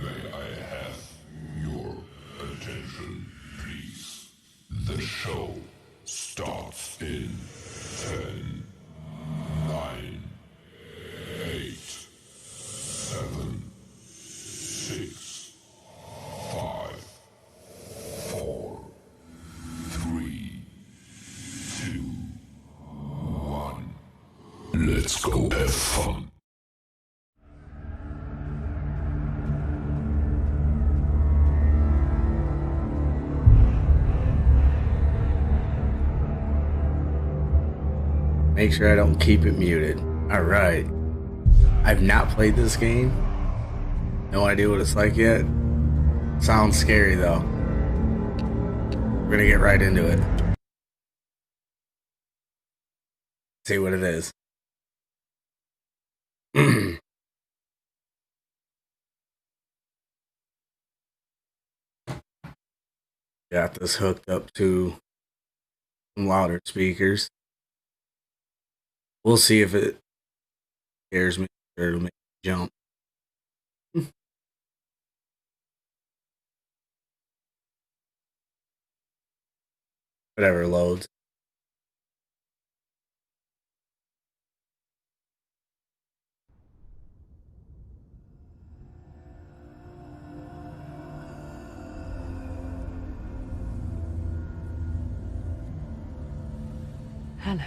May I have your attention, please? The show starts in 10, 9, 8, 7, 6, 5, 4, 3, 2, 1. Let's go have fun. Make sure I don't keep it muted. Alright. I've not played this game. No idea what it's like yet. Sounds scary though. We're gonna get right into it. See what it is. Got this hooked up to some louder speakers. We'll see if it scares me or it'll make me jump. Whatever loads. Hello.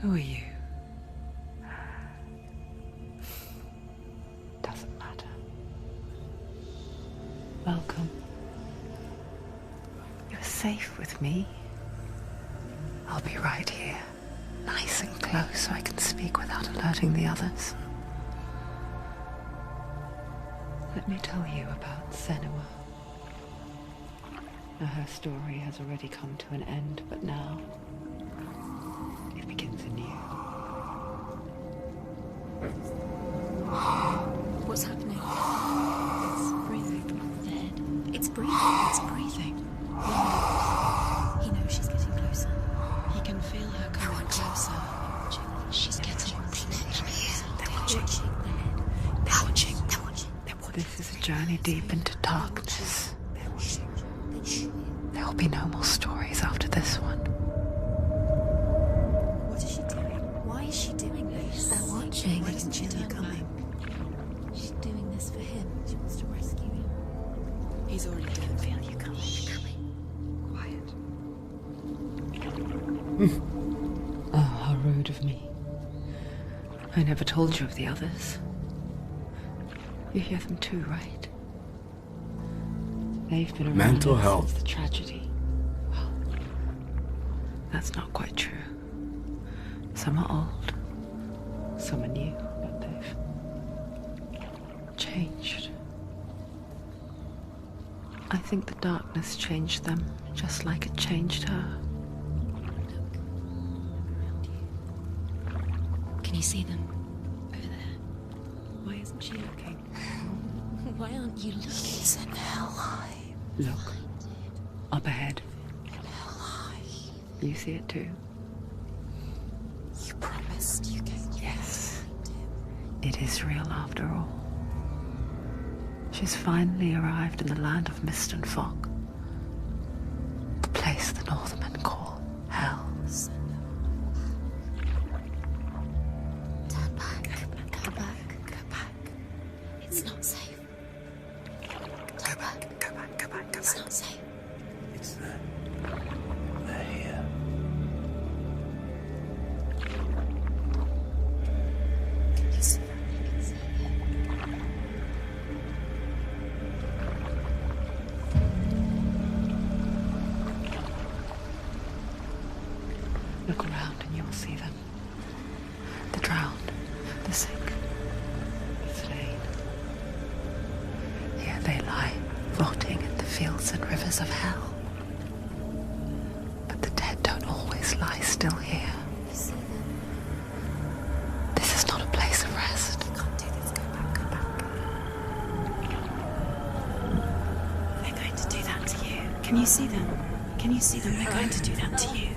Who are you? Doesn't matter. Welcome. You're safe with me. I'll be right here, nice and close so I can speak without alerting the others. Let me tell you about Sinua. Now, her story has already come to an end, but now it begins anew. What's happening? It's breathing. Dead. It's breathing. It's breathing. He knows she's getting closer. He can feel her coming closer. She's getting closer. They're watching. They're watching. They're watching. They're watching. This is a journey deep into darkness. There will be no more stories after this one. What is she doing? Why is she doing this? They're watching. Why doesn't she turn coming? She's doing this for him. She wants to rescue him. He's already dead. I can feel you coming. Quiet. Oh, how rude of me. I never told you of the others. You hear them too, right? They've been around Mental ever health. since the tragedy. Well, that's not quite true. Some are old, some are new, but they've changed. I think the darkness changed them, just like it changed her. Can you see them? Over there. Why isn't she looking? Why aren't you looking? He's in hell high. Look, up ahead. Hell high. You see it too? You promised you came. Yes. It is real after all. She's finally arrived in the land of mist and fog. The place the Northmen call hell. Turn back. Go back. Go back. It's not safe. Go back. Go back. Go back. Go it's back. Not safe. It's them. They're here. You see that? You can see it. Look around and you'll see them. The drowned, the sick, the slain. Here they lie, rotting in the fields and rivers of hell. But the dead don't always lie still here. You see them? This is not a place of rest. You can't do this. Go back. Go back. They're going to do that to you. Can you see them? Can you see them? They're going to do that to you.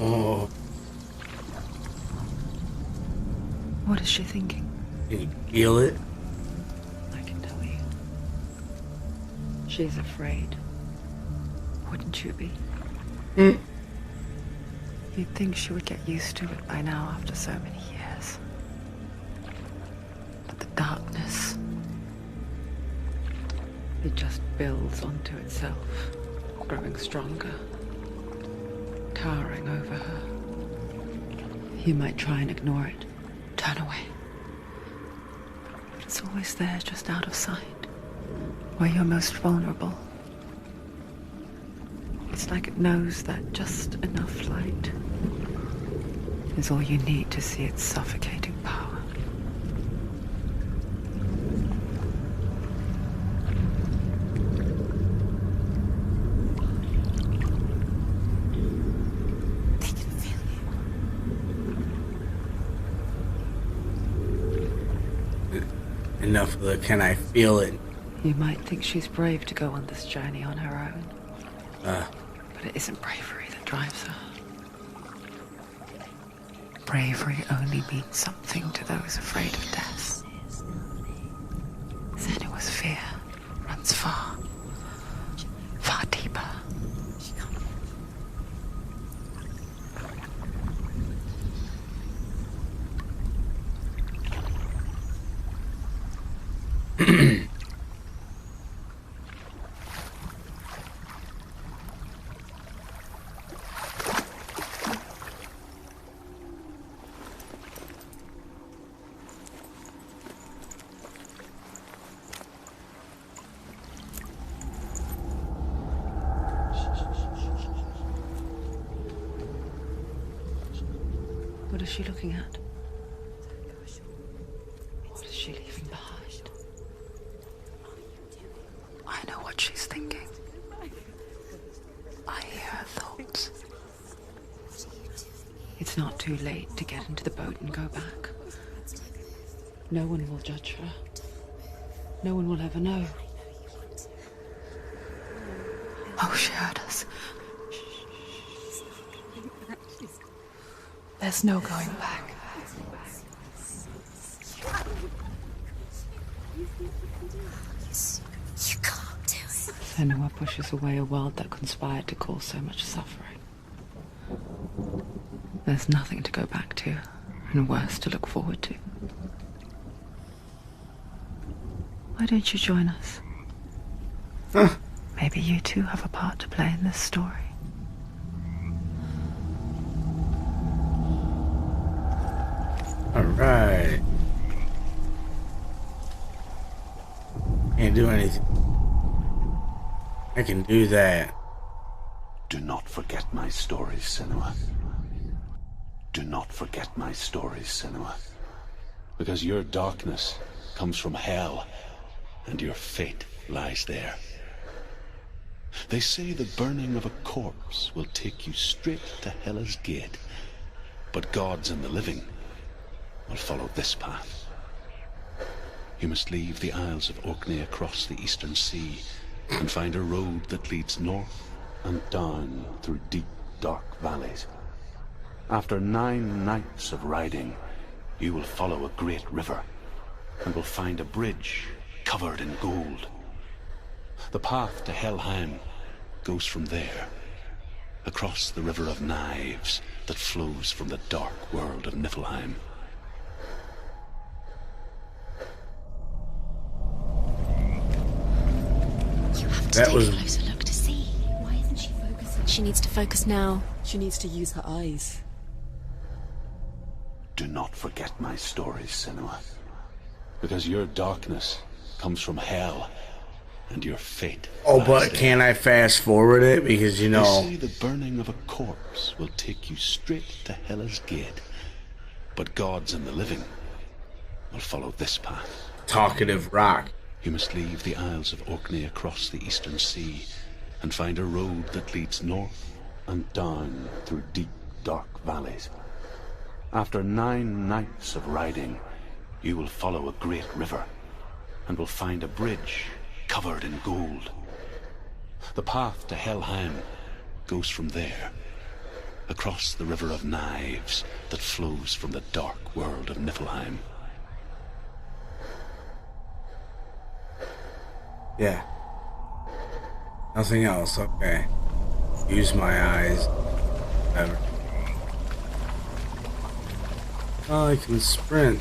Oh, What is she thinking? can you feel it? I can tell you. She's afraid. Wouldn't you be? Mm. You'd think she would get used to it by now after so many years. But the darkness, it just builds onto itself, growing stronger, towering over her. You might try and ignore it, turn away. But it's always there, just out of sight, where you're most vulnerable. It's like it knows that just enough light is all you need to see its suffocating power. They can feel you. Enough of the can I feel it? You might think she's brave to go on this journey on her own. Uh, But it isn't bravery that drives her. Bravery only means something to those afraid of death. Sinua's fear runs far, far deeper. What is she looking at? What is she leaving behind? I know what she's thinking. I hear her thoughts. It's not too late to get into the boat and go back. No one will judge her. No one will ever know. Oh, she heard us. There's no going back. You can't do it. Sinua pushes away a world that conspired to cause so much suffering. There's nothing to go back to, and worse to look forward to. Why don't you join us? huh. Maybe you too have a part to play in this story. Alright. Can't do anything. I can do that. Do not forget my stories, Sinua. Do not forget my stories, Sinua. Because your darkness comes from hell, and your fate lies there. They say the burning of a corpse will take you straight to Hela's gate, but gods and the living will follow this path. You must leave the Isles of Orkney across the eastern sea and find a road that leads north and down through deep, dark valleys. After 9 nights of riding, you will follow a great river and will find a bridge covered in gold. The path to Helheim goes from there, across the river of knives that flows from the dark world of Niflheim. You have to That take was- a closer look to see. Why isn't she focusing? She needs to focus now. She needs to use her eyes. Do not forget my stories, Sinua. Because your darkness comes from hell, and your fate Oh, lies but there. can I fast forward it? Because, you They know, say the burning of a corpse will take you straight to Hela's gate, but gods and the living will follow this path. talkative rock. You must leave the Isles of Orkney across the eastern sea and find a road that leads north and down through deep, dark valleys. After 9 nights of riding, you will follow a great river and will find a bridge covered in gold. The path to Helheim goes from there, across the river of knives that flows from the dark world of Niflheim. Yeah. Nothing else, okay. Use my eyes. Whatever. Oh, I can sprint.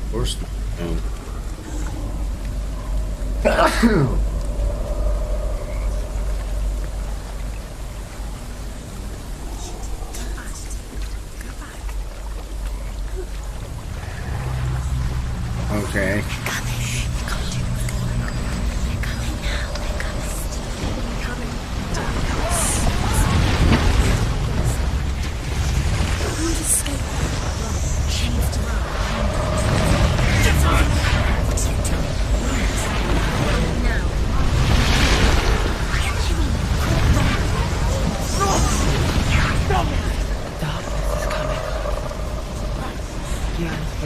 Of course. Okay.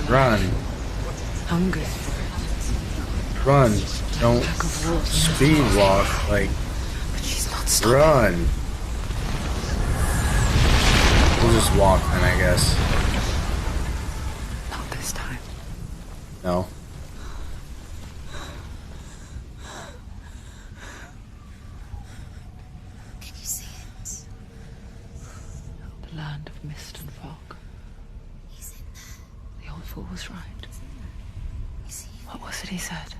Run. Hunger. Run. Don't speed walk. Like, But she's not stopping. run. We'll just walk then, I guess. Not this time. No. Can you see it? The land of mist and fog. He's in there. The old fool was right. Is he? What was it he said?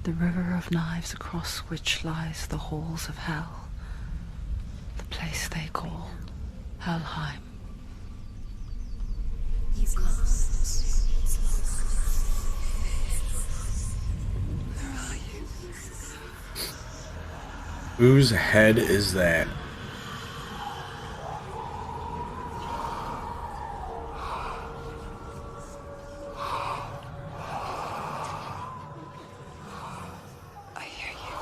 The river of knives across which lies the halls of hell. The place they call Helheim. He's lost. He's lost. Where are you? Whose head is that? I hear you.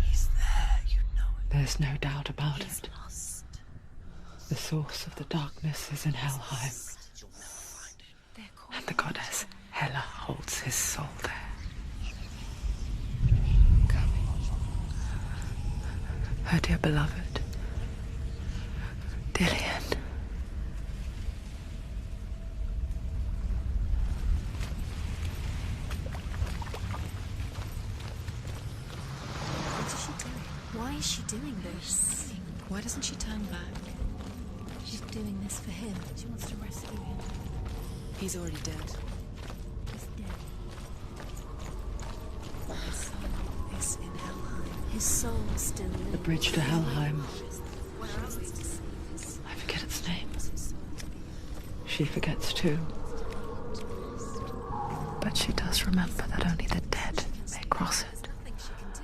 He's there. You know it. There's no doubt about He's it. lost. The source of the darkness is in Helheim, They're calling and the goddess Hela holds his soul there. Her dear beloved, Dillian. What is she doing? Why is she doing this? Why doesn't she turn back? She's doing this for him. She wants to rescue him. He's already dead. He's dead. His soul is in Helheim. His soul still lives. The bridge to Helheim. Where are we to see this? I forget its name. What's his soul to be? She forgets too. But she does remember that only the dead may cross it. Nothing she can do.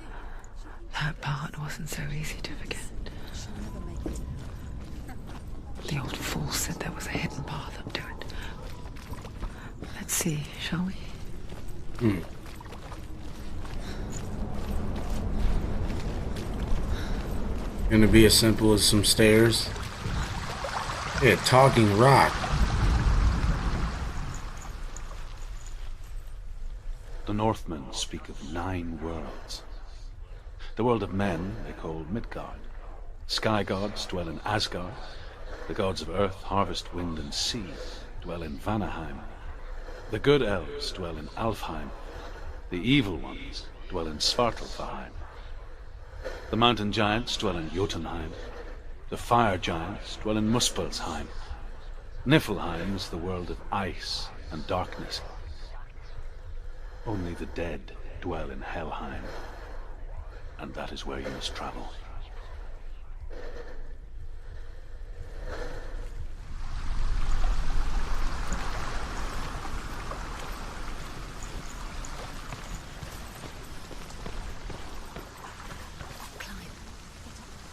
That part wasn't so easy to forget. She'll never make it. The old fool said there was a hidden path up to it. Let's see, shall we? Gonna be as simple as some stairs. Yeah, talking rock. The Northmen speak of 9 worlds. The world of men they call Midgard. Sky gods dwell in Asgard. The gods of earth, harvest, wind, and sea dwell in Vanaheim. The good elves dwell in Alfheim. The evil ones dwell in Svartalfheim. The mountain giants dwell in Jotunheim. The fire giants dwell in Muspelheim. Niflheim is the world of ice and darkness. Only the dead dwell in Helheim, and that is where you must travel. Climb.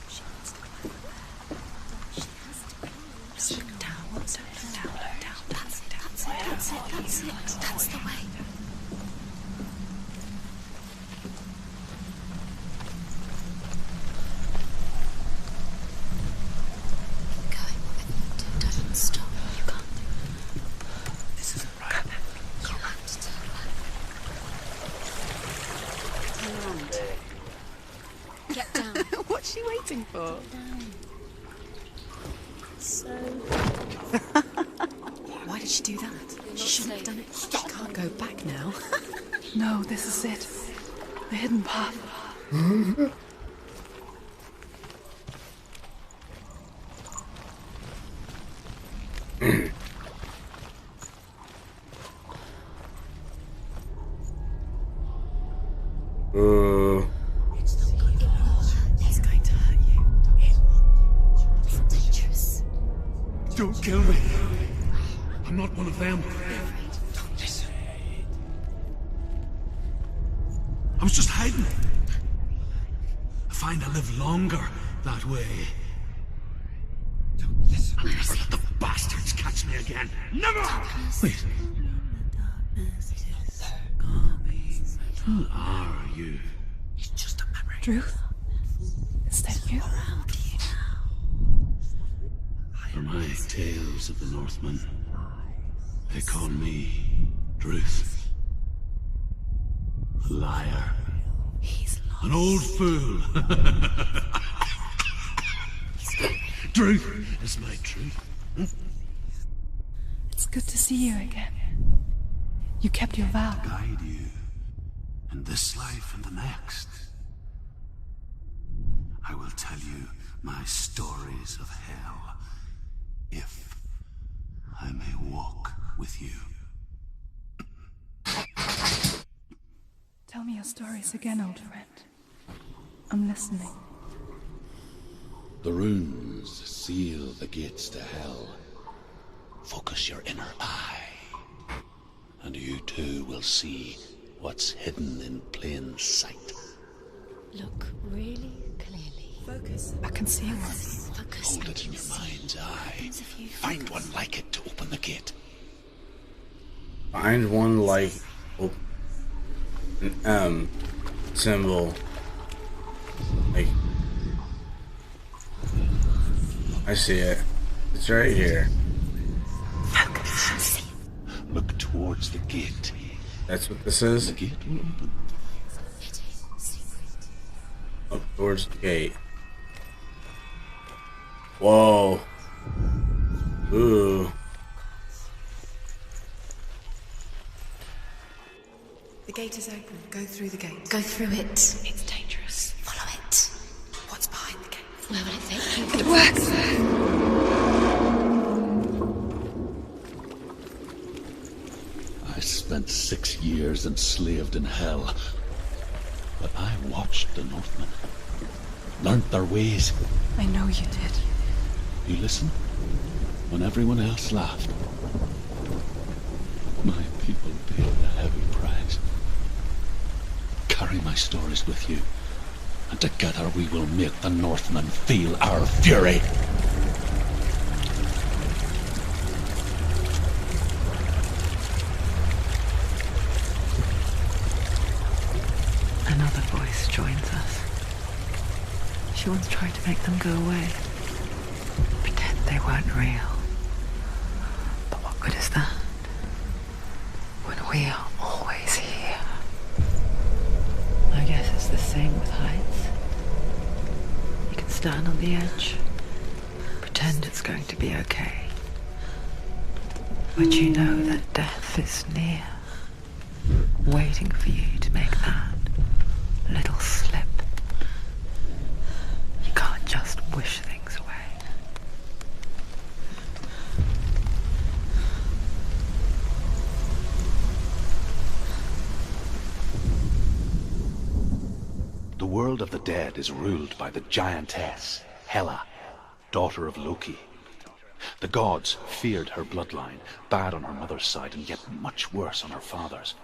She wants to climb up there. She has to climb. Look down, look down, look down. That's it, that's it, that's it, that's it. That's the way. thought. So. Why did she do that? She shouldn't have done it. She can't go back now. No, this is it. The hidden path. It's not going to hurt. He's going to hurt you. It's dangerous. Don't kill me. I'm not one of them. Don't listen. I was just hiding. I find I live longer that way. Don't listen. I'll never let the bastards catch me again. Never! Wait. Who are you? It's just a memory. Truth? Is that you? For my tales of the Northmen, they call me Druth. A liar. He's lost. An old fool. Druth is my truth. It's good to see you again. You kept your vow. Guide you in this life and the next. I will tell you my stories of hell, if I may walk with you. Tell me your stories again, old friend. I'm listening. The runes seal the gates to hell. Focus your inner eye, and you too will see what's hidden in plain sight. Look really clearly. Focus. I can see one. Focus. Hold it in your mind's eye. Find one like it to open the gate. Find one like an M symbol. Like, I see it. It's right here. Focus. Look towards the gate. That's what this is? The gate will open. Up towards the gate. Whoa. Ooh. The gate is open. Go through the gate. Go through it. It's dangerous. Follow it. What's behind the gate? Where will it take you? It works! I spent 6 years enslaved in hell. But I watched the Northmen. Learned their ways. I know you did. You listened when everyone else laughed. My people paid a heavy price. Carry my stories with you, and together we will make the Northmen feel our fury. Another voice joins us. She once tried to make them go away. Pretend they weren't real. But what good is that? When we are always here. I guess it's the same with heights. You can stand on the edge, pretend it's going to be okay. But you know that death is near, waiting for you to make that little slip. You can't just wish things away. The world of the dead is ruled by the giantess, Hela, daughter of Loki. The gods feared her bloodline, bad on her mother's side and yet much worse on her father's.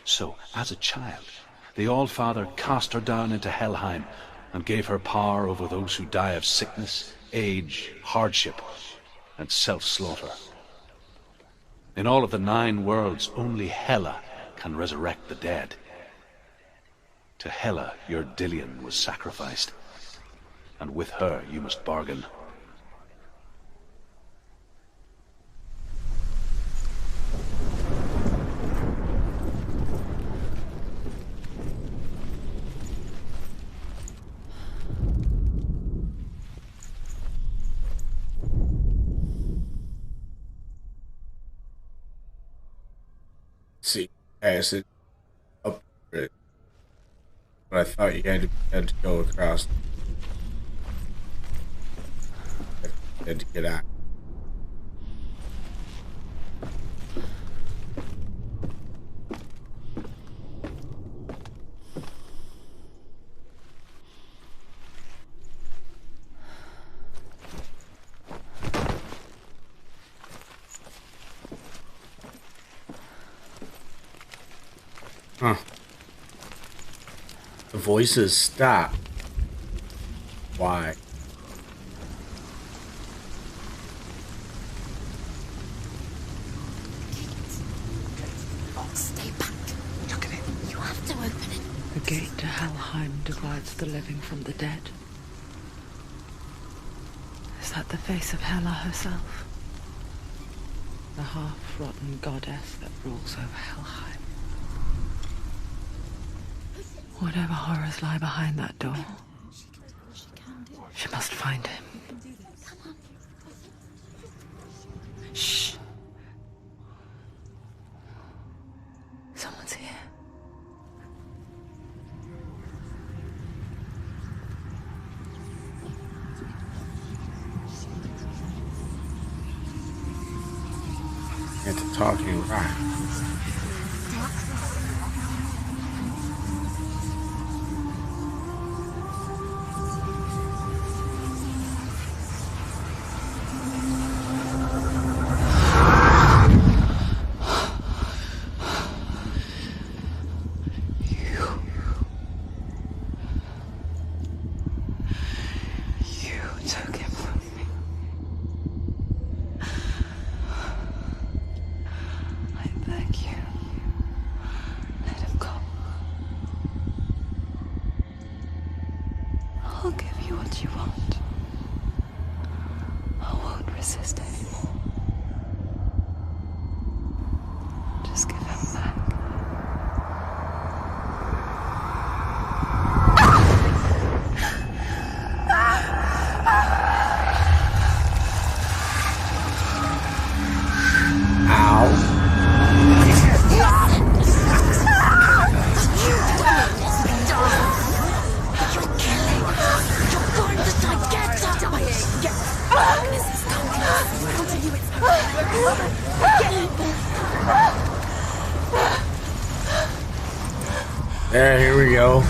So, as a child, the All-Father cast her down into Helheim and gave her power over those who die of sickness, age, hardship, and self-slaughter. In all of the 9 worlds, only Hela can resurrect the dead. To Hela, your Dillion was sacrificed, and with her you must bargain. pass it up it. But I thought you had to go across. You had to get out. Huh. The voices stop. Why? Oh, stay back. Look at it. You have to open it. The gate to Helheim divides the living from the dead. Is that the face of Hela herself? The half-rotten goddess that rules over Helheim. Whatever horrors lie behind that door, she must find him. Shh. Someone's here. It's a talking rock. I'll give you what you want. I won't resist anymore. Just give him back. There, here we go.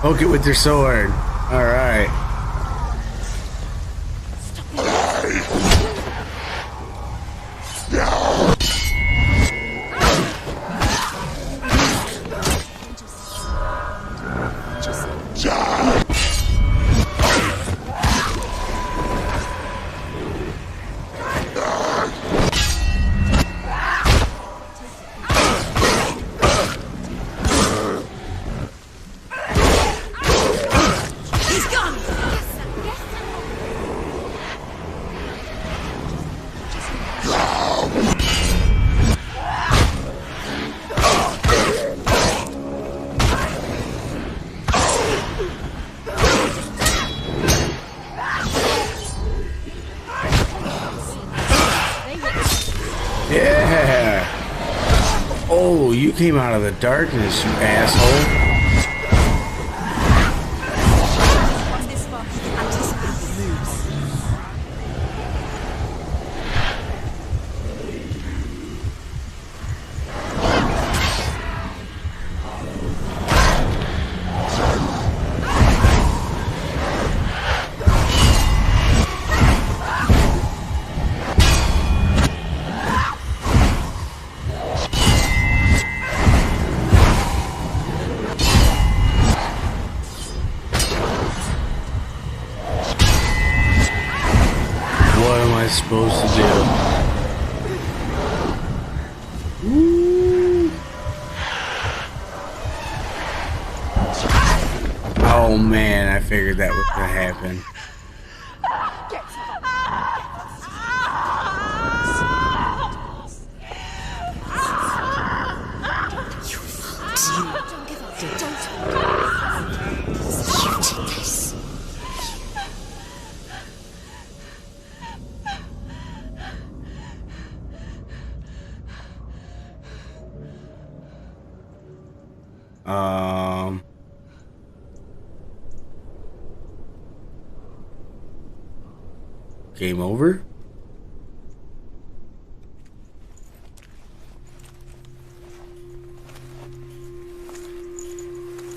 Poke it with your sword. Alright. Yeah. Oh, you came out of the darkness, you asshole. What am I supposed to do? Ooh. Oh man, I figured that was gonna happen. Um. Game over?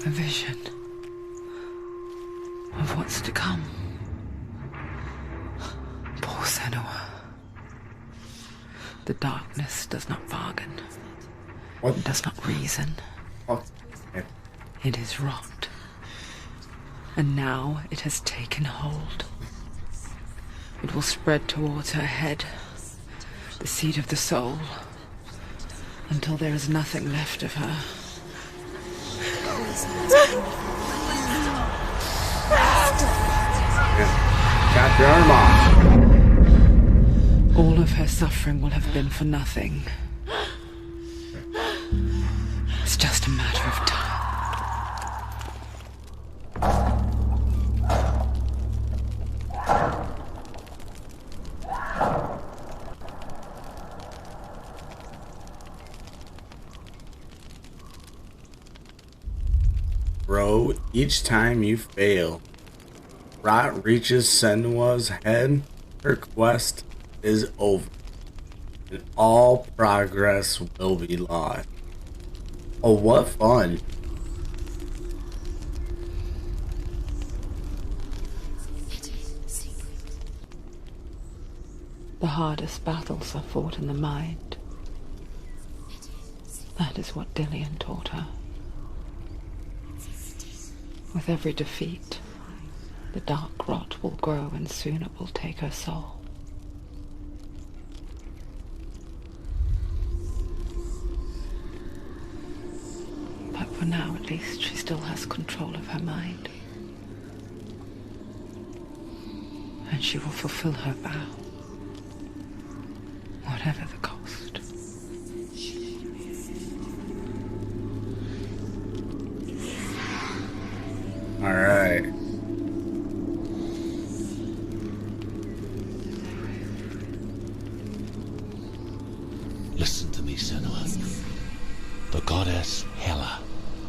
A vision of what's to come. Poor Sinua. The darkness does not bargain. What? It does not reason. Oh, It is wrought. And now it has taken hold. It will spread towards her head, the seat of the soul, until there is nothing left of her. Chop your arm off. All of her suffering will have been for nothing. It's just a matter of time. Bro, each time you fail, rot reaches Sinua's head, her quest is over, and all progress will be lost. Oh, what fun! The hardest battles are fought in the mind. That is what Dillian taught her. With every defeat, the dark rot will grow and soon it will take her soul. But for now, at least, she still has control of her mind. And she will fulfill her vow, whatever the cost. All right. Listen to me, Sinua. The goddess Hela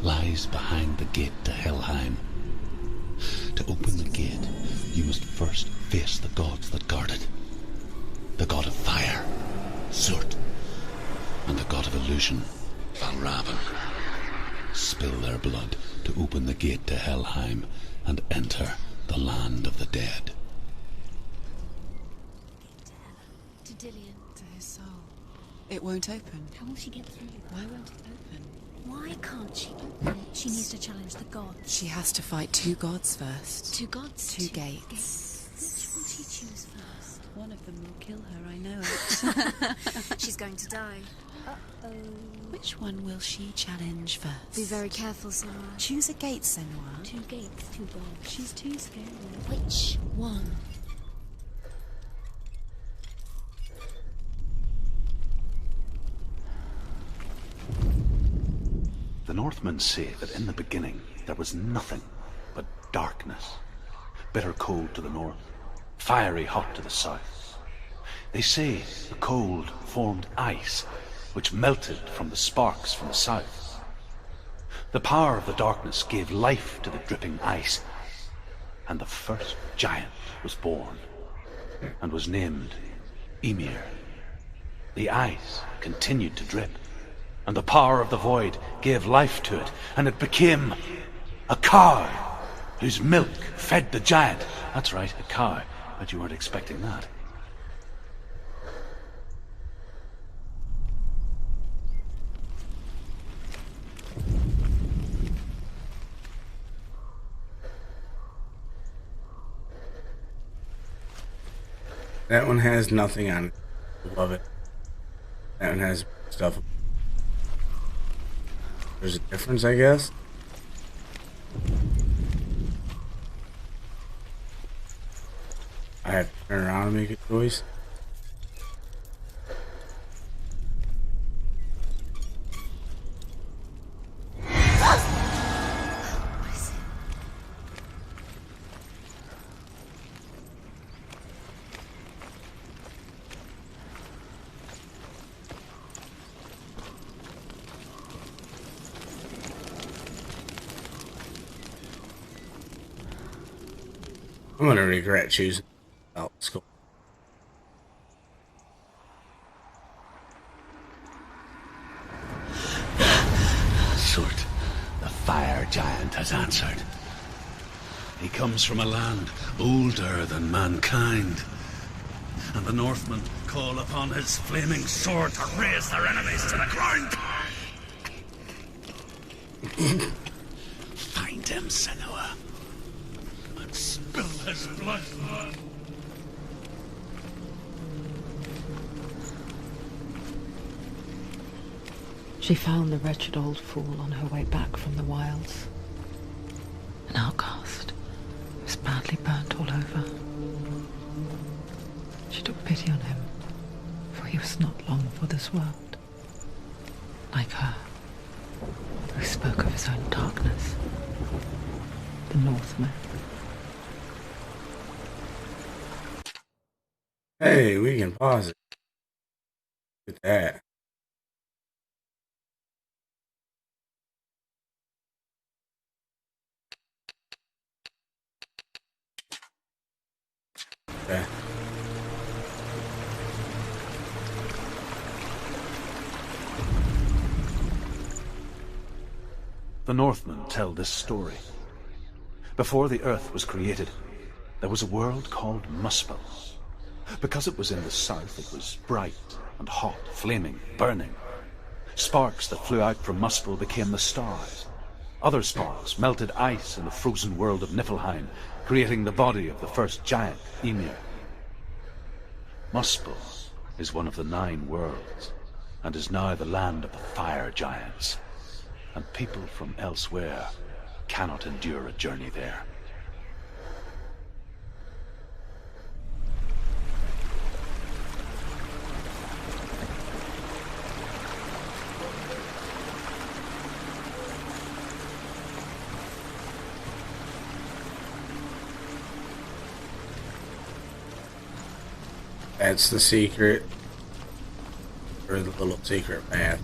lies behind the gate to Helheim. To open the gate, you must first face the gods that guard it. The god of fire, Surt, and the god of illusion, Valravan. Spill their blood to open the gate to Helheim and enter the land of the dead. To Dillian. To his soul. It won't open. How will she get through? Why won't it open? Why can't she open? She needs to challenge the gods. She has to fight two gods first. Two gods? Two gates. Which will she choose first? One of them will kill her, I know it. She's going to die. Uh-oh. Which one will she challenge first? Be very careful, Sinua. Choose a gate, Sinua. Two gates, two gods. She's too scared. Which one? The Northmen say that in the beginning there was nothing but darkness. Bitter cold to the north, fiery hot to the south. They say the cold formed ice, which melted from the sparks from the south. The power of the darkness gave life to the dripping ice, and the first giant was born, and was named Ymir. The ice continued to drip, and the power of the void gave life to it, and it became a cow, whose milk fed the giant. That's right, a cow. Bet you weren't expecting that. That one has nothing on it. Love it. That one has stuff. There's a difference, I guess. I have to turn around and make a choice. I'm gonna regret choosing school. Surt, the fire giant has answered. He comes from a land older than mankind. And the Northmen call upon his flaming sword to raise their enemies to the ground. Find him, Sinua, and spill his blood. She found the wretched old fool on her way back from the wilds. An outcast. He was badly burnt all over. She took pity on him, for he was not long for this world. Like her, who spoke of his own darkness. The Northmen. Hey, we can pause it. Look at that. Okay. The Northmen tell this story. Before the earth was created, there was a world called Muspel. Because it was in the south, it was bright and hot, flaming, burning. Sparks that flew out from Muspel became the stars. Other sparks melted ice in the frozen world of Niflheim, creating the body of the first giant, Ymir. Muspel is one of the 9 worlds, and is now the land of the fire giants. And people from elsewhere cannot endure a journey there. That's the secret, or the little secret path.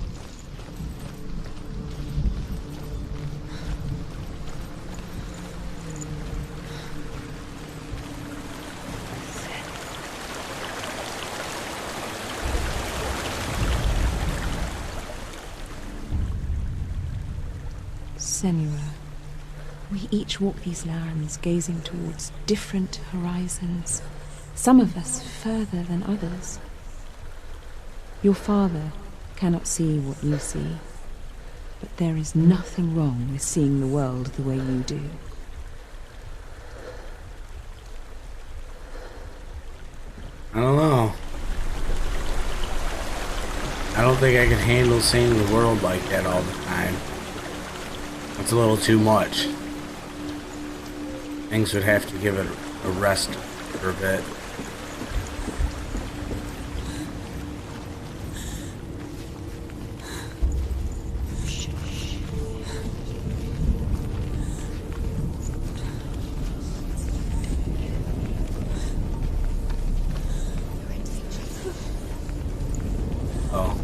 Sinua, we each walk these lands gazing towards different horizons, some of us further than others. Your father cannot see what you see, but there is nothing wrong with seeing the world the way you do. I don't know. I don't think I could handle seeing the world like that all the time. It's a little too much. Things would have to give it a rest for a bit. Oh.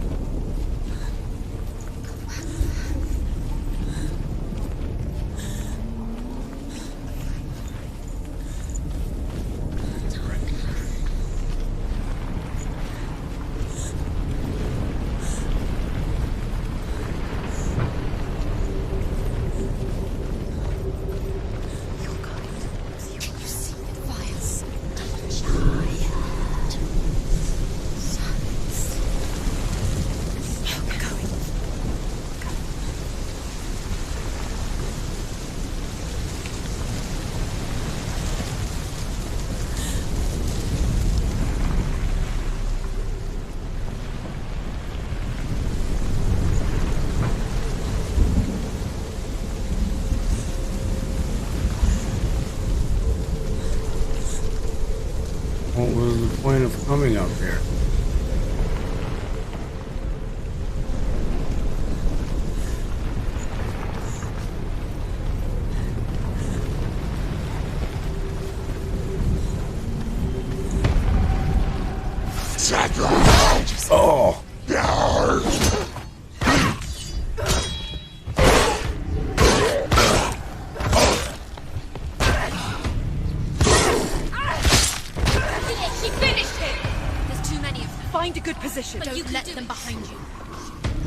Find a good position. But don't let them behind you.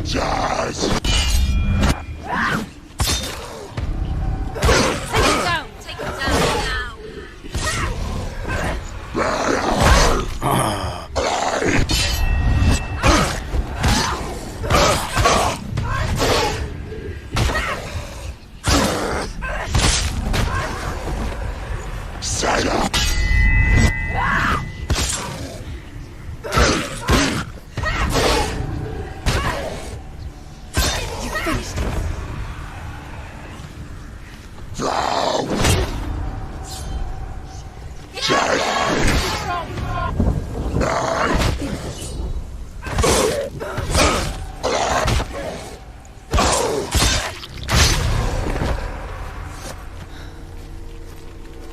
Take him down. Take him down now.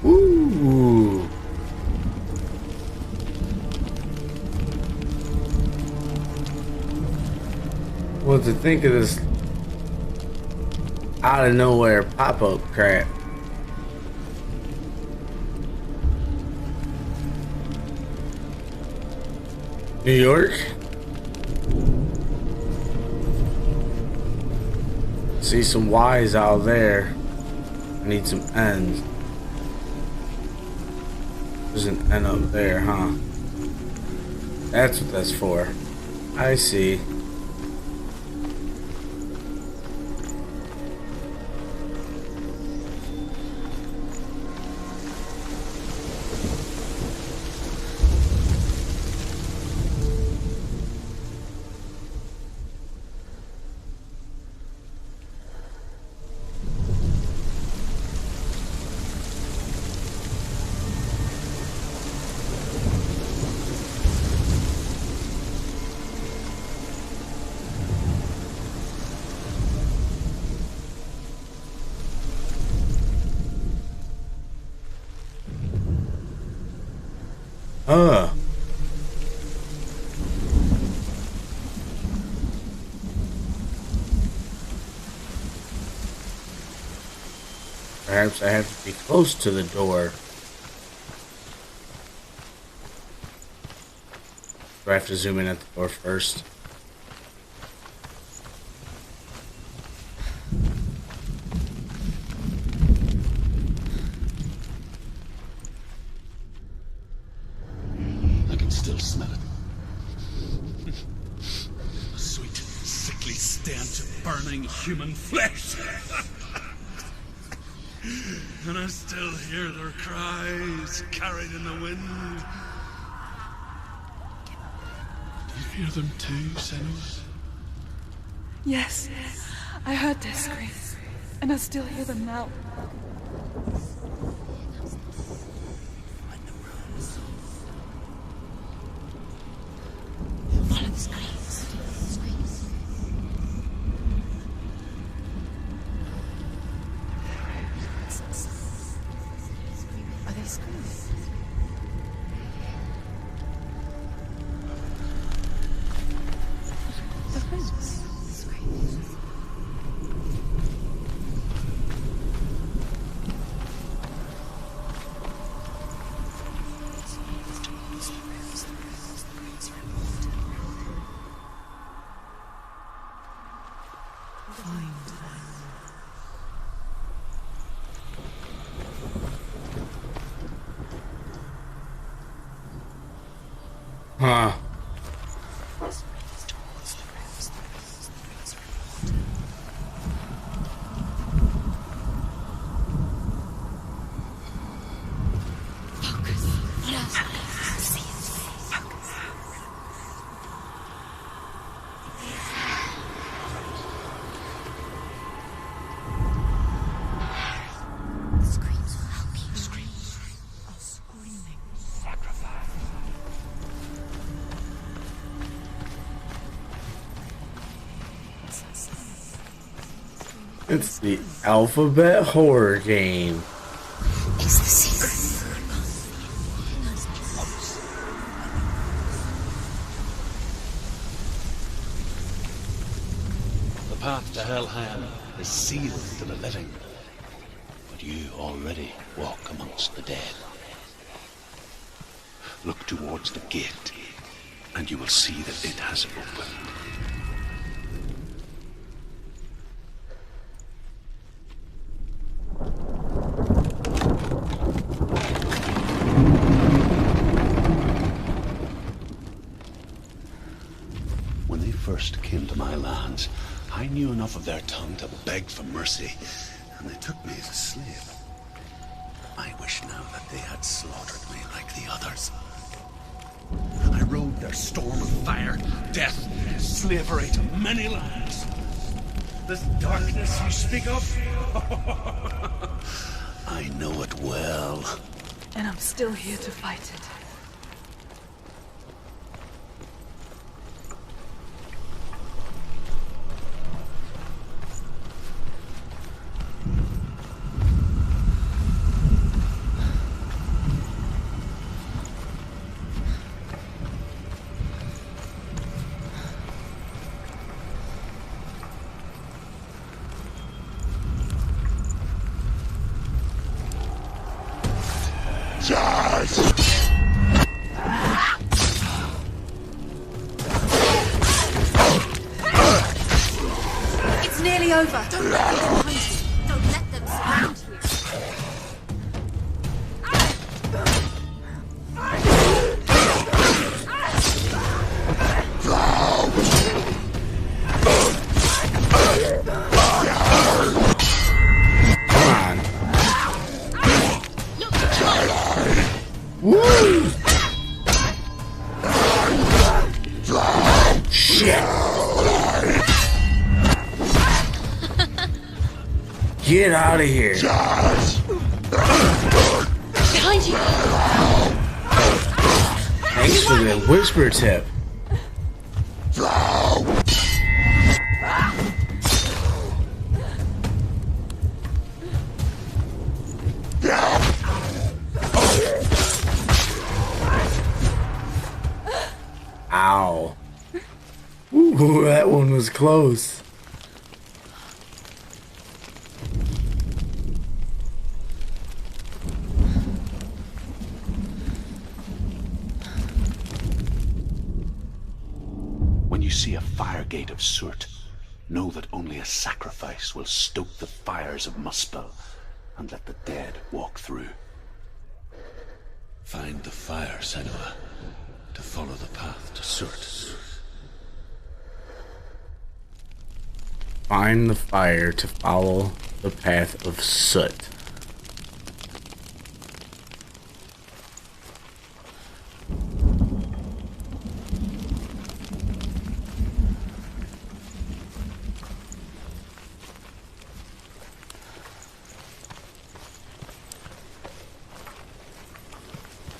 Ooh. What to think of this out of nowhere pop-up crap? New York? See some Y's out there. I need some N's. There's an N up there, huh? That's what that's for. I see. Perhaps I have to be close to the door. Do I have to zoom in at the door first? I can still smell it. A sweet, sickly stench of burning human flesh. And I still hear their cries carried in the wind. Do you hear them too, Sinua? Yes, I heard their screams, and I still hear them now. Follow the screams. Are they screams? The screams. Huh. It's the alphabet horror game. It's the secret. The path to Hellham is sealed to the living, but you already walk amongst the dead. Look towards the gate and you will see that it has opened. When they first came to my lands, I knew enough of their tongue to beg for mercy, and they took me as a slave. I wish now that they had slaughtered me like the others. I rode their storm of fire, death, slavery to many lands. This darkness you speak of, I know it well. And I'm still here to fight it. It's nearly over. Don't let them behind you. Don't let them surround you. Woo! Shit! Get out of here! Behind you. Thanks for the whisper tip. Ow. Ooh, that one was close. When you see a fire gate of soot, know that only a sacrifice will stoke the fires of Muspel and let the dead walk through. Find the fire, Sinua, to follow the path to soot. Find the fire to follow the path of soot.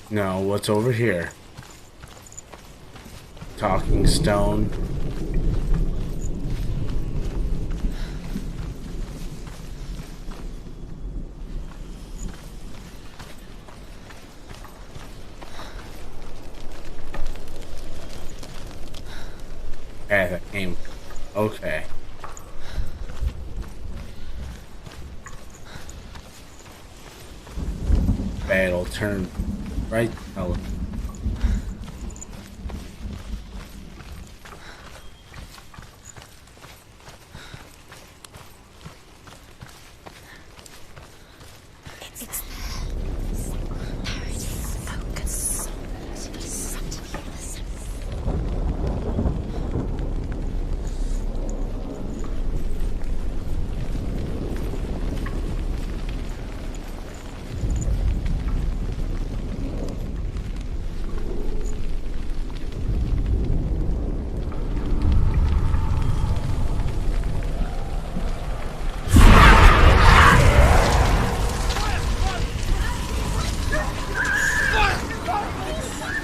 No, what's over here? Talking stone. Yeah, that came. Okay. Battle turn right color.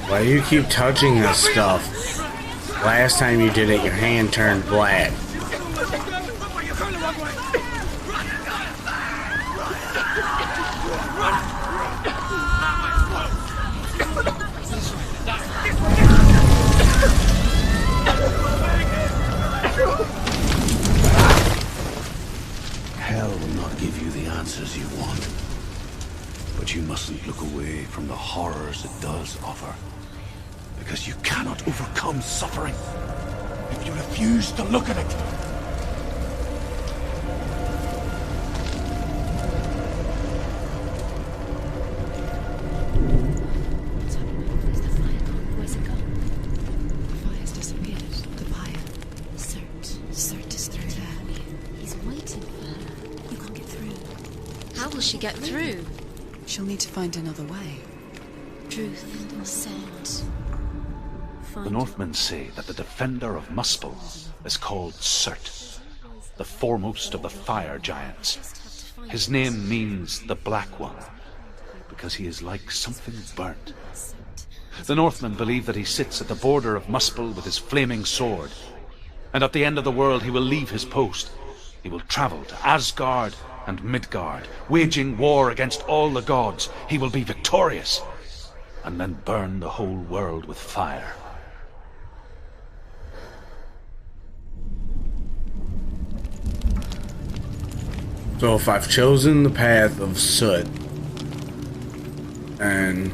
Why do you keep touching this stuff? Last time you did it, your hand turned black. Hell will not give you the answers you want. But you mustn't look away from the horrors it does offer. Because you cannot overcome suffering if you refuse to look at it. What's happening? Where's the fire gone? Where's it gone? The fire's disappeared. The fire. Cert is through there. He's waiting for her. You can't get through. How will she get through? She'll need to find another way. Truth, Cert. The Northmen say that the defender of Muspel is called Cert, the foremost of the fire giants. His name means the Black One, because he is like something burnt. The Northmen believe that he sits at the border of Muspel with his flaming sword, and at the end of the world he will leave his post. He will travel to Asgard and Midgard, waging war against all the gods. He will be victorious, and then burn the whole world with fire. So if I've chosen the path of soot and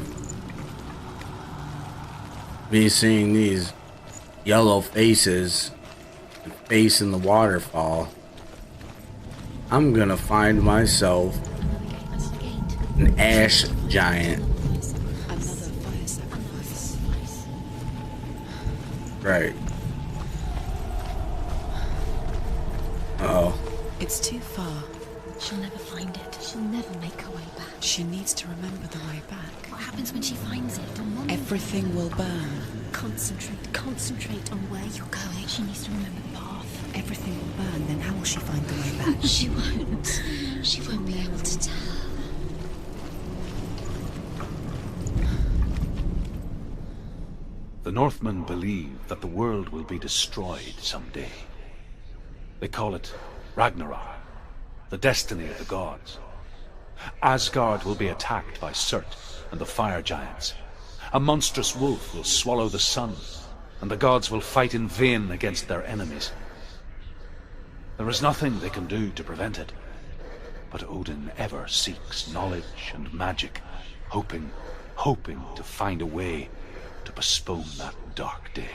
me seeing these yellow faces facing the waterfall, I'm gonna find myself an ash giant. Another fire sacrifice. Right. Uh-oh. It's too far. She'll never find it. She'll never make her way back. She needs to remember the way back. What happens when she finds it? Everything will burn. Concentrate on where you're going. She needs to remember the path. Everything will burn, then how will she find the way back? She won't. She won't be able to tell. The Northmen believe that the world will be destroyed someday. They call it Ragnarok, the destiny of the gods. Asgard will be attacked by Surt and the fire giants. A monstrous wolf will swallow the sun, and the gods will fight in vain against their enemies. There is nothing they can do to prevent it, but Odin ever seeks knowledge and magic, hoping to find a way to postpone that dark day.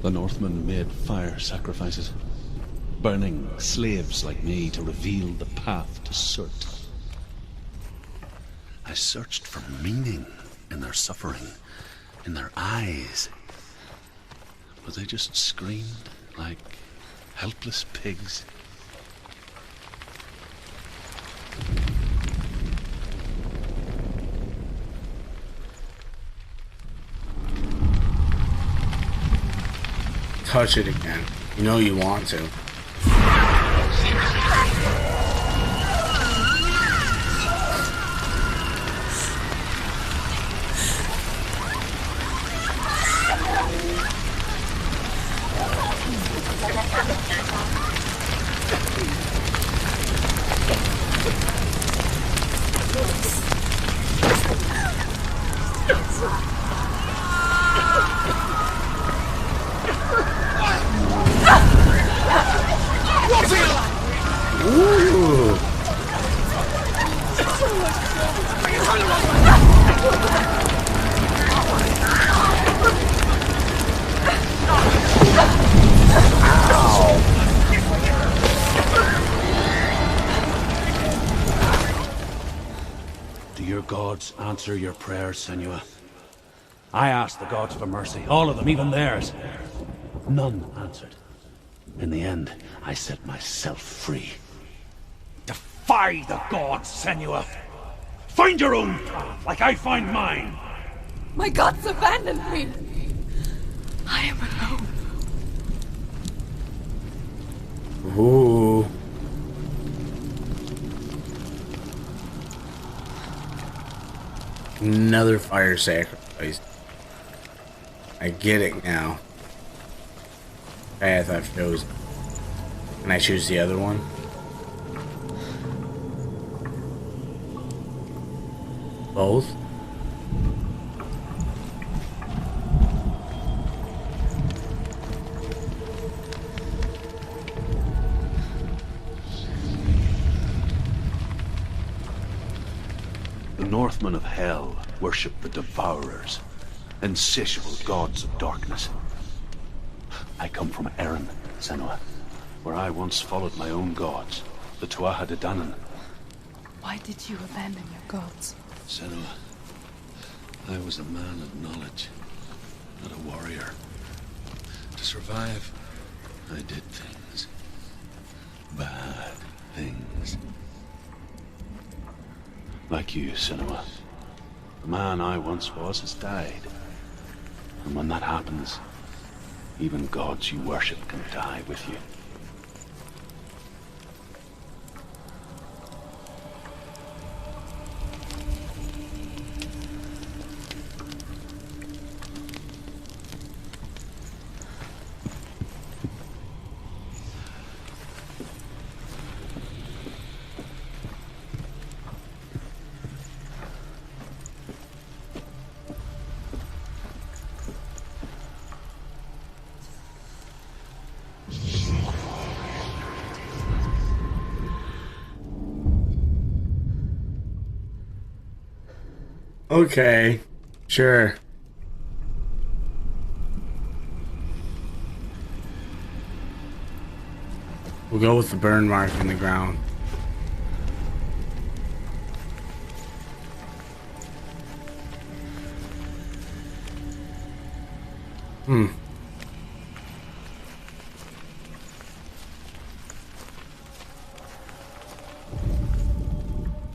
The Northmen made fire sacrifices, burning slaves like me to reveal the path to Surt. I searched for meaning in their suffering, in their eyes, but they just screamed like helpless pigs. Touch it again. You know you want to. Ooh. Do your gods answer your prayers, Sinua? I asked the gods for mercy, all of them, even theirs. None answered. In the end, I set myself free. Defy the gods, Sinua! Find your own path, like I find mine! My gods abandoned me! I am alone. Ooh. Another fire sacrifice. I get it now. Path I've chosen. Can I choose the other one? Both? The Northmen of Hell worship the Devourers, insatiable gods of darkness. I come from Erin, Sinua, where I once followed my own gods, the Tuatha De Danann. Why did you abandon your gods? Sinua, I was a man of knowledge, not a warrior. To survive, I did things. Bad things. Like you, Sinua. The man I once was has died. And when that happens, even gods you worship can die with you. Okay, sure. We'll go with the burn mark in the ground.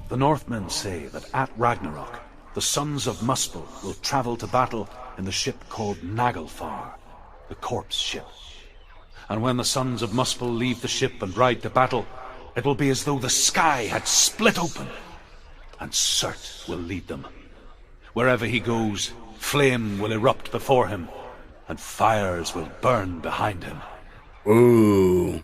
The Northmen say that at Ragnarok, the sons of Muspel will travel to battle in the ship called Naglfar, the corpse ship. And when the sons of Muspel leave the ship and ride to battle, it will be as though the sky had split open, and Surt will lead them. Wherever he goes, flame will erupt before him, and fires will burn behind him. Ooh.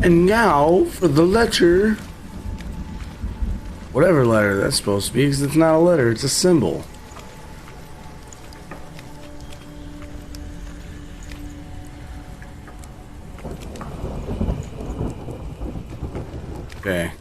And now for the letter. Whatever letter that's supposed to be, because it's not a letter, it's a symbol. Okay.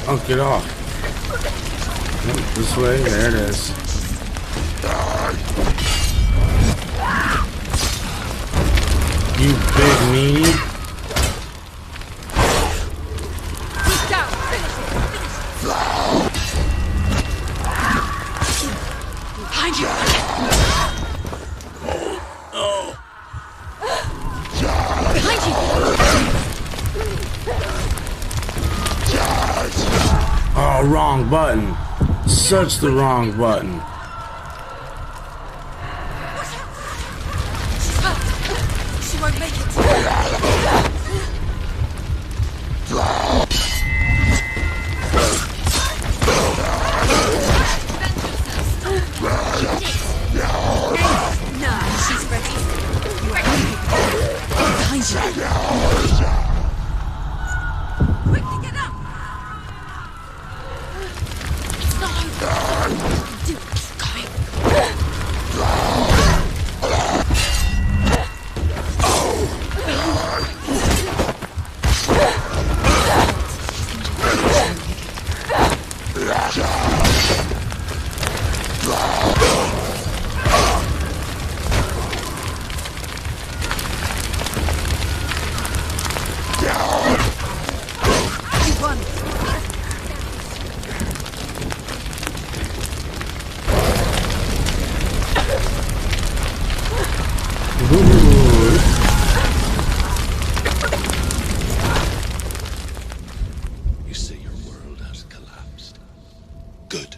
Oh, get off. Nope, this way, there it is. You big meanie. Behind you! Behind you! Oh, wrong button. Such the wrong button. She's hurt. She won't make it. No, she's ready. You are behind you. Quickly get up! It's not over. Do it. Keep going. You won. You say your world has collapsed. Good.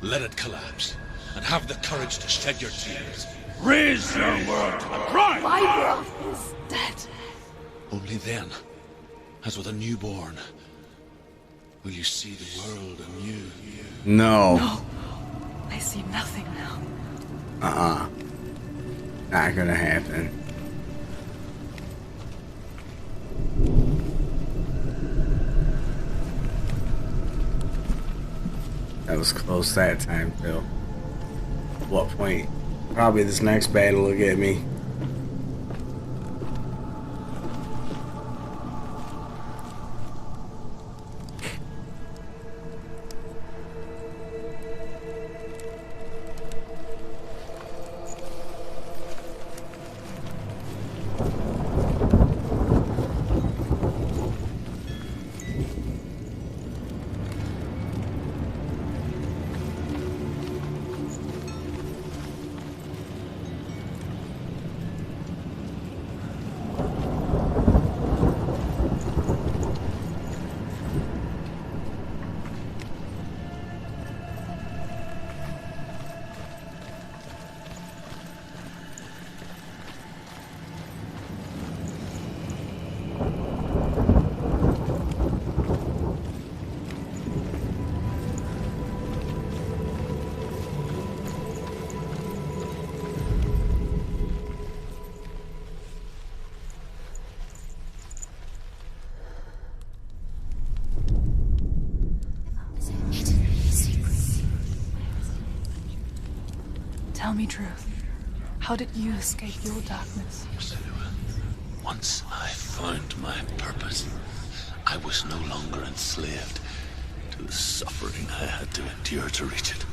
Let it collapse, and have the courage to shed your tears. Raise your world to the prime! My world is dead. Only then, as with a newborn, will you see the world anew. No. No. I see nothing now. Not gonna happen. That was close that time, too. What point? Probably this next battle will get me. Tell me truth. How did you escape your darkness? Sinua, once I found my purpose, I was no longer enslaved to the suffering I had to endure to reach it.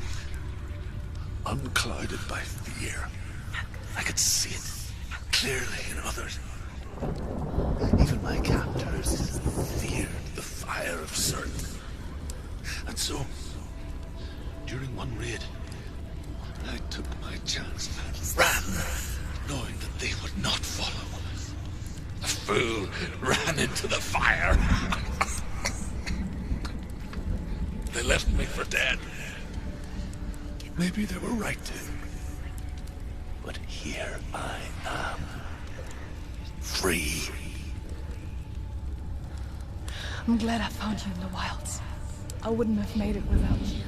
Unclouded by fear, I could see it clearly in others. Even my captors feared the fire of certain. And so, during one raid, I took my chance and ran, knowing that they would not follow. The fool ran into the fire. They left me for dead. Maybe they were right to. But here I am. Free. I'm glad I found you in the wilds. I wouldn't have made it without you.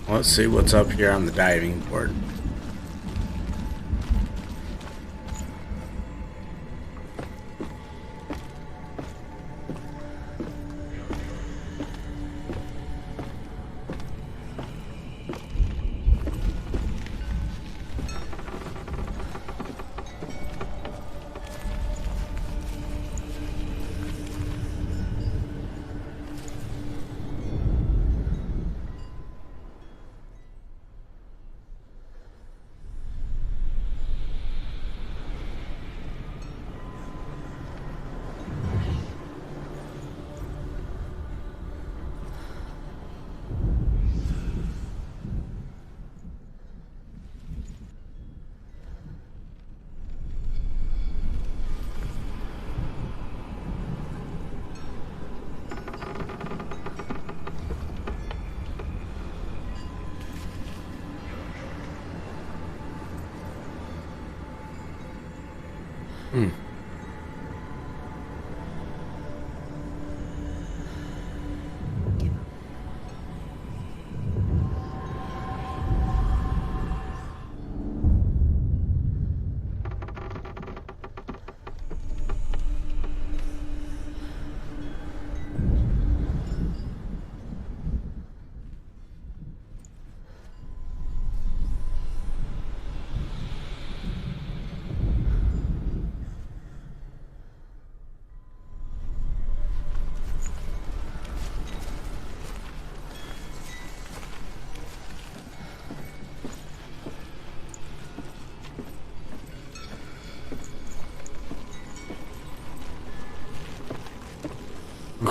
Let's see what's up here on the diving board.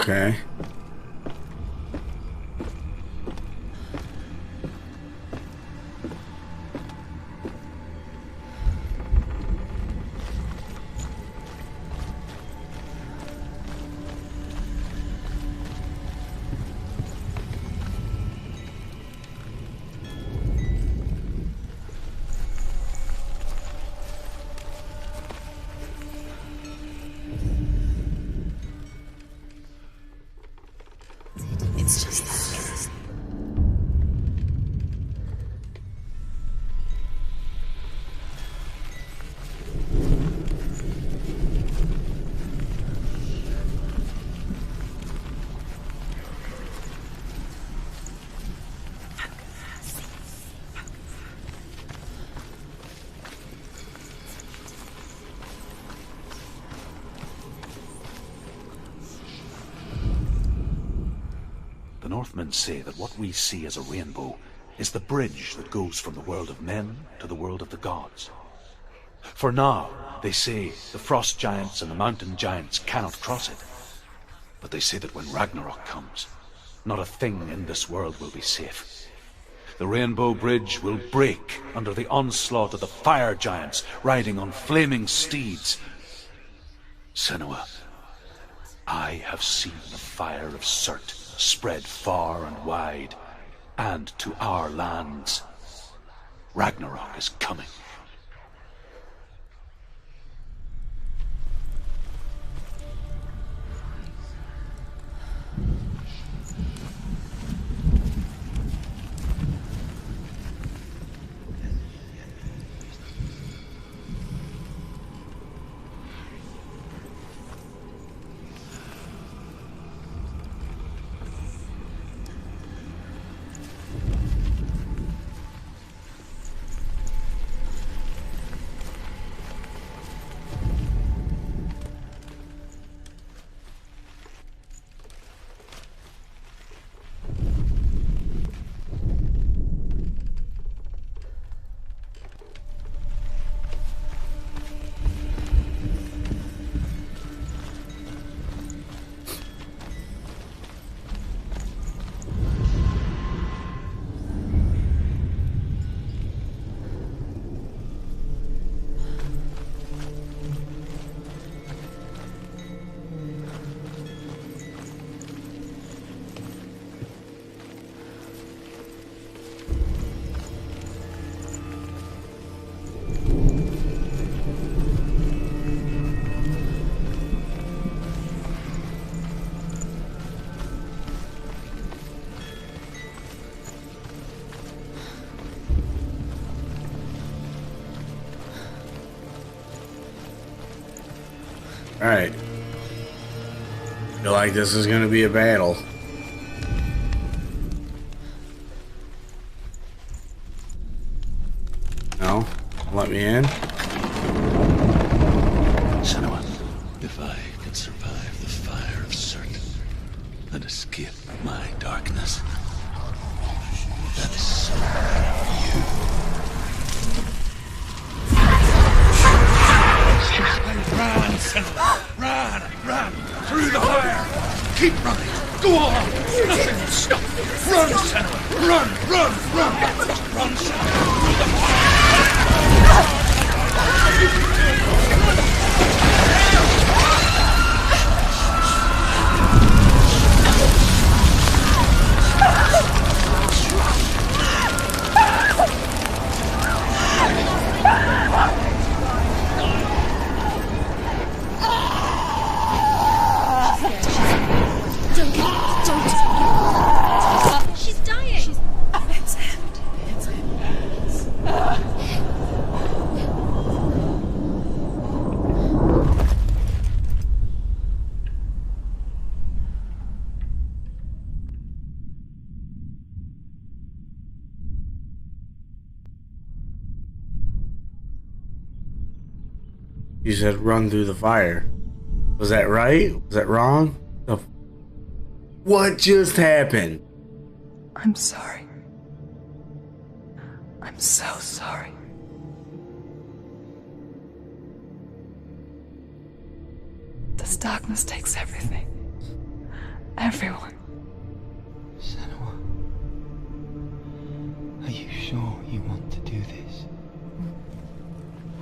Okay. It's just that. The Northmen say that what we see as a rainbow is the bridge that goes from the world of men to the world of the gods. For now, they say, the frost giants and the mountain giants cannot cross it. But they say that when Ragnarok comes, not a thing in this world will be safe. The rainbow bridge will break under the onslaught of the fire giants riding on flaming steeds. Sinua, I have seen the fire of Surt spread far and wide, and to our lands. Ragnarok is coming. Alright. Feel like this is gonna be a battle. No? Let me in? Sinua, if I can survive the fire of Surt and escape my darkness, that is something you. Run, Sinua! Run! Through the fire! Keep running! Go on! Nothing will stop you! Run, Sinua! Run! Just run, Sinua! Through the fire! She's dying! It's him. You said run through the fire. Was that right? Was that wrong? What just happened? I'm sorry. I'm so sorry. This darkness takes everything. Everyone. Sinua, are you sure you want to do this?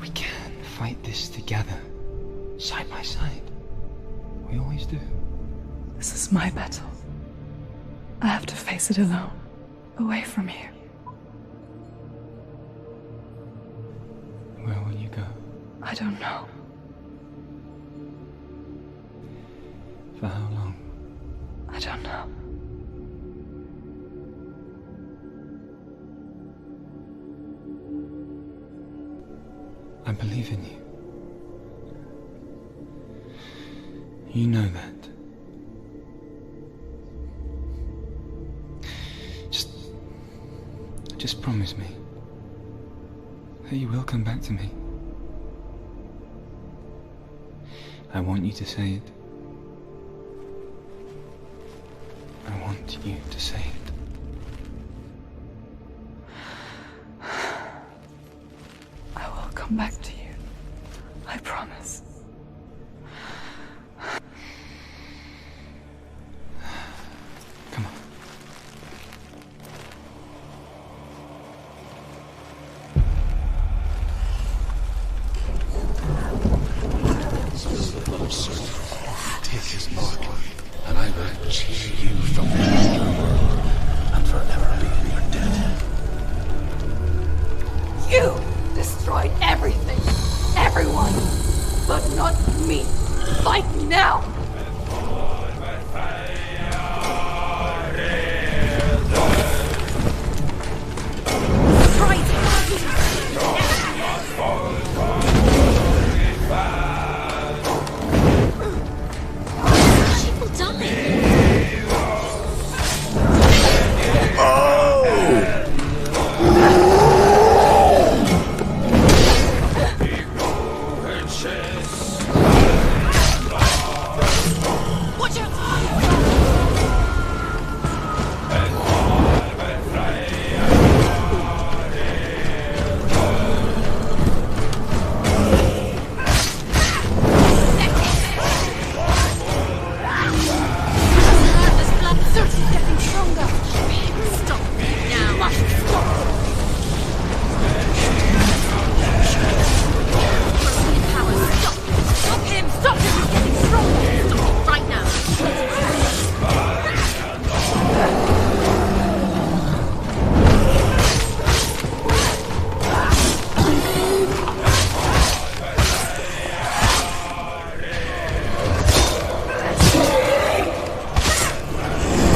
We can fight this together, side by side. We always do. This is my battle. I have to face it alone, away from you. Where will you go? I don't know. For how long? I don't know. I believe in you. You know that. Just promise me that you will come back to me. I want you to say it. I want you to say it. I will come back to you. I promise. Come on. Take his bottle, and I will cheer you from the underworld and forever be in your debt. You destroyed everything, everyone, but not me. Fight me now! She will die. Watch out! His bloodthirst is getting stronger. Stop now. Must stop. Broken power. Stop. Stop him. Stop him. He's getting stronger. Stop right now.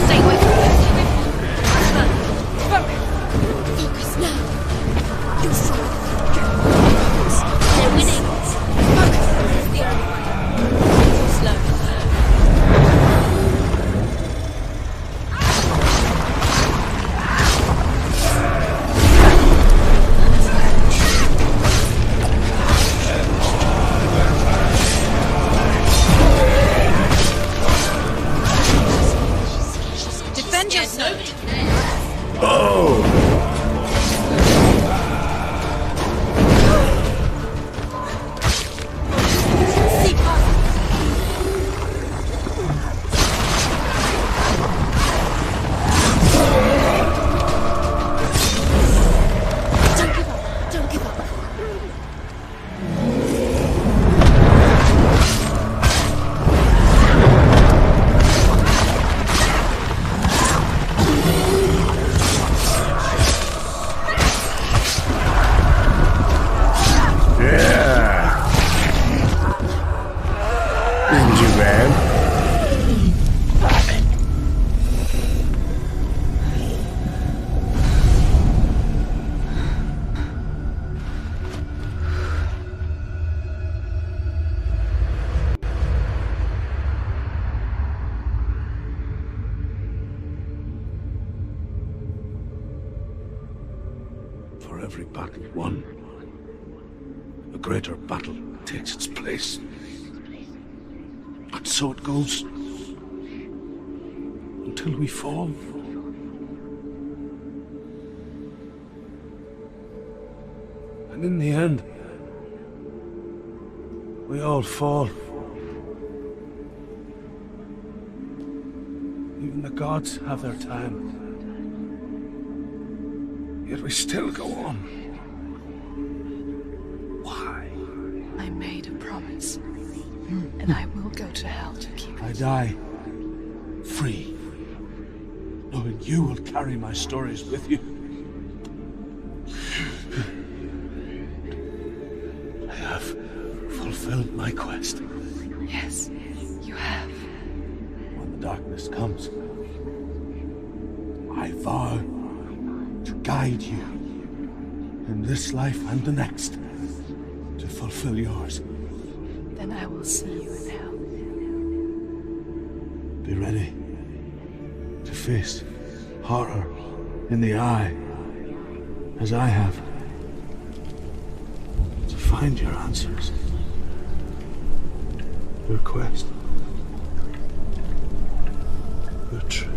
Stay away from him. Stay away from him. Focus now. You're strong. Focus. They're winning. Focus. It's the only way. Too slow. Defend yourself. See past. Don't give up. Don't give up. Yeah. Isn't too bad. For every battle won, a greater battle takes its place. And so it goes. Until we fall. And in the end, we all fall. Even the gods have their time. Yet we still go on. Why? I made a promise. And I will go to hell to keep I it. die free, knowing you will carry my stories with you. I have fulfilled my quest. Yes, you have. When the darkness comes, I vow to guide you in this life and the next to fulfill yours. Then I will see you in hell. Be ready to face horror in the eye, as I have. To find your answers. Your quest. Your truth.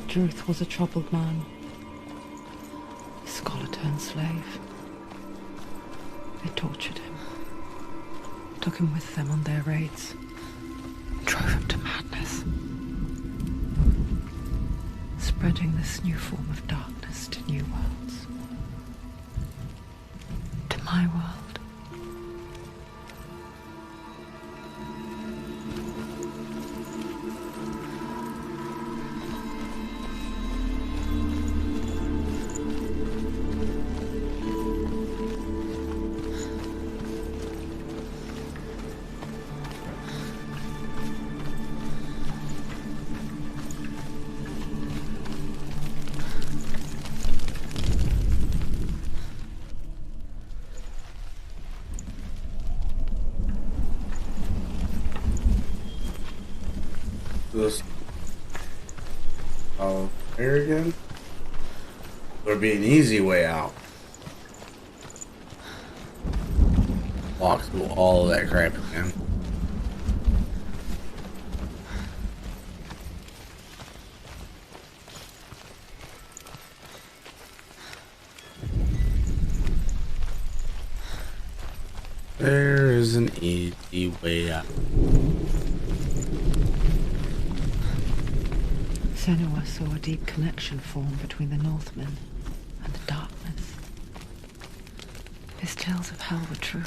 Druth was a troubled man. His scholar turned slave. They tortured him, took him with them on their raids, drove him to madness, spreading this new form of darkness to new worlds. To my world. This. Oh, there again? There'd be an easy way out. Walk through all of that crap again. There is an easy way out. Sinua saw a deep connection form between the Northmen and the darkness. His tales of hell were true.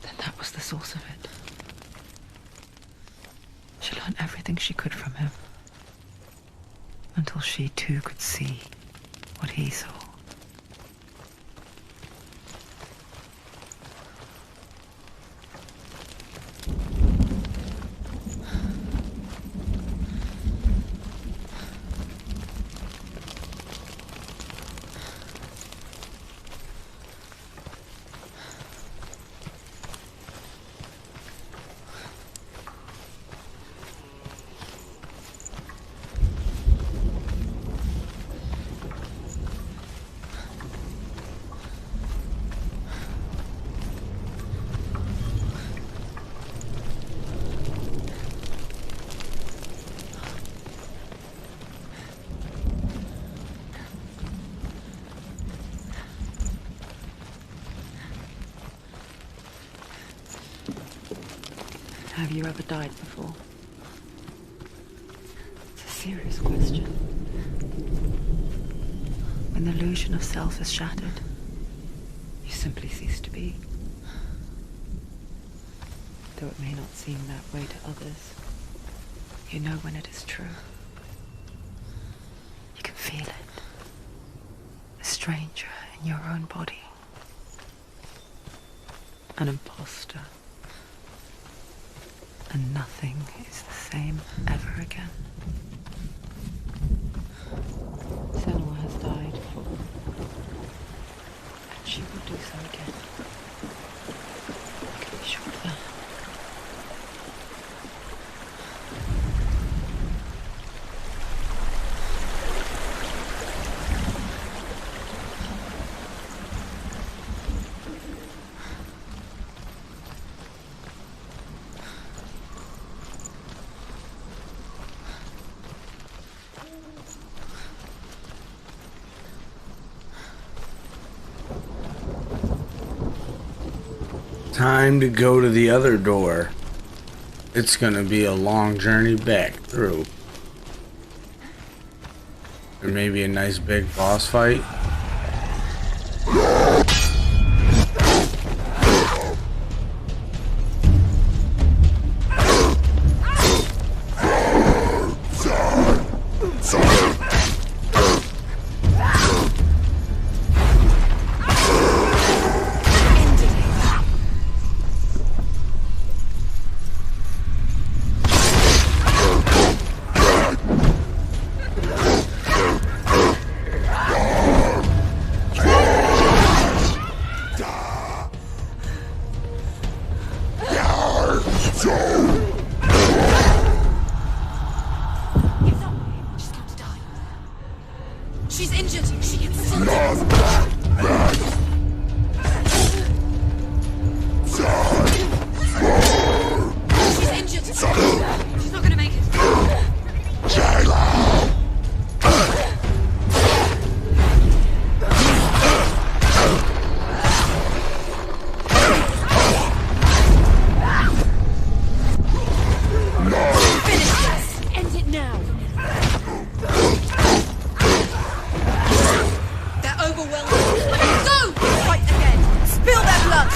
Then that was the source of it. She learned everything she could from him, until she too could see what he saw. Have you ever died before? It's a serious question. When the illusion of self is shattered, you simply cease to be. Though it may not seem that way to others, you know when it is true. You can feel it. A stranger in your own body. An imposter. And nothing is the same ever again. Sinua has died before. And she will do so again. You can be sure of that. Time to go to the other door. It's gonna be a long journey back through. Or maybe a nice big boss fight. She's injured. She can still do She's injured. She's not gonna make it. Finish this. End it now. They're overwhelmed. Go! Fight again. Spill their blood.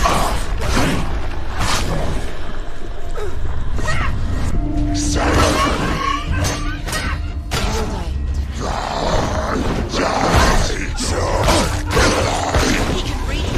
He can breathe.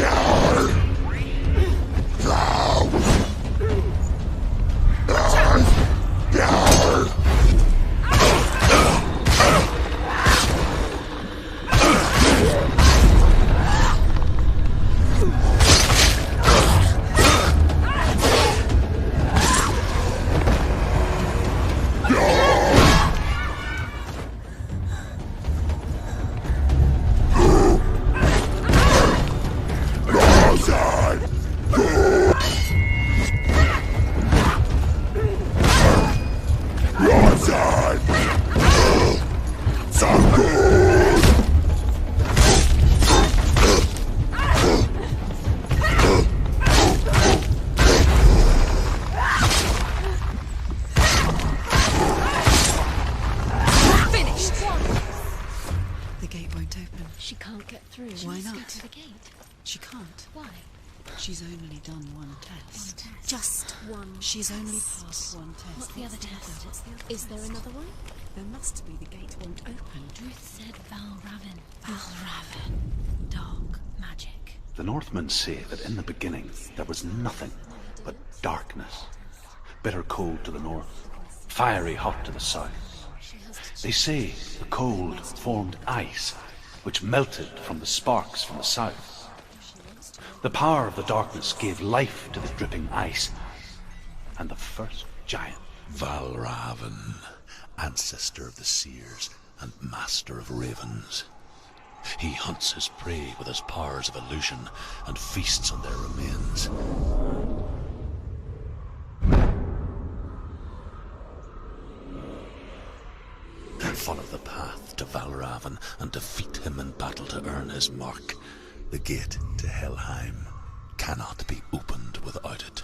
The gate won't open. She can't get through. Why Let's not? go to the gate. She can't. Why? She's only done one test. Just one. She's only test. passed one test. What's the other test? Is there another one? There must be. The gate won't open. Druth said Valravn. Valravn. Dark magic. The Northmen say that in the beginning there was nothing but darkness. Bitter cold to the north, fiery hot to the south. They say the cold formed ice, which melted from the sparks from the south. The power of the darkness gave life to the dripping ice, and the first giant. Valravn, ancestor of the seers and master of ravens. He hunts his prey with his powers of illusion and feasts on their remains. Follow the path to Valravn and defeat him in battle to earn his mark. The gate to Helheim cannot be opened without it.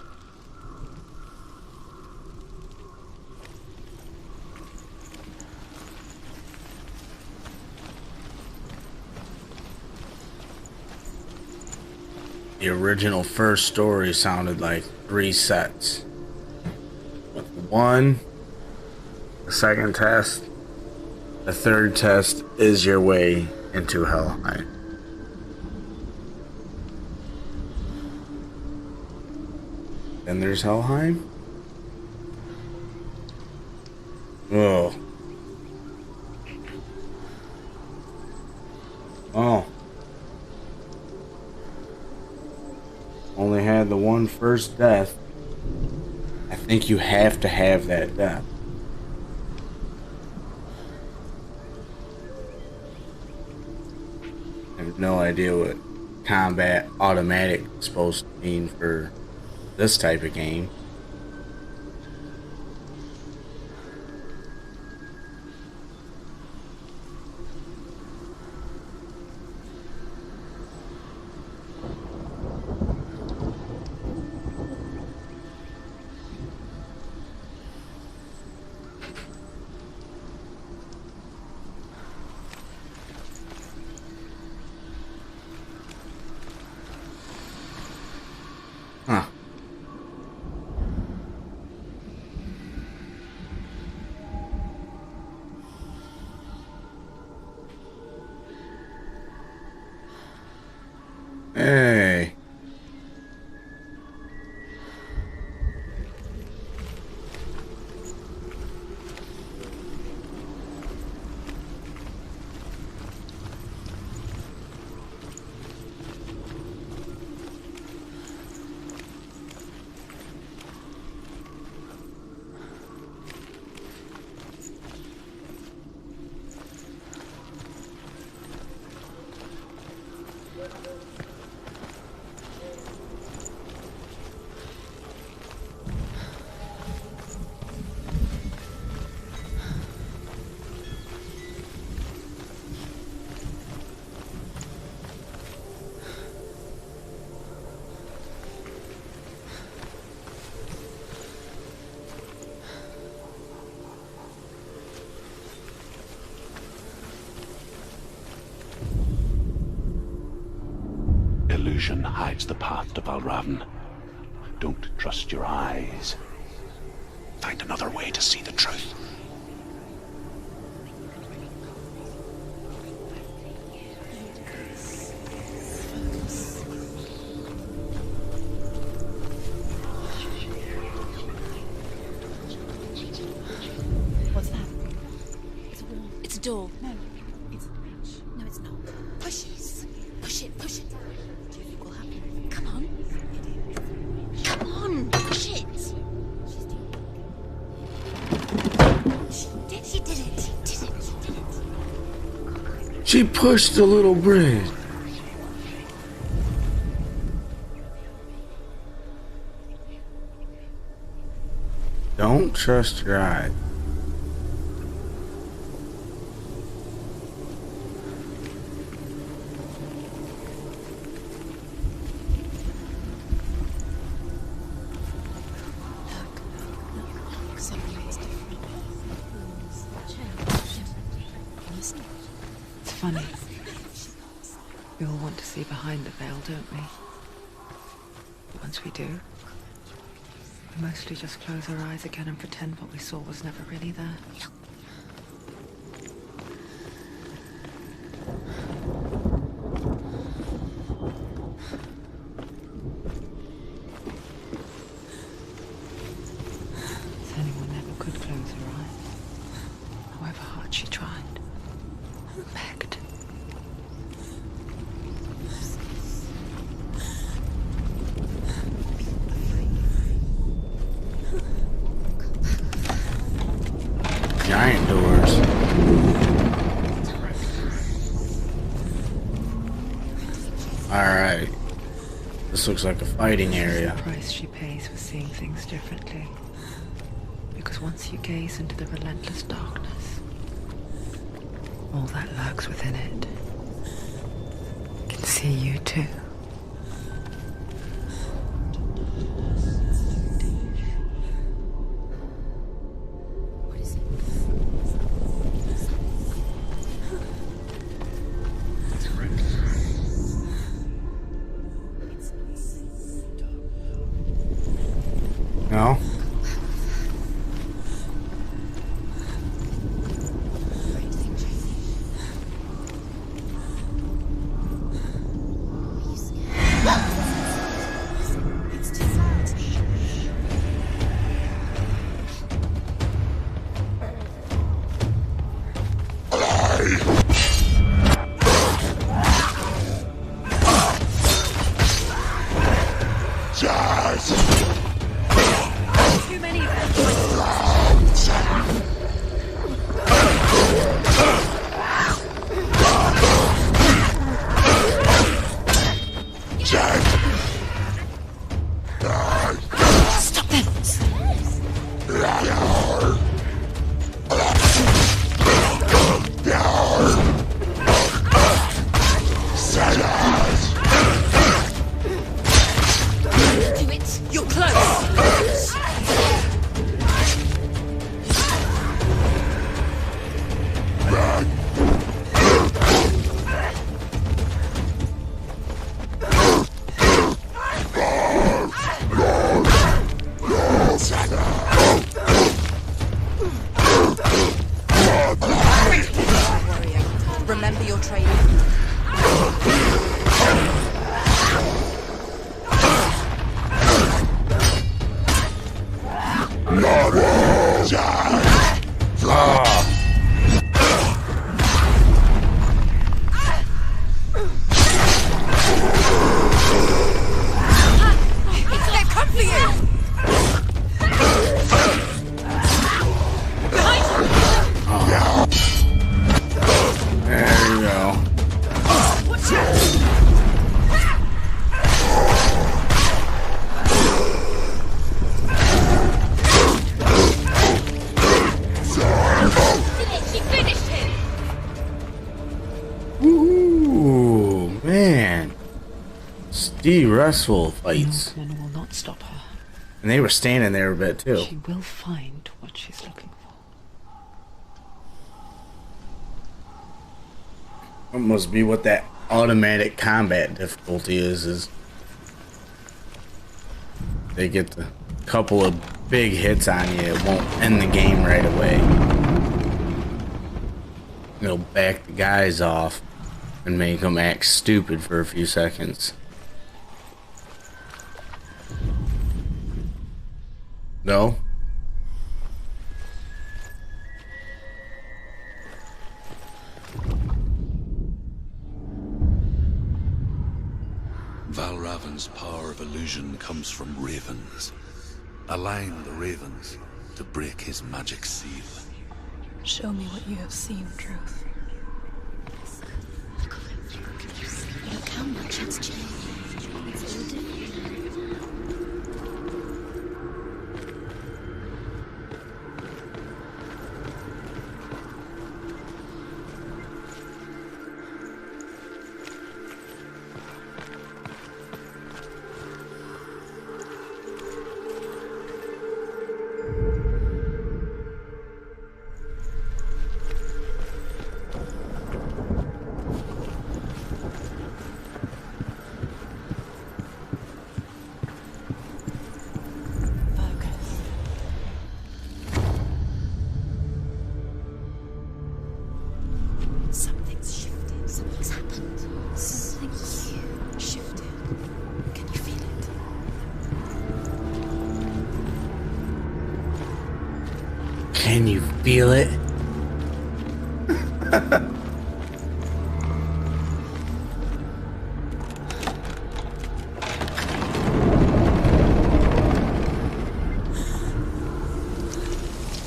the original first story sounded like 3 sets. With 1, the second test, the third test is your way into Helheim. Then there's Helheim? Oh. Oh. Only had the one first death. I think you have to have that death. I have no idea what combat automatic is supposed to mean for this type of game. Huh. Hey. Illusion hides the path to Valravn. Don't trust your eyes. Find another way to see the truth. What's that? It's a wall. It's a door. No, it's a bridge. No, it's not. Push it. Push it. Push it. Do you think will happen? Come on. Come on. Push it. She did it. She did it. She pushed the little bridge. Don't trust your eyes. It's funny. We all want to see behind the veil, don't we? But once we do, we mostly just close our eyes again and pretend what we saw was never really there. Sinua never could close her eyes, however hard she tried. Begged. Giant doors. Alright. This looks like a fighting area. The price she pays for seeing things differently. Because once you gaze into the relentless darkness, all that lurks within it can see you too. No? Too many of them. Stop them! Do it! You're close! Remember your training. They've come for you! Behind you! There you go. Watch out! She finished him! Ooh, man. Steve Russell fights. Northman will not stop her. And they were standing there a bit too. She will find what she's looking for. That must be what that automatic combat difficulty is they get the couple of big hits on you, it won't end the game right away. It'll back the guys off and make them act stupid for a few seconds. No? Valravan's power of illusion comes from ravens. Align the ravens to break his magic seal. Show me what you have seen, Truth. Look how much it's changed. It's all different. Something's shifted. Something's happened. Something's shifted. Can you feel it? Can you feel it?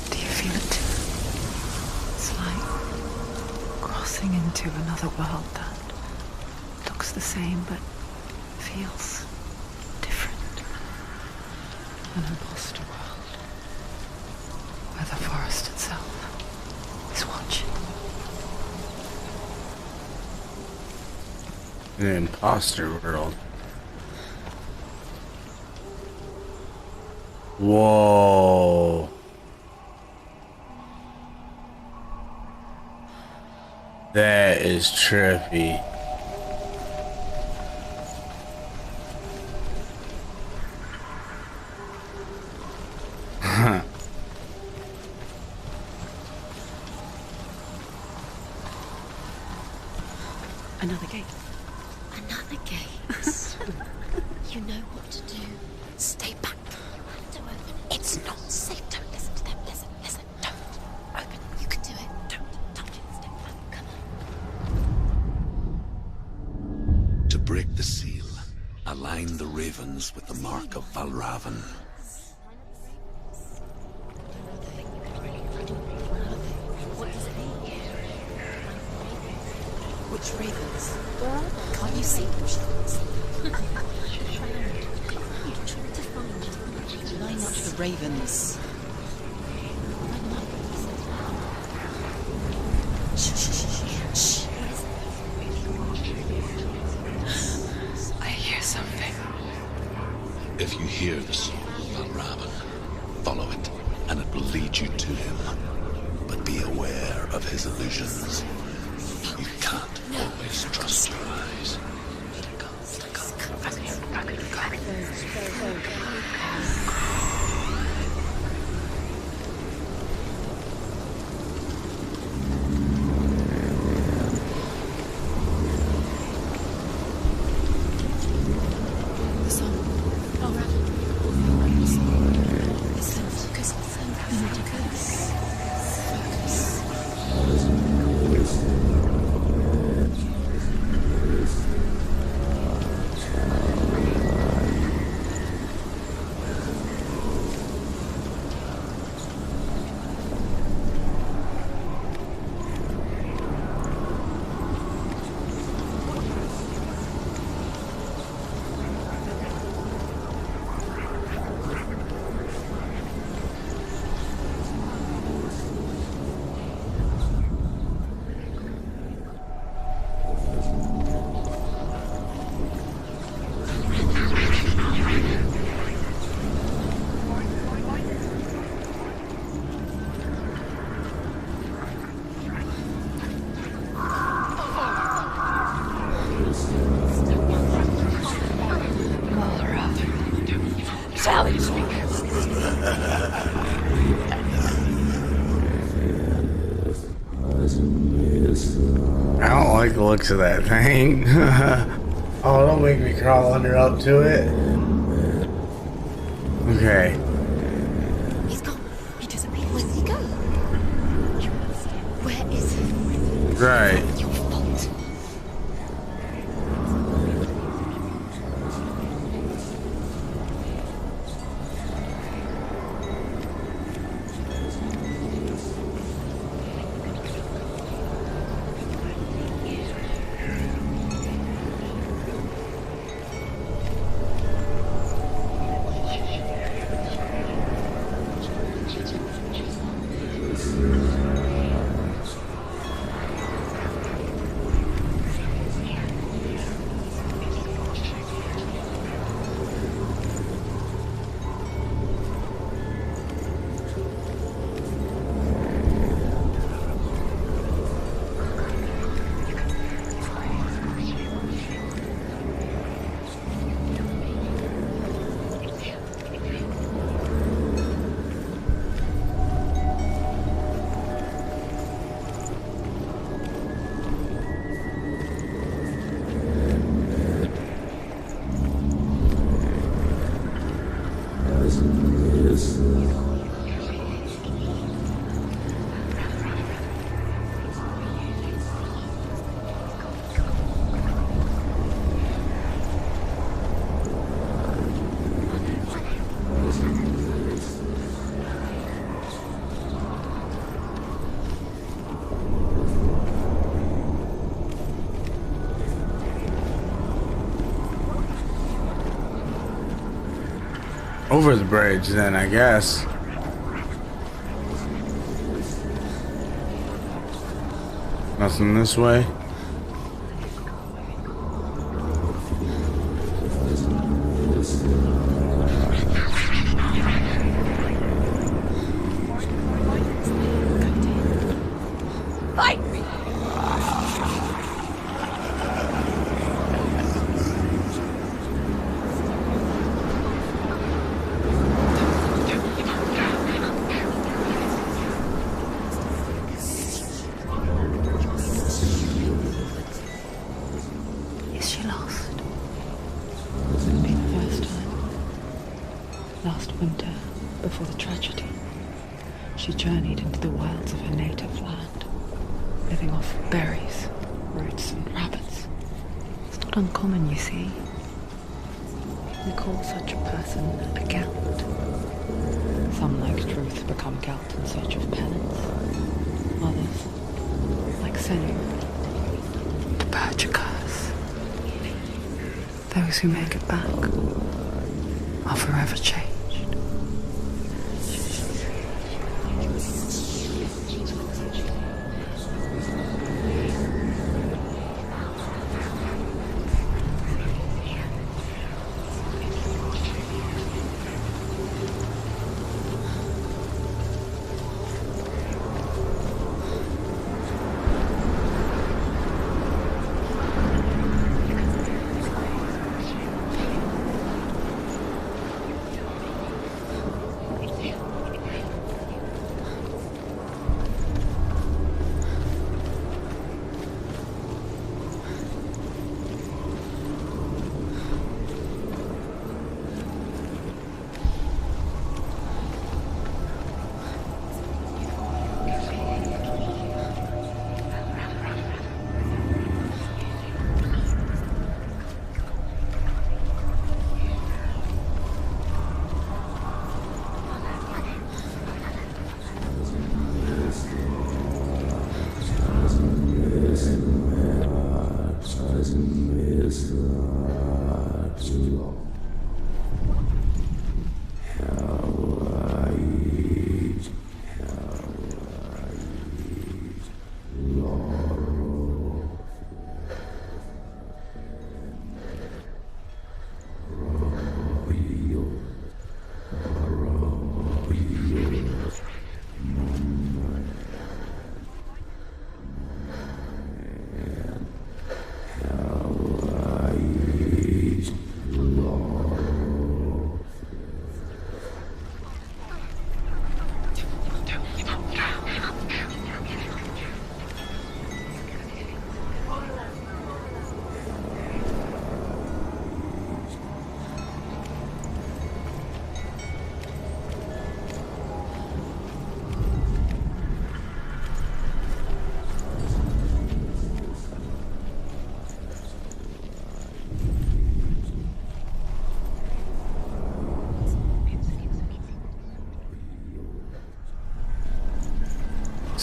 Do you feel it too? It's like crossing into another world that looks the same but feels different. An imposter world where the forest itself is watching. An imposter world. Whoa. That is trippy. Another gate. Another gate. You know what to do. Stay back. Don't open. It's not safe. Don't listen to them. Listen. Don't open. You can do it. Don't touch it. Step back. Come on. To break the seal, align the ravens with the mark of Valravan. Which ravens? Where are they? Can't you see them? Line up the ravens. Shh. I hear something. If you hear the soul of Valravan, follow it, and it will lead you to him. But be aware of his illusions. You can't always trust your eyes. The song. All right. Listen. Focus. Challenge me. I don't like the looks of that thing. Oh, don't make me crawl under up to it. Okay. He's gone. He disappeared. Where did he go? Where is he? Right. Your fault. Over the bridge, then, I guess. Nothing this way. Fight me. She journeyed into the wilds of her native land, living off berries, roots, and rabbits. It's not uncommon, you see. We call such a person a Celt. Some, like Truth, become Celt in search of penance. Others, like Sinua, purge a curse. Those who make it back are forever changed.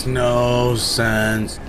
Makes no sense.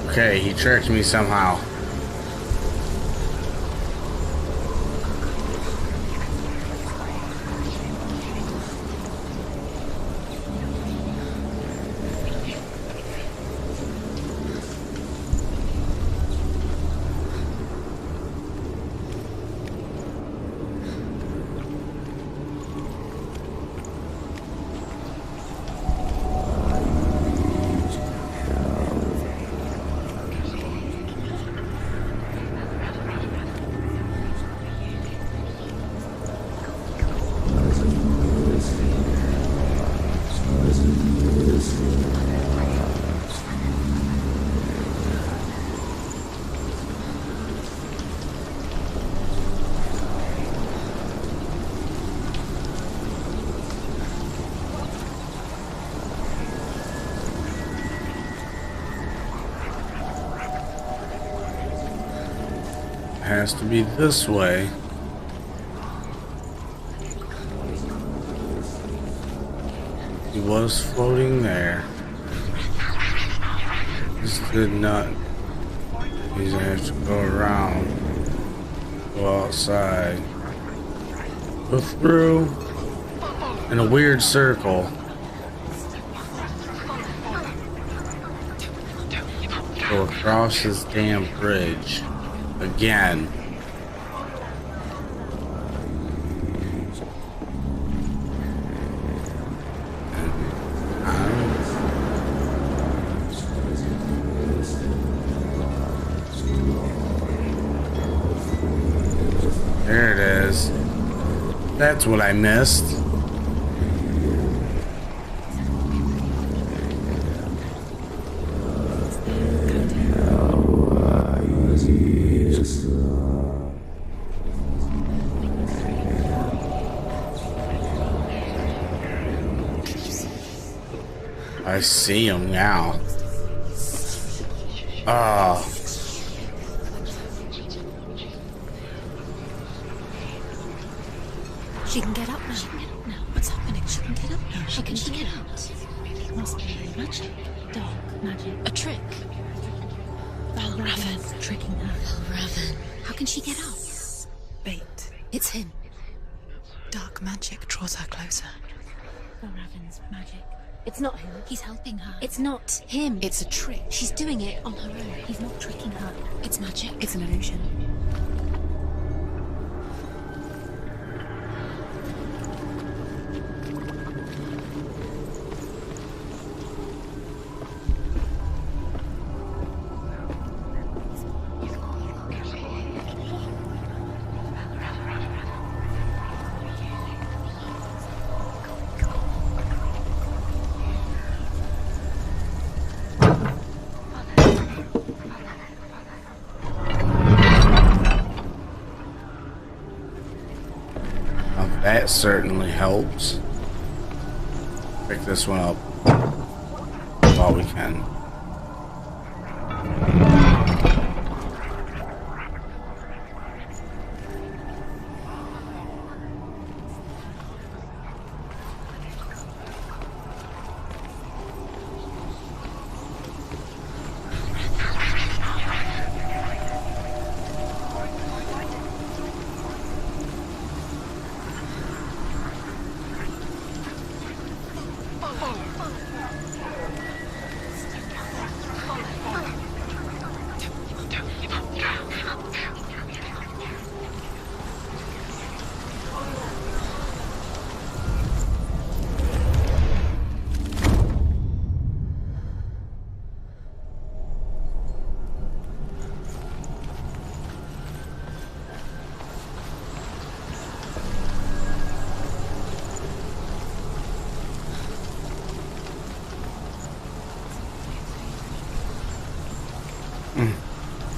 Okay, he tricked me somehow. Has to be this way. He was floating there. This did not. He's gonna have to go around, go outside, go through in a weird circle. Go across this damn bridge. Again. There it is. That's what I missed. I see him now. Ah. She can get up now. What's happening? She can get up now. How can she get out? It must be magic. Dark magic. A trick. Valravan's tricking her. Valravan. How can she get out? Bait. It's him. Dark magic draws her closer. Valravan's magic. It's not him. He's helping her. It's not him. It's a trick. She's doing it on her own. He's not tricking her. It's magic. It's an illusion. That certainly helps. Pick this one up while we can.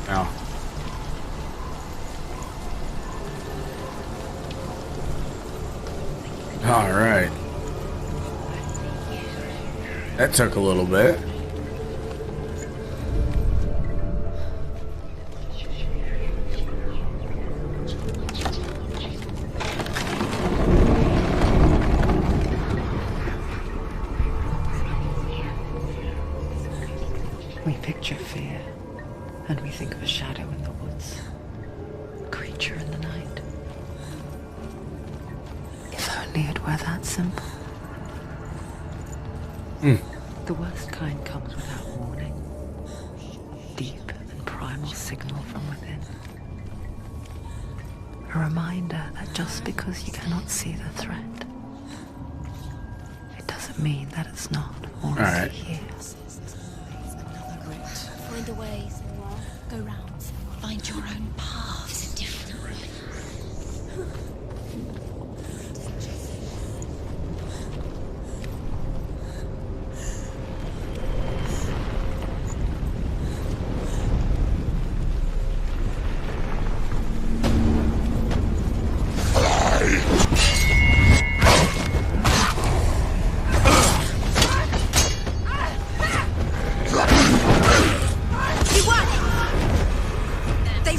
No. All right. That took a little bit. We picture fear, and we think of a shadow in the woods, a creature in the night. If only it were that simple. The worst kind comes without warning. Deep and primal signal from within. A reminder that just because you cannot see the threat, it doesn't mean that it's not already here. Another route. Find a way, Sinua. Go round. Find your own path. There's a different way.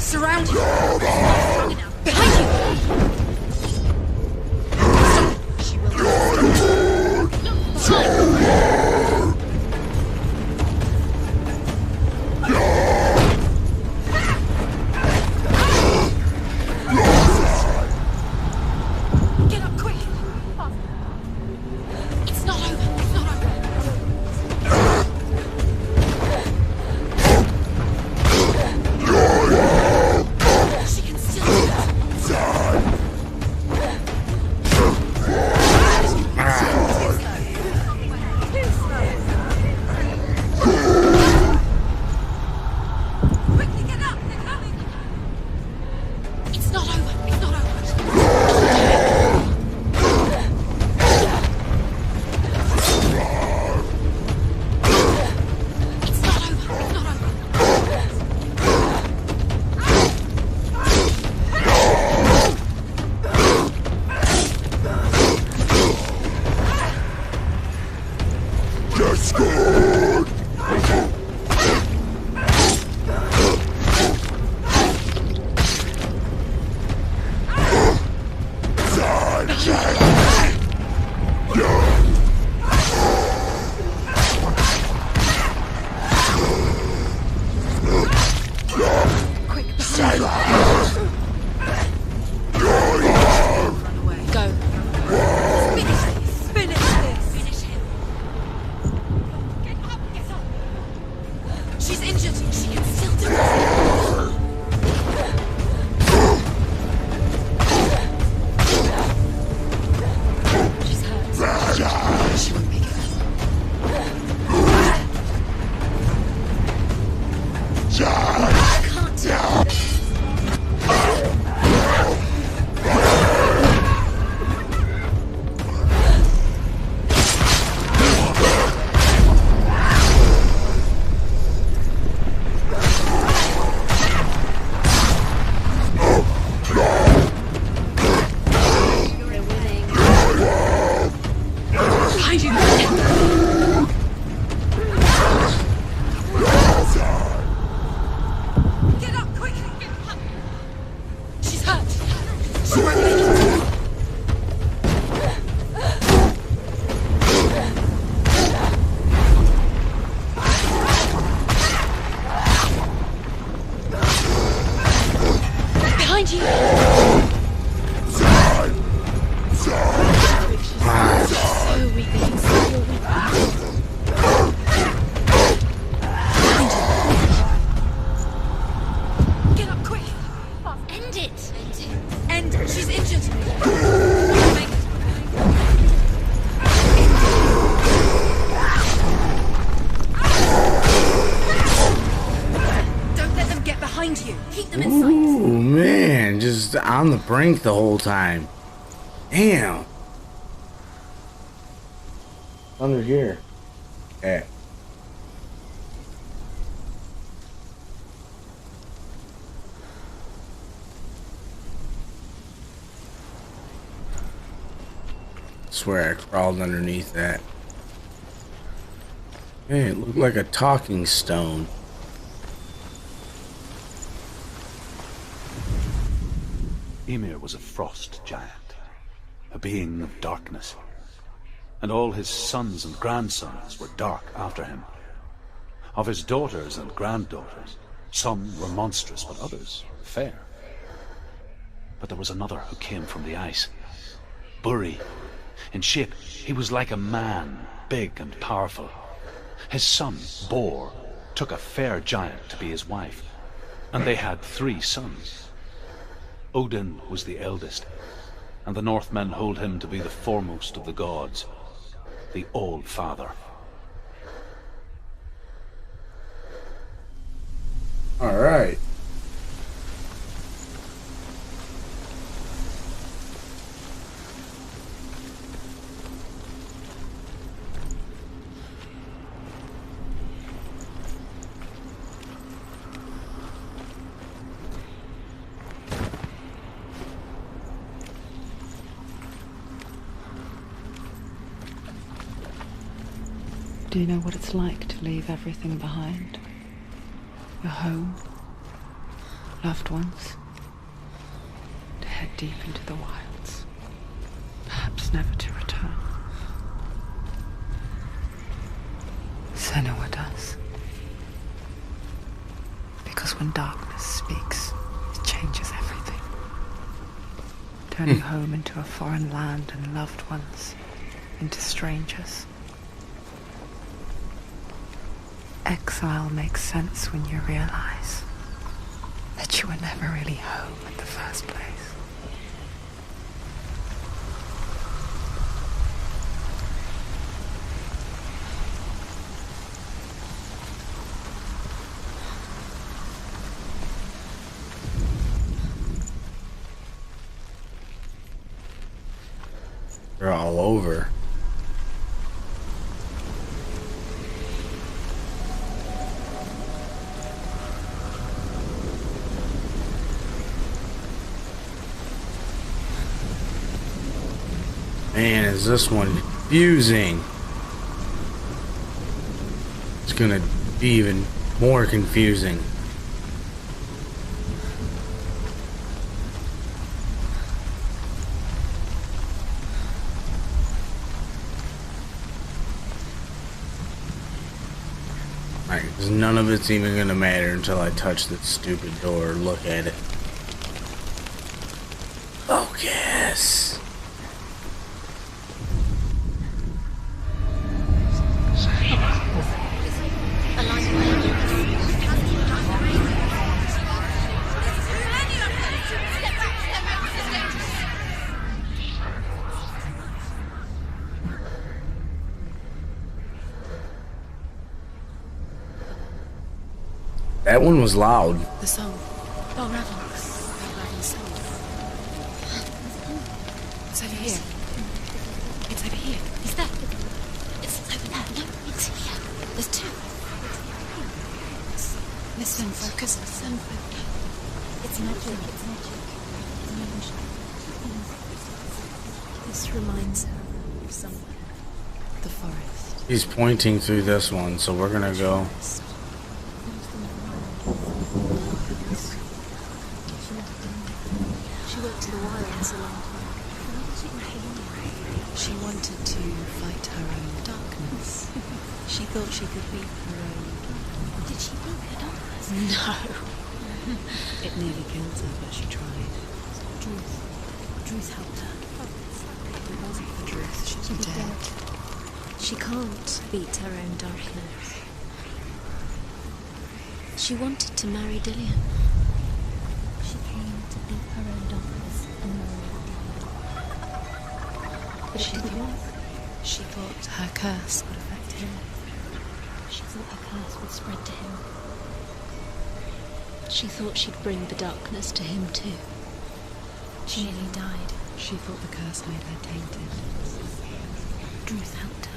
Surrounded. Behind you. She will. Get up quick. It's not over. It's not over. On the brink the whole time. Damn. Under here. Okay. Swear I crawled underneath that. Hey, it looked like a talking stone. Ymir was a frost giant, a being of darkness, and all his sons and grandsons were dark after him. of his daughters and granddaughters. Some were monstrous, but others fair. But there was another who came from the ice. Buri. In shape, he was like a man, big and powerful. His son, Bor, took a fair giant to be his wife, and they had 3 sons. Odin was the eldest, and the Northmen hold him to be the foremost of the gods, the All-Father. All right. Do you know what it's like to leave everything behind? Your home, loved ones, to head deep into the wilds, perhaps never to return. Sinua does. Because when darkness speaks, it changes everything. Turning home into a foreign land and loved ones into strangers. Exile makes sense when you realize that you were never really home in the first place. They're all over. Man, is this one confusing? It's gonna be even more confusing. Alright, 'cause none of it's even gonna matter until I touch that stupid door or look at it. Focus! That one was loud. The song. Oh, Raven's song. It's over here. It's over here. Is that? It's over there. No, it's here. There's 2. Listen, focus. Listen. It's magic. It's magic. This reminds her of somewhere. The forest. He's pointing through this one, so we're gonna go. She worked in the wilds a long time. She wanted to fight her own darkness. She thought she could beat her own. Did she beat her darkness? No. It nearly killed her, but she tried. Druth helped her. If it wasn't for Druth, she'd be dead. She can't beat her own darkness. She wanted to marry Dillian. She came to beat her own darkness and marry Dillian. But she didn't work. She thought her curse would affect him. She thought her curse would spread to him. She thought she'd bring the darkness to him too. She nearly died. She thought the curse made her tainted. Druth helped her.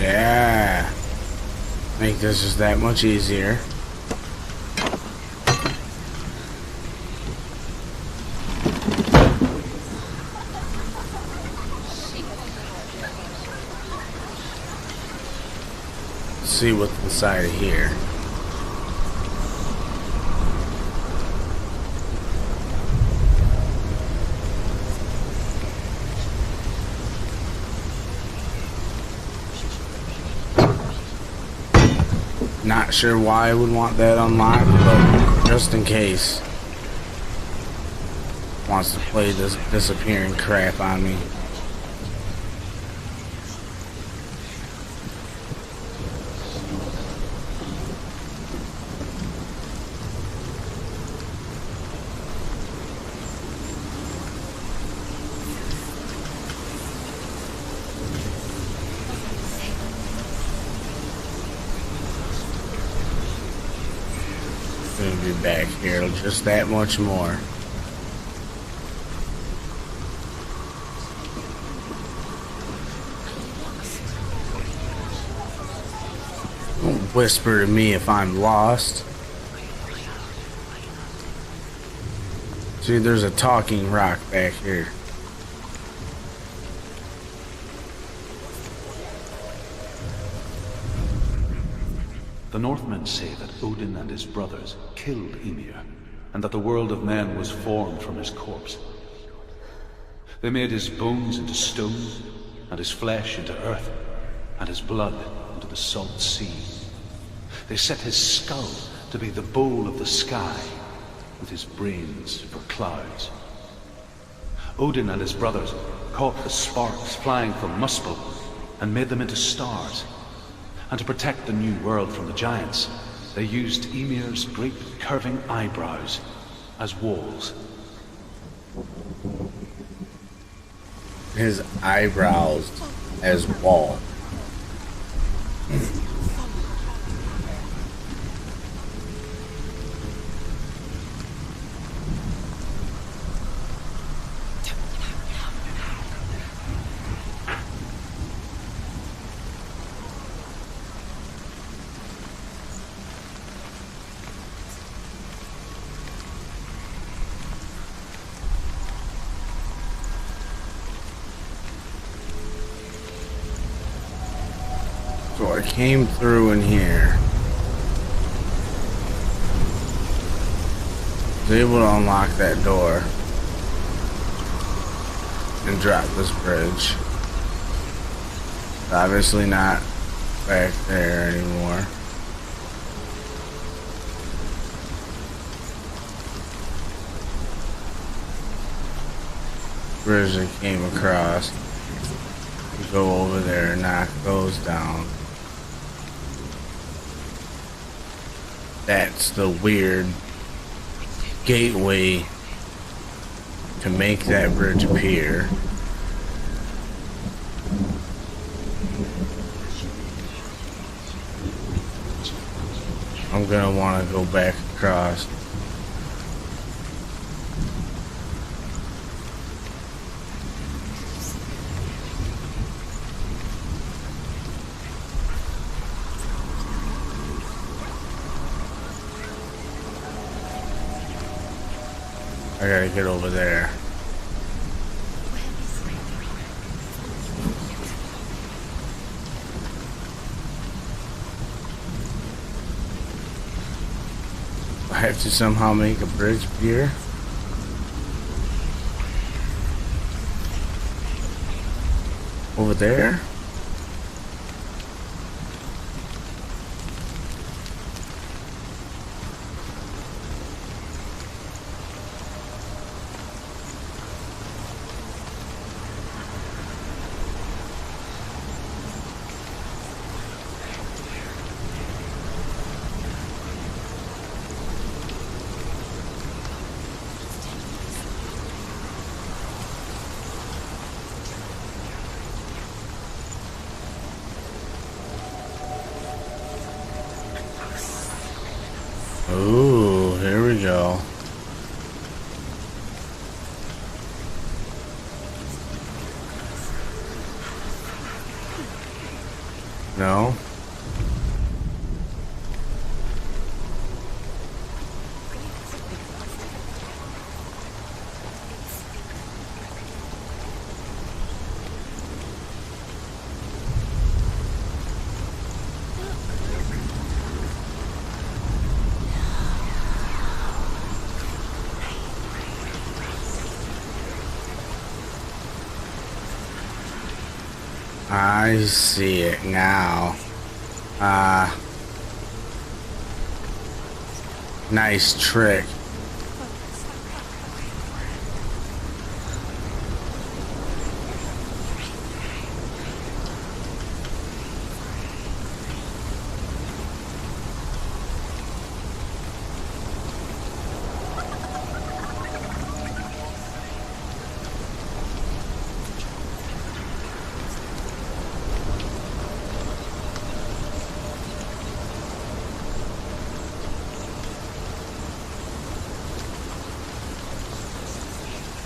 Yeah. Make this just that much easier. Let's see what's inside of here. Not sure why I would want that unlocked, but just in case. Wants to play this disappearing crap on me. Gonna be back here just that much more. Don't whisper to me if I'm lost. See, there's a talking rock back here. The Northmen say that Odin and his brothers killed Ymir, and that the world of men was formed from his corpse. They made his bones into stone, and his flesh into earth, and his blood into the salt sea. They set his skull to be the bowl of the sky, with his brains for clouds. Odin and his brothers caught the sparks flying from Muspel and made them into stars. And to protect the new world from the giants, they used Ymir's great curving eyebrows as walls. His eyebrows as wall. So I came through in here. Was able to unlock that door and drop this bridge. It's obviously not back there anymore. Bridge that came across. You go over there and knock those down. That's the weird gateway to make that bridge appear. I'm gonna want to go back across. I gotta get over there. I have to somehow make a bridge here. Over there? No. I see it now. Nice trick.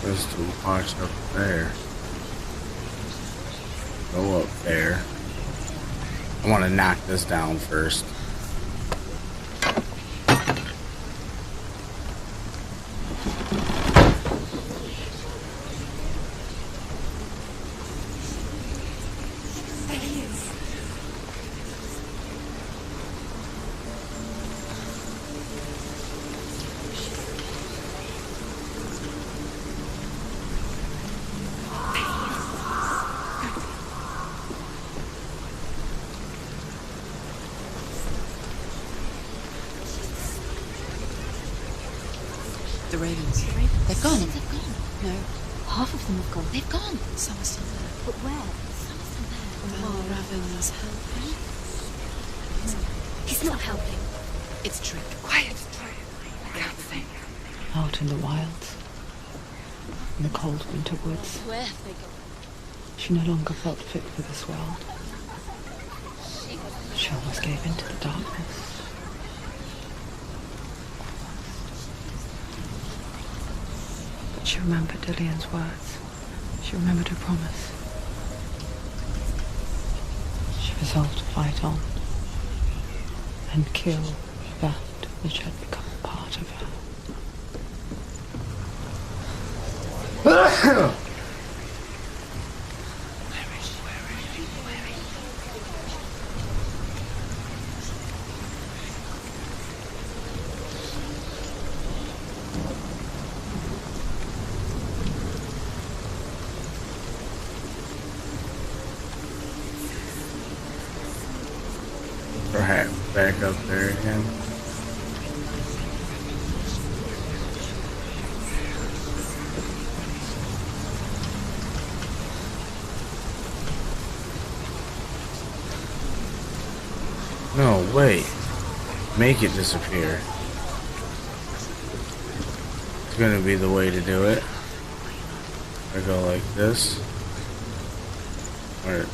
There's two parts up there. Go up there. I want to knock this down first. The ravens. They've gone. They've gone. No. Half of them have gone. They've gone. Some are still there. But where? Some are still there. Val Raven's helping. He's not helping. It's a trick. Quiet. I can't think. Out in the wilds. In the cold winter woods. Where have they gone? She no longer felt fit for this world. She almost gave in to the darkness. But she remembered Dillian's words. She remembered her promise. She resolved to fight on and kill that which had become part of her. Perhaps back up there again. No, wait. Make it disappear. It's gonna be the way to do it. I go like this. Or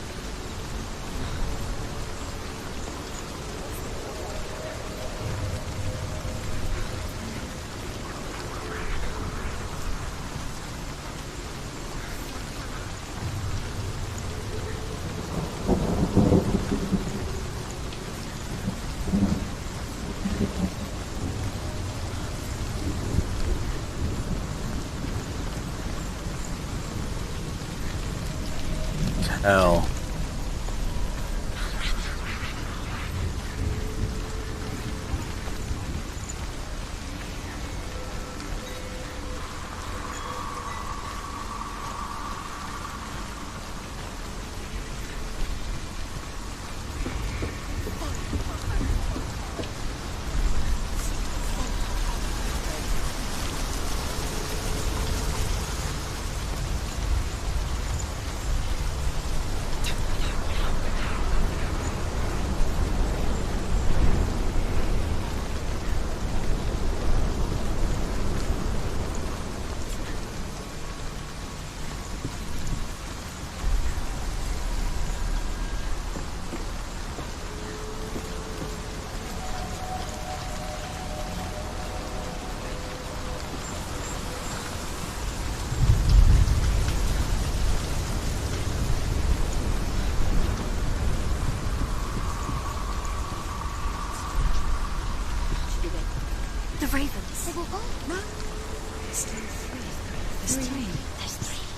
hell.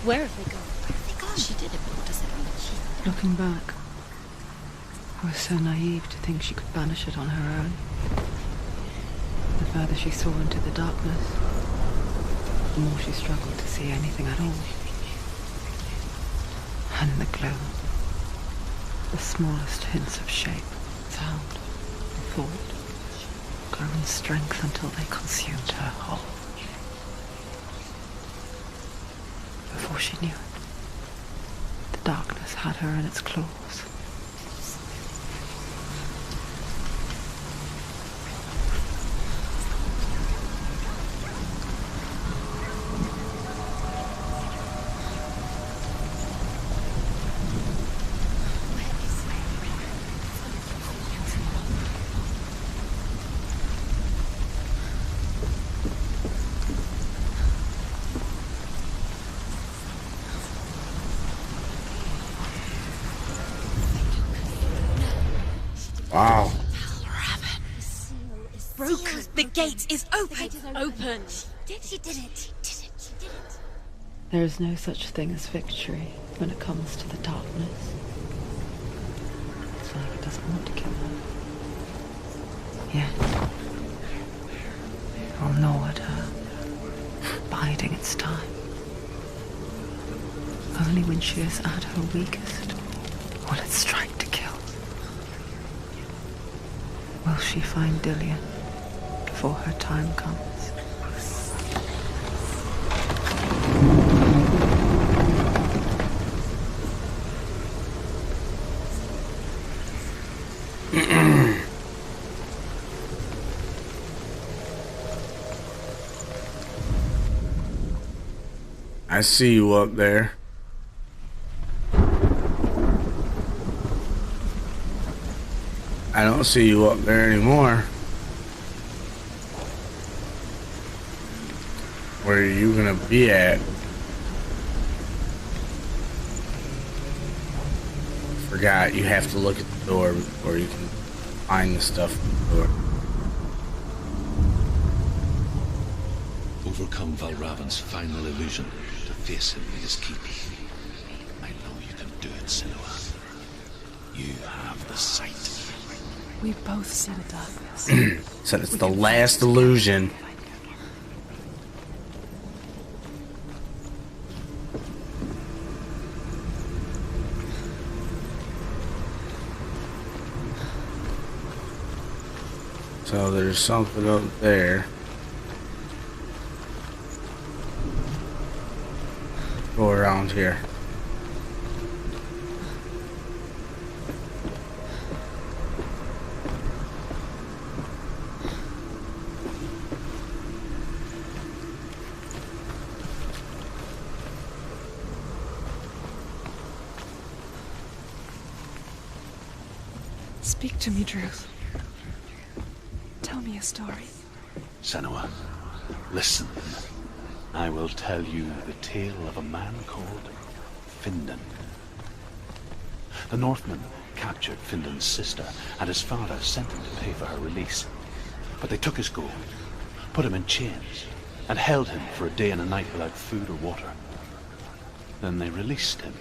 Where have they gone? Where have they gone? She did it, but what does it mean? Looking back, I was so naive to think she could banish it on her own. The further she saw into the darkness, the more she struggled to see anything at all. And the gloom, the smallest hints of shape, sound, and thought, grew in strength until they consumed her whole. Before she knew it, the darkness had her in its claws. Wow. Broken. The gate is open. Open. She did it. There is no such thing as victory when it comes to the darkness. It's like it doesn't want to kill her. Yet, it will gnaw at her, biding its time. Only when she is at her weakest will it strike to kill. Will she find Dillion before her time comes? I see you up there. I don't see you up there anymore. Where are you gonna be at? Forgot, you have to look at the door before you can find the stuff in the door. Overcome Valravan's final illusion to face him in his keep. I know you can do it, Sinua. You have the sight. We both see the darkness. Said it's the last illusion. So there's something up there. Go around here. Speak to me, Drew. Tell me a story. Sinua, listen. I will tell you the tale of a man called Findan. The Northmen captured Findan's sister, and his father sent him to pay for her release. But they took his gold, put him in chains, and held him for a day and a night without food or water. Then they released him.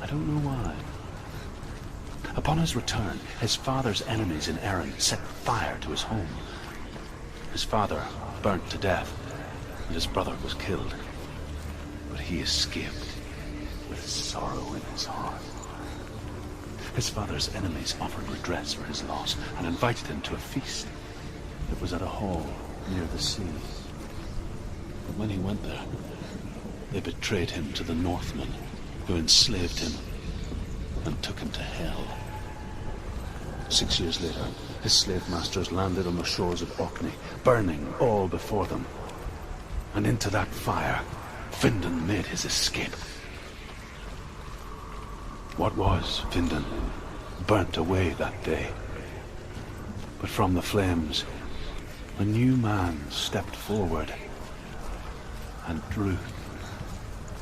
I don't know why. Upon his return, his father's enemies in Erin set fire to his home. His father burnt to death, and his brother was killed. But he escaped with sorrow in his heart. His father's enemies offered redress for his loss and invited him to a feast. It was at a hall near the sea. But when he went there, they betrayed him to the Northmen, who enslaved him and took him to hell. 6 years later, his slave masters landed on the shores of Orkney, burning all before them. And into that fire, Findan made his escape. What was Findan burnt away that day. But from the flames, a new man stepped forward, and Druth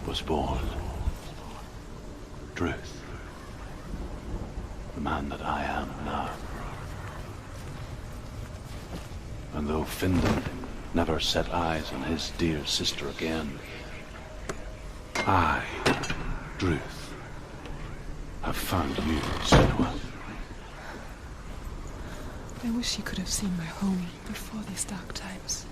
was born. Druth. The man that I am now. And though Findan never set eyes on his dear sister again, I, Druth, have found you, Sinua. I wish you could have seen my home before these dark times.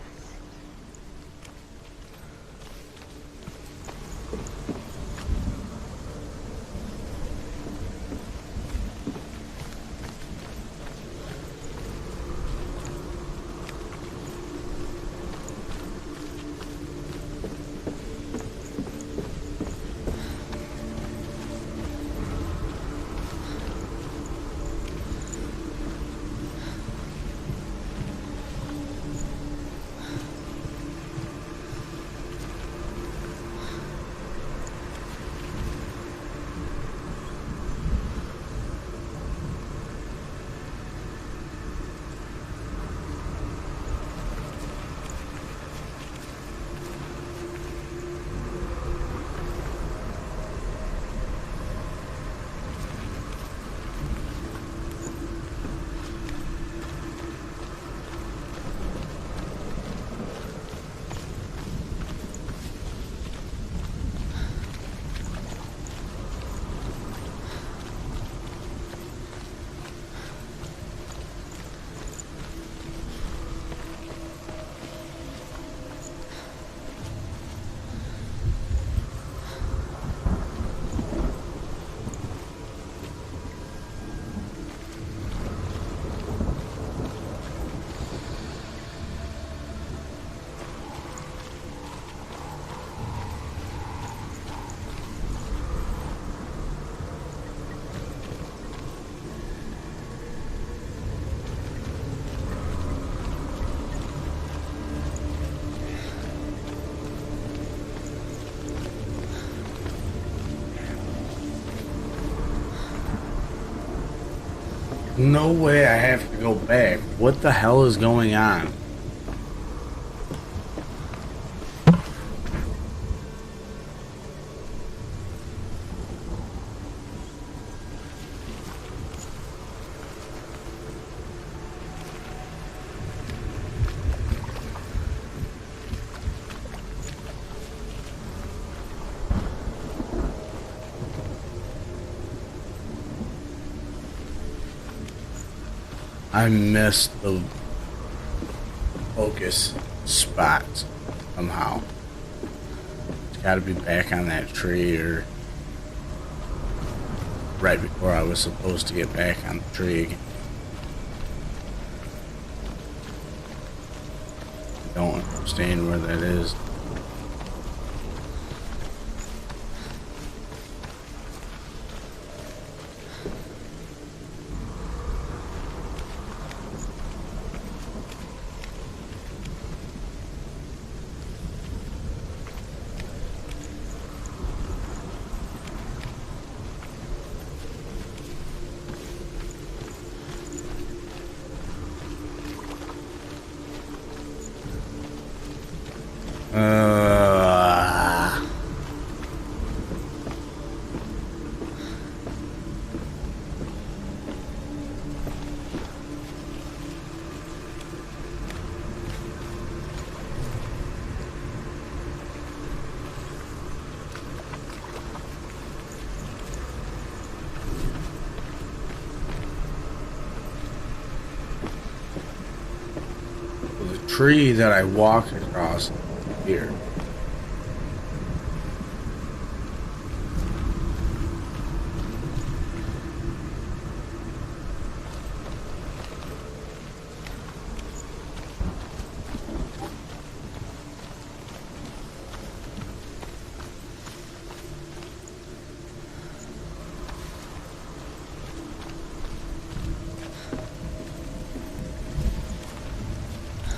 No way I have to go back. What the hell is going on? I missed the focus spot somehow. It's gotta be back on that tree or right before I was supposed to get back on the tree again. Don't understand where that is. Tree that I walked across here.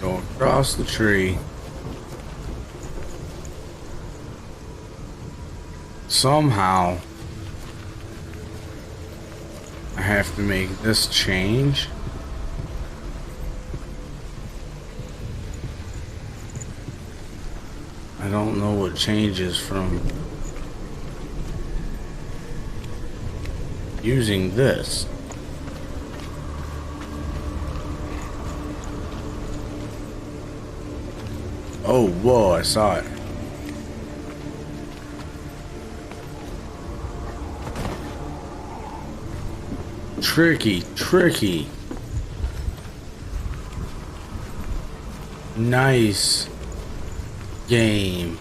Go across the tree. Somehow I have to make this change. I don't know what changes from using this. Oh, whoa, I saw it. Tricky, tricky. Nice game.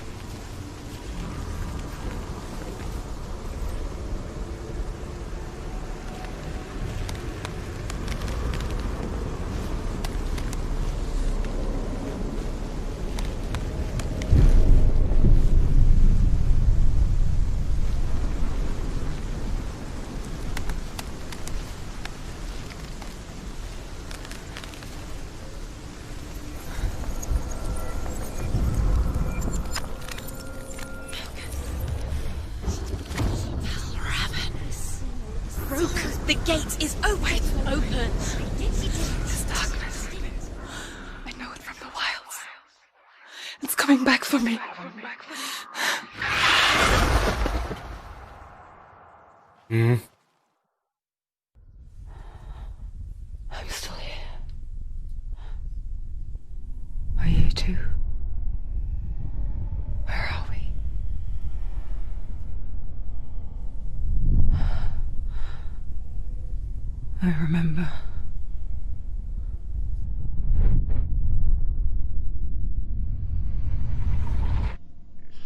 The gate is open. Open. This darkness. I know it from the wilds. It's coming back for me. Hmm. I'm still here. Are you too? Where are we? I remember.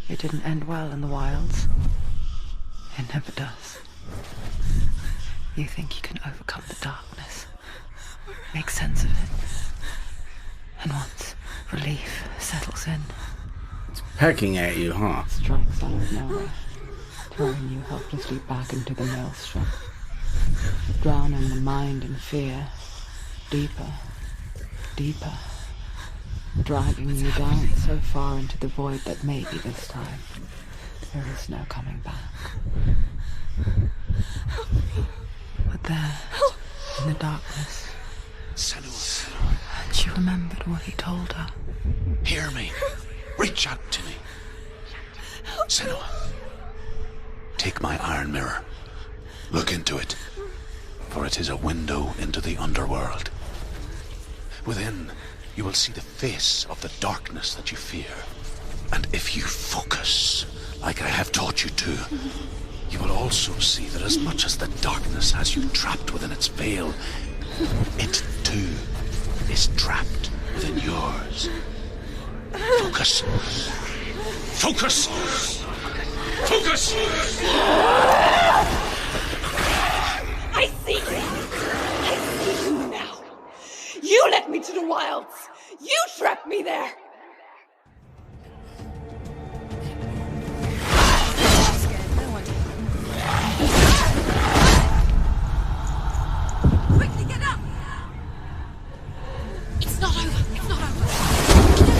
It didn't end well in the wilds. It never does. You think you can overcome the darkness, make sense of it, and once relief settles in, It's pecking at you, huh? it strikes out of nowhere, throwing you helplessly back into the maelstrom, drowning the mind in fear, deeper, deeper, dragging you down so far into the void that maybe this time there is no coming back. But there, in the darkness, Sinua, she remembered what he told her. hear me. Reach out to me. Sinua, take my iron mirror. Look into it, for it is a window into the underworld. Within, you will see the face of the darkness that you fear. And if you focus, like I have taught you to, you will also see that as much as the darkness has you trapped within its veil, it too is trapped within yours. Focus. Focus! Focus! I see you! I see you now! You led me to the wilds! You trapped me there! Quickly get up! It's not over. It's not over.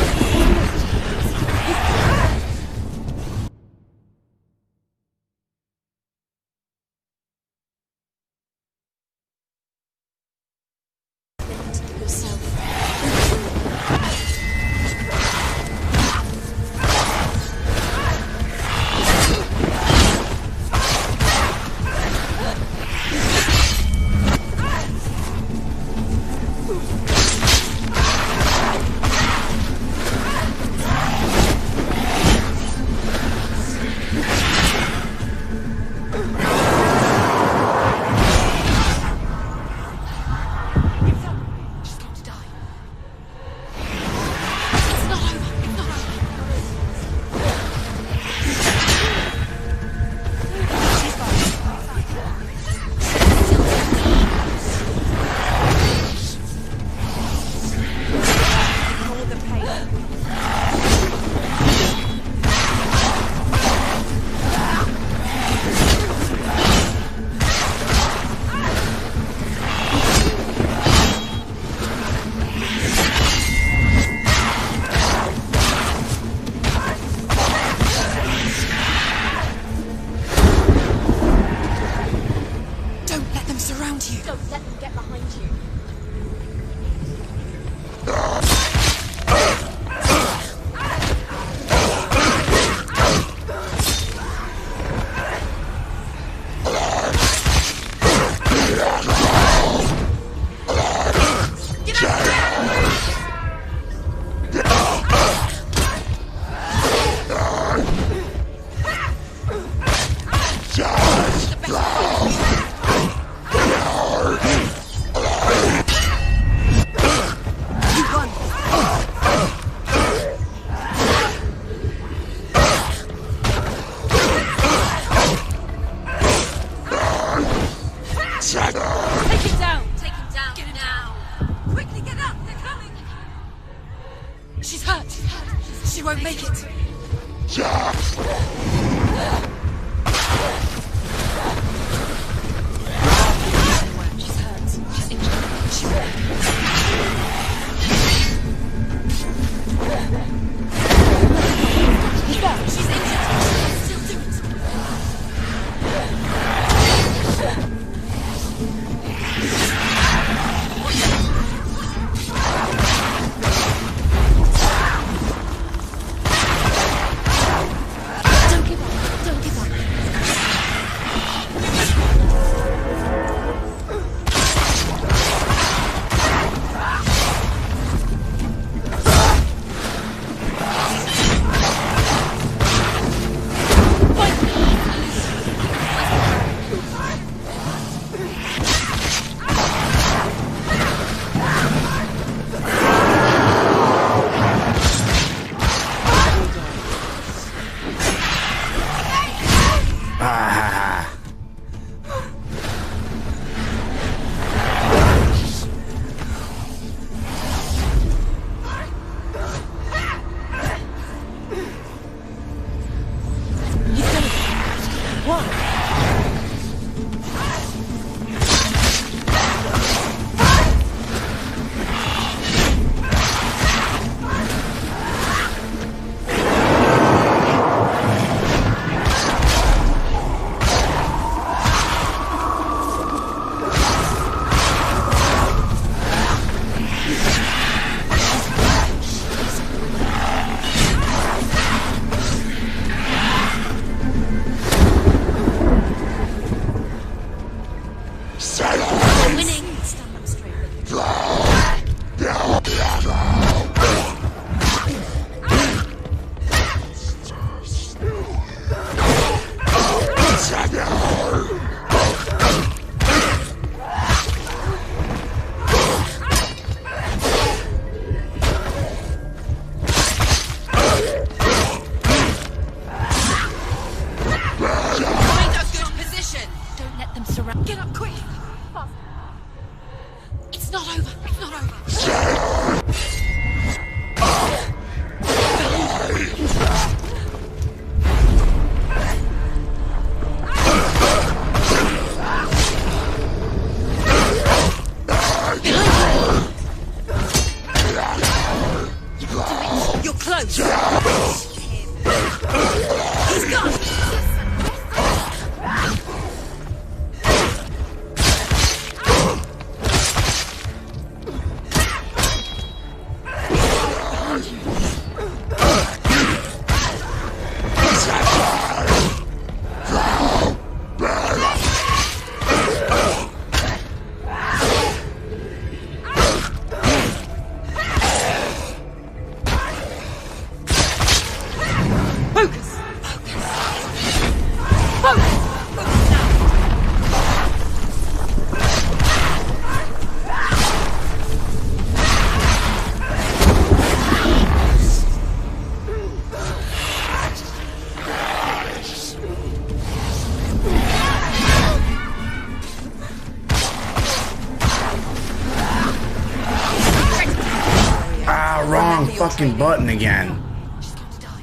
fucking button again. She's going to die.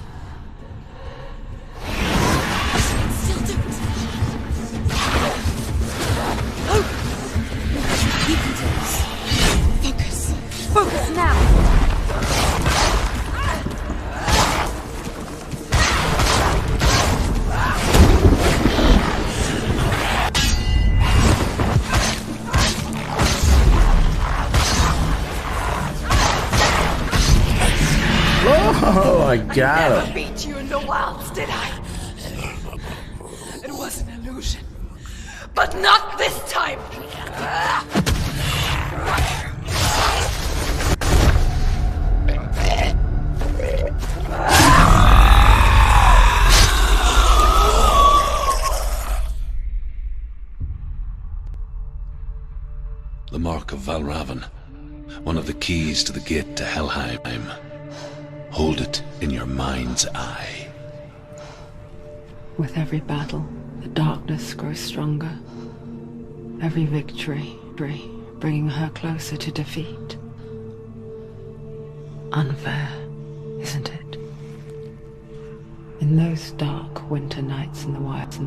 Still do it. You can do this. Focus. Focus now. Oh, I got Never him. beat you in the wilds, did I? It was an illusion. But not this time! The Mark of Valravn, one of the keys to the gate to Helheim. Hold it in your mind's eye. With every battle, the darkness grows stronger. Every victory, bringing her closer to defeat. Unfair, isn't it? In those dark winter nights in the wilds,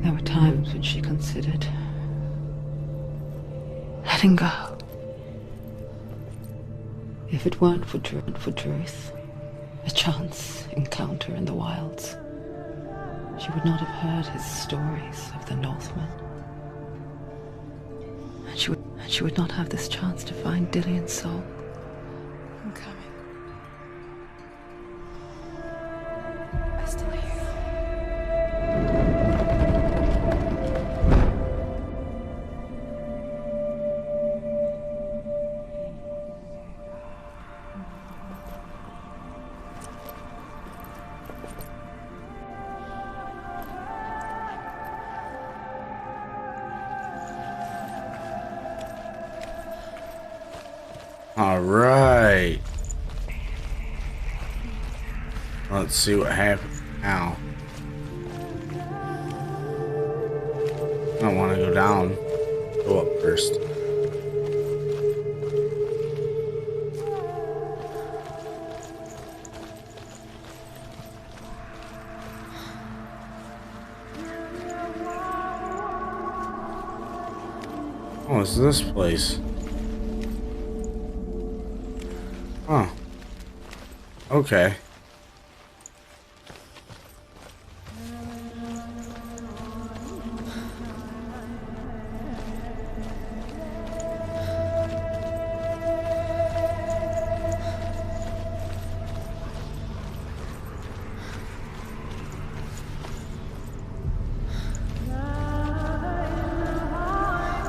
there were times when she considered letting go. If it weren't for Druth, a chance encounter in the wilds, she would not have heard his stories of the Northmen. And she would not have this chance to find Dillion's soul. I'm coming. I still hear you. All right. Let's see what happens now. I don't want to go down. Go up first. Oh, it's this place. Huh. Okay.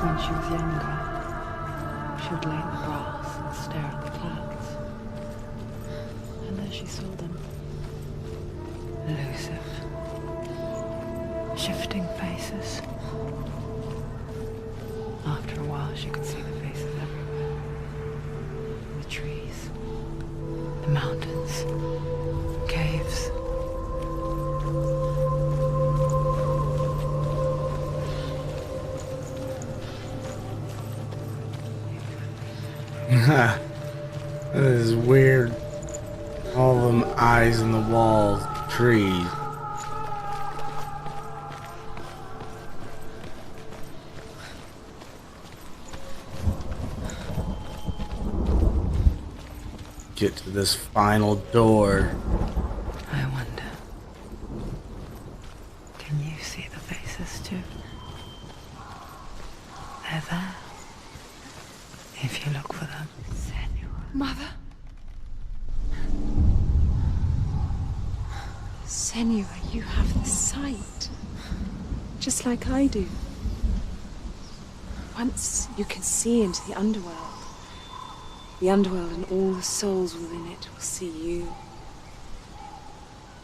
When she was younger, she would lay in the grass and stare at the clouds. And there she saw them. Elusive. Shifting faces. After a while, she could see the faces everywhere. The trees. The mountains. Caves. That is weird. All them eyes in the walls, trees. Get to this final door. I wonder. Can you see the faces too? They're there. If you look for them. Mother? Sinua, you have the sight. Just like I do. Once you can see into the underworld and all the souls within it will see you.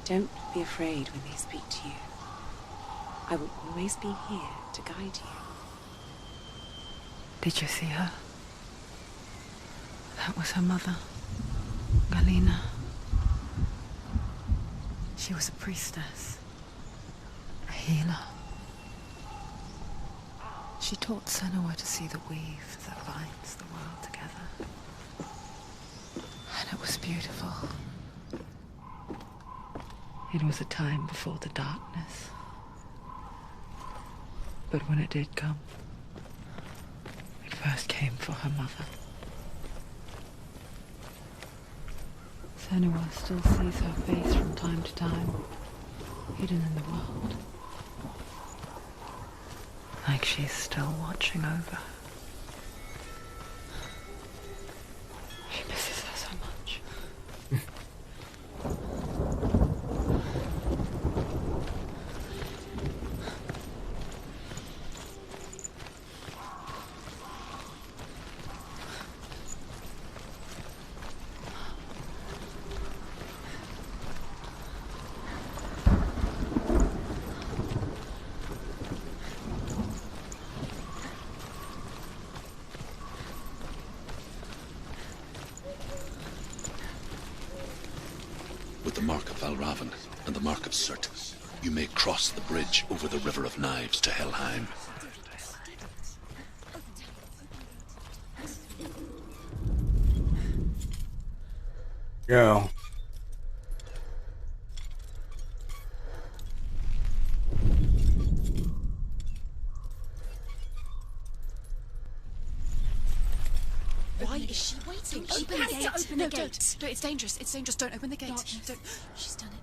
Don't be afraid when they speak to you. I will always be here to guide you. Did you see her? That was her mother, Galina. She was a priestess, a healer. She taught Sinua to see the weave that binds the world together. And it was beautiful. It was a time before the darkness. But when it did come, it first came for her mother. Sinua still sees her face from time to time, hidden in the world. Like she's still watching over her. She misses her so much. With the mark of Valravan and the mark of Surt, you may cross the bridge over the River of Knives to Helheim. Go. Why is she waiting? Open the gate. Open the gate. No, it's dangerous. It's dangerous. Don't open the gate. Don't. She's done it.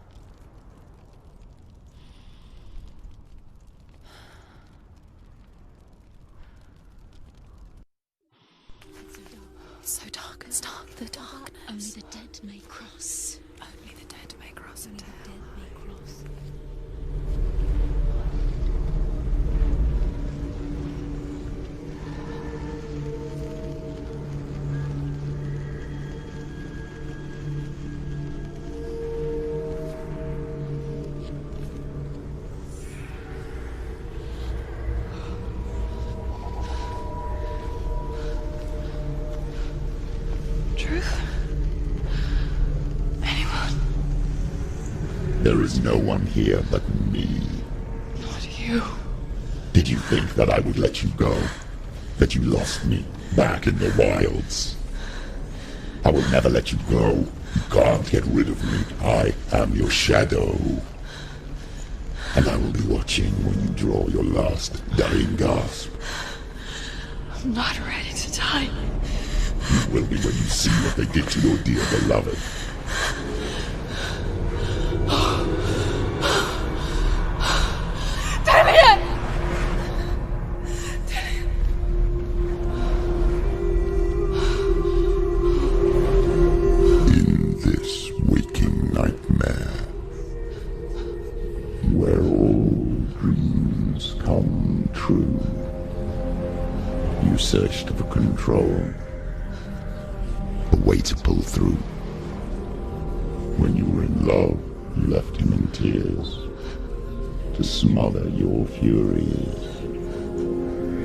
It's so dark. It's dark. The darkness. Only the dead may cross. Only the dead may cross Only into the hell. dead may cross. Truth? Anyone? There is no one here but me. Not you. Did you think that I would let you go? That you lost me back in the wilds? I will never let you go. You can't get rid of me. I am your shadow. And I will be watching when you draw your last dying gasp. I'm not ready to die. You will be when you see what they did to your dear beloved. Damien! In this waking nightmare, where all dreams come true, you searched for control, a way to pull through. When you were in love, you left him in tears, to smother your furies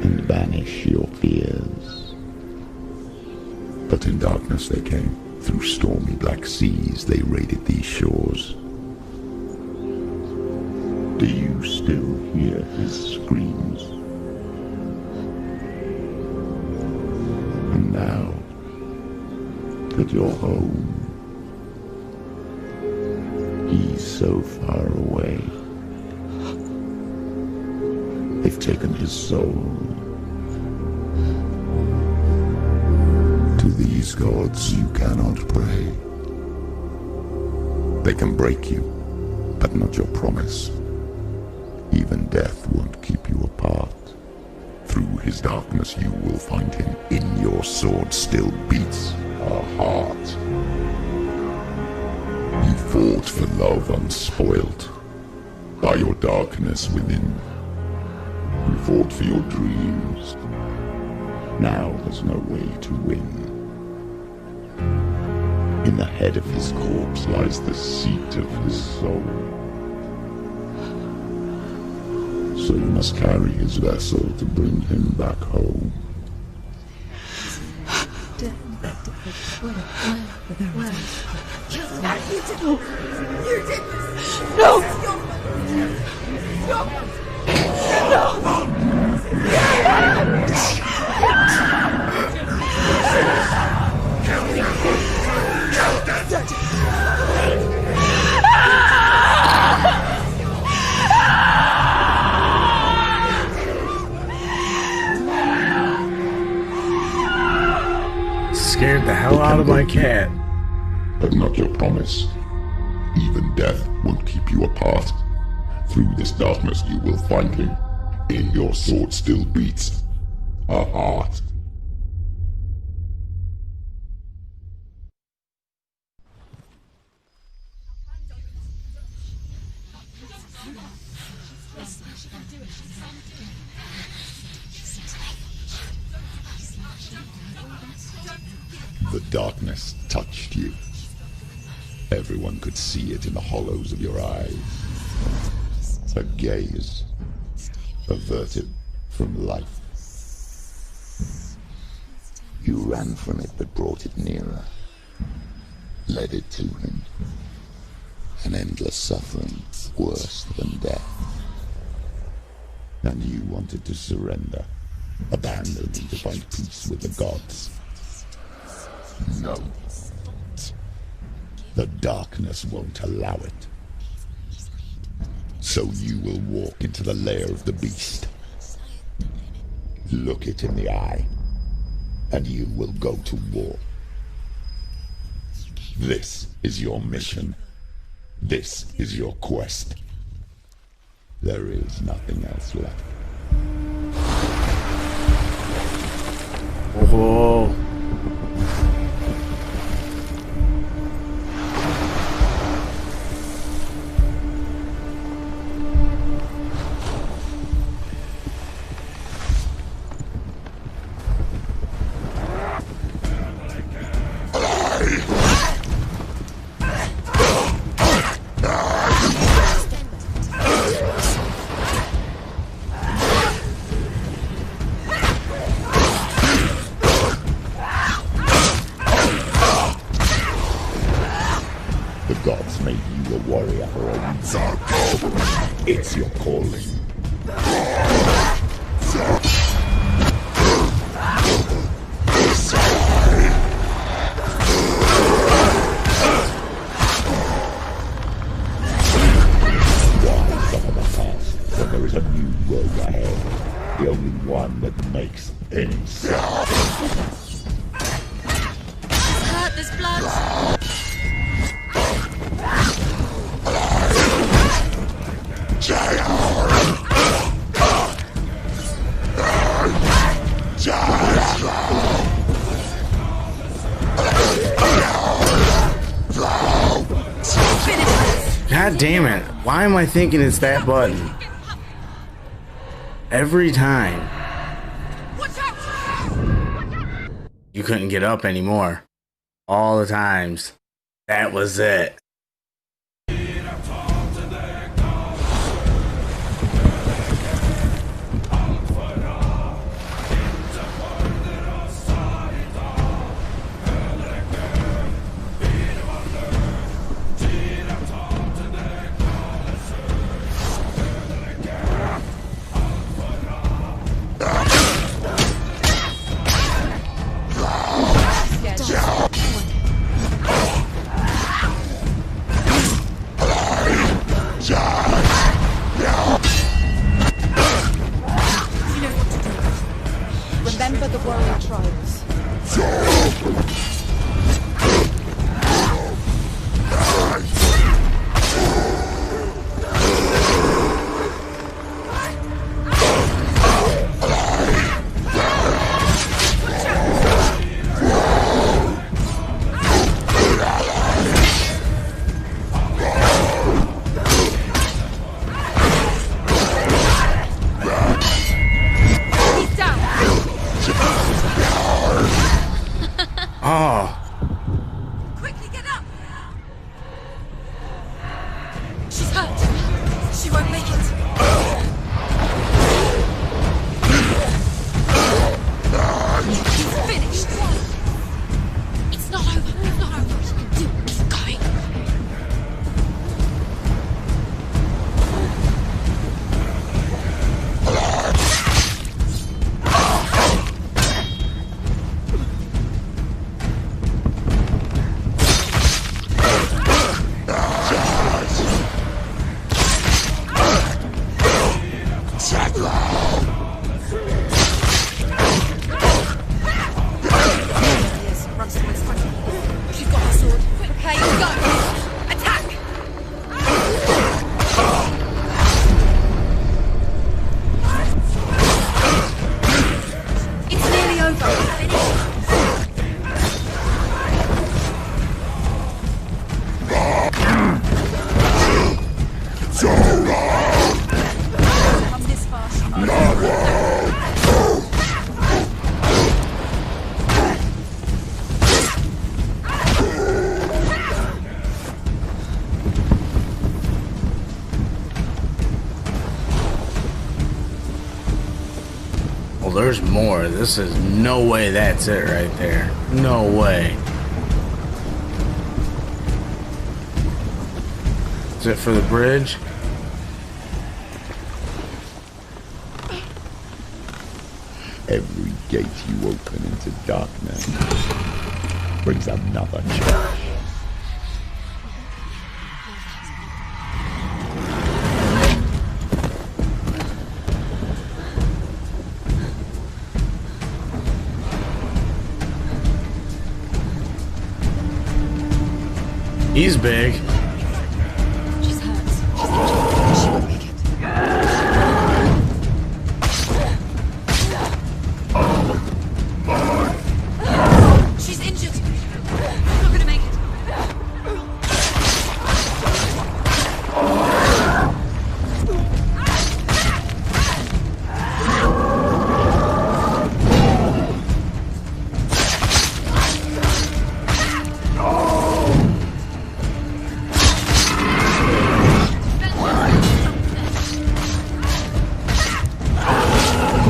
and banish your fears. But in darkness they came, through stormy black seas they raided these shores. Do you still hear his screams? And now that you're home, he's so far away. They've taken his soul. To these gods you cannot pray. They can break you, but not your promise. Even death won't keep you apart. Through his darkness you will find him. In your sword still beats a heart. You fought for love unspoilt by your darkness within. You fought for your dreams. Now there's no way to win. In the head of his corpse lies the seat of his soul. So you must carry his vessel to bring him back home. You did this! No! No! out of my cat. But not your promise. Even death won't keep you apart. Through this darkness you will find him. In your sword still beats a heart. The darkness touched you. Everyone could see it in the hollows of your eyes. A gaze averted from life. You ran from it but brought it nearer. Led it to him. An endless suffering worse than death. And you wanted to surrender. Abandon him to find peace with the gods. No. The darkness won't allow it. So you will walk into the lair of the beast. Look it in the eye, and you will go to war. This is your mission. This is your quest. There is nothing else left. Oh. It's your calling. When there is a new road ahead, the only one that makes any sense. Hurt, there's blood. God damn it. Why am I thinking it's that button? Every time. You couldn't get up anymore. All the times. That was it. Oh, there's more. This is no way that's it right there. No way. Is it for the bridge? Every gate you open into darkness brings another challenge. He's big. She's hurt. She's injured. She won't make it. She's injured. I'm not gonna make it.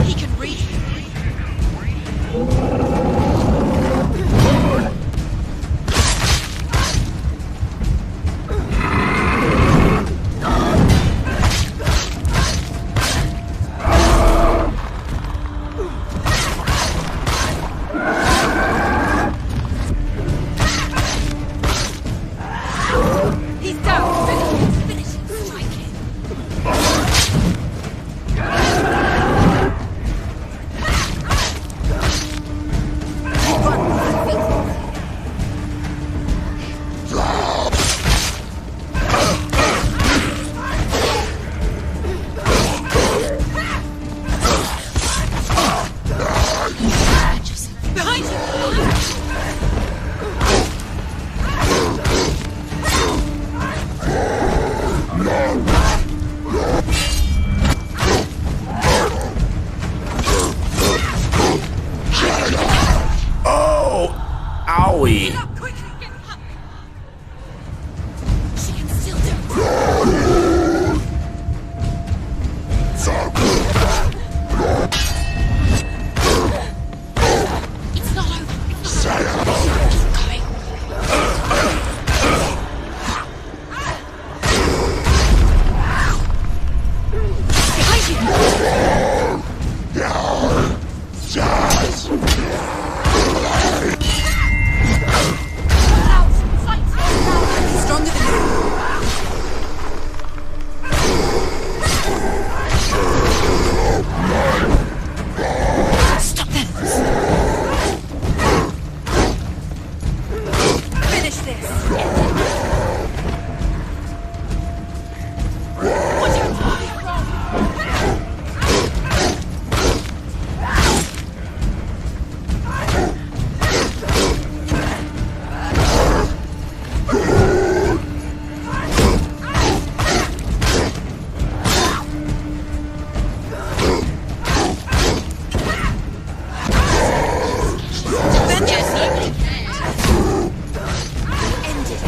He can breathe. He's down. Finish it. Strike him. Behind you! Oh! Owie! Quick, get up! She can still do it. It's not over. It's not over. Keep going. Behind you! Out! Sight! Stronger than you. Stop them! Finish this! What are you doing? Avengers! End it.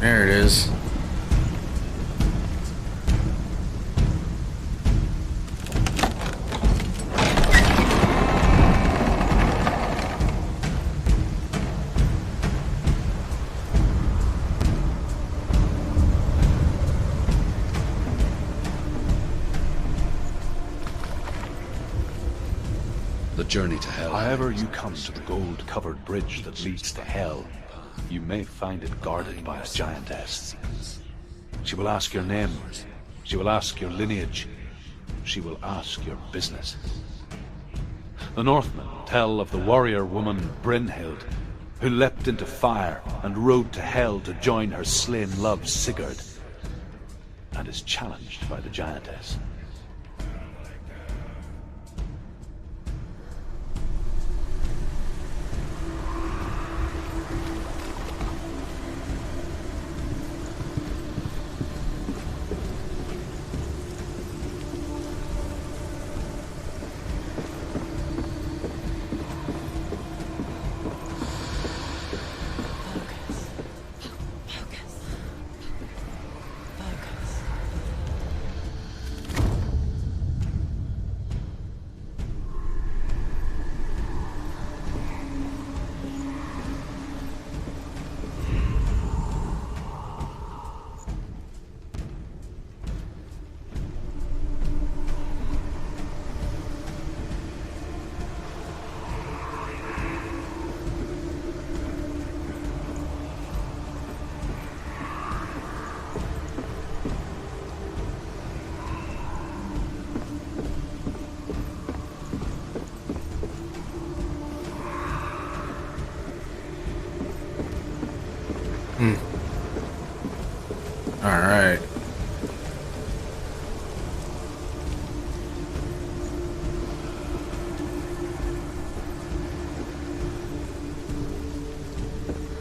There it is. The journey to hell. However you come to the gold-covered bridge that leads to hell, you may find it guarded by a giantess. She will ask your name. She will ask your lineage. She will ask your business. The Northmen tell of the warrior woman Brynhild, who leapt into fire and rode to hell to join her slain love Sigurd, and is challenged by the giantess. Alright.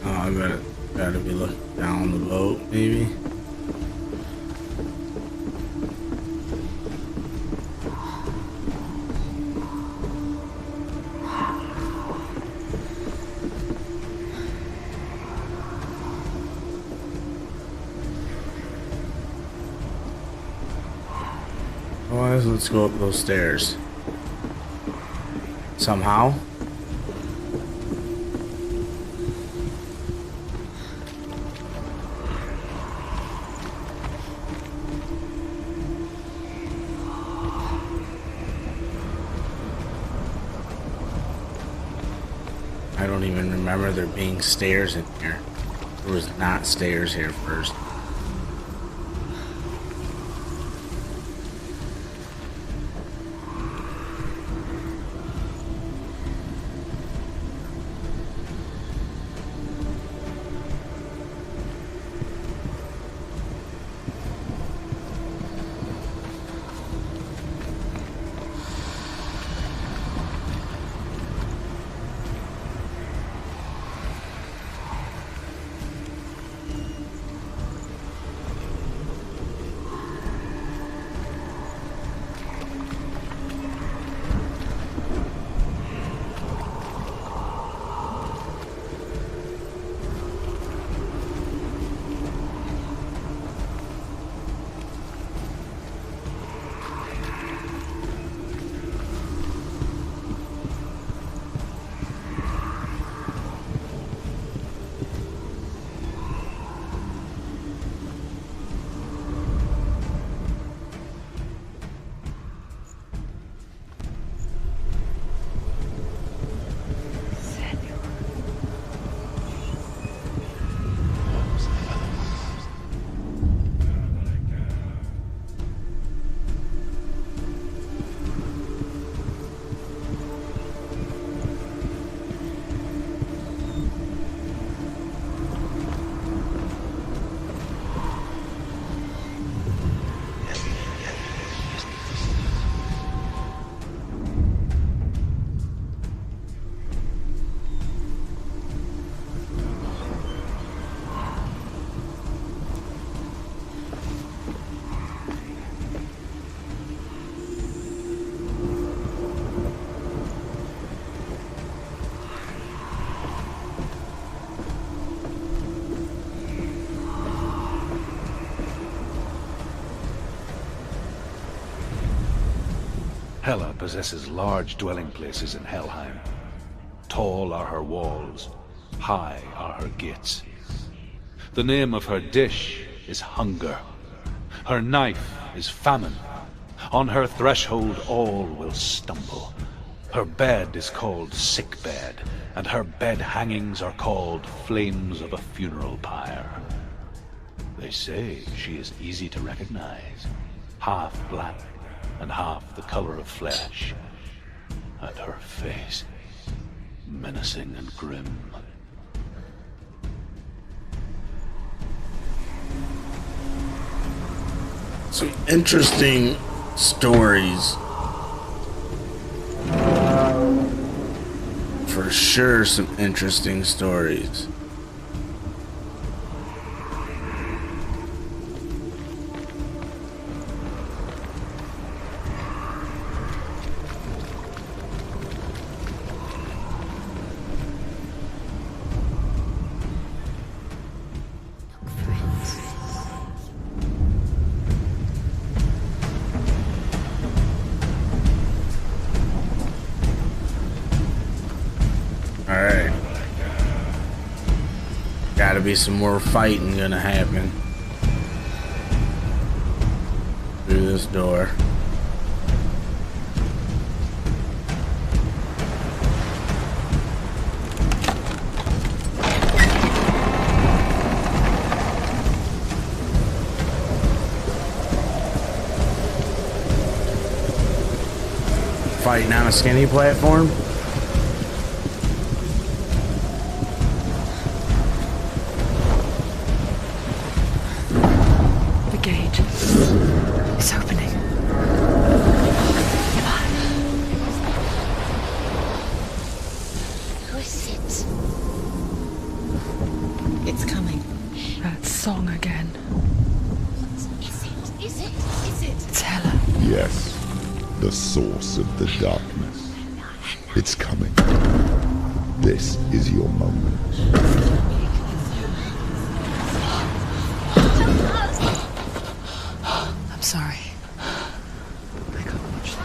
Oh, I gotta be looking down the boat, maybe. Otherwise, let's go up those stairs. Somehow. I don't even remember there being stairs in here. There was not stairs here first. Hela possesses large dwelling places in Helheim. Tall are her walls, high are her gates. The name of her dish is hunger. Her knife is famine. On her threshold all will stumble. Her bed is called sick bed, and her bed hangings are called flames of a funeral pyre. They say she is easy to recognize, half black and half the color of flesh, and her face menacing and grim. Some interesting stories. For sure, some interesting stories. Alright. Gotta be some more fighting gonna happen. Through this door. Fighting on a skinny platform? the source of the darkness. It's coming. This is your moment. I'm sorry. I can't watch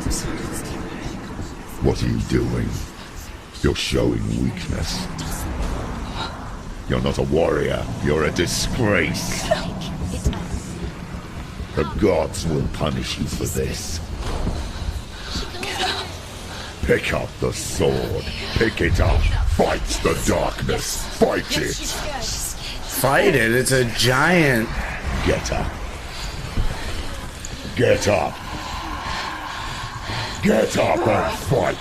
this. What are you doing? You're showing weakness. You're not a warrior. You're a disgrace. The gods will punish you for this. Pick up the sword. Pick it up. Fight the darkness. Fight it. Fight it? It's a giant. Get up. Get up. Get up and fight.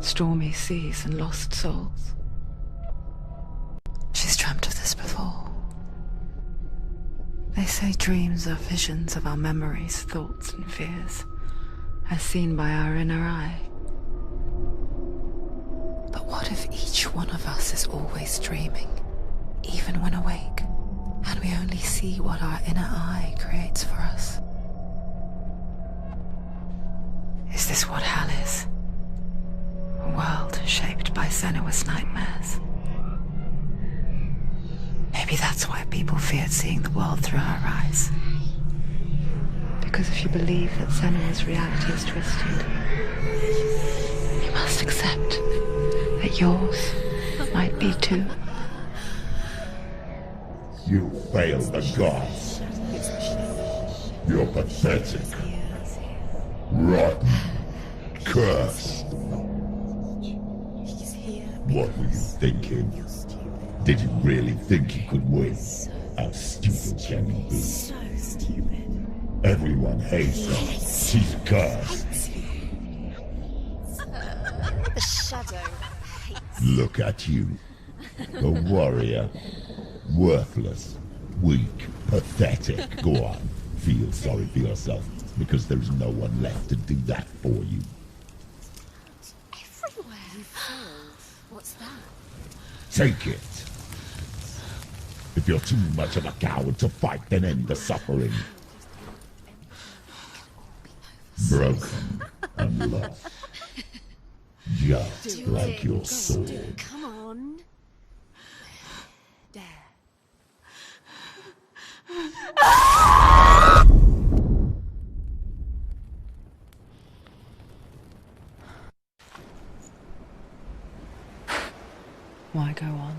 Stormy seas and lost souls. She's dreamt of this before. They say dreams are visions of our memories, thoughts and fears, as seen by our inner eye. But what if each one of us is always dreaming, even when awake, and we only see what our inner eye creates for us? Is this what hell is? A world shaped by Sinua's nightmares. Maybe that's why people feared seeing the world through her eyes. Because if you believe that Sinua's reality is twisted, you must accept that yours might be too. You failed the gods. You're pathetic. Rotten. Cursed. What were you thinking? Did you really think you could win? How stupid can you be? So stupid. Everyone hates her. She's cursed. The shadow hates. Look at you. A warrior. Worthless. Weak. Pathetic. Go on. Feel sorry for yourself, because there's no one left to do that for you. Everywhere. You failed. What's that? Take it. If you're too much of a coward to fight, then end the suffering. Broken and lost. Just like your sword. Come on. There. Why go on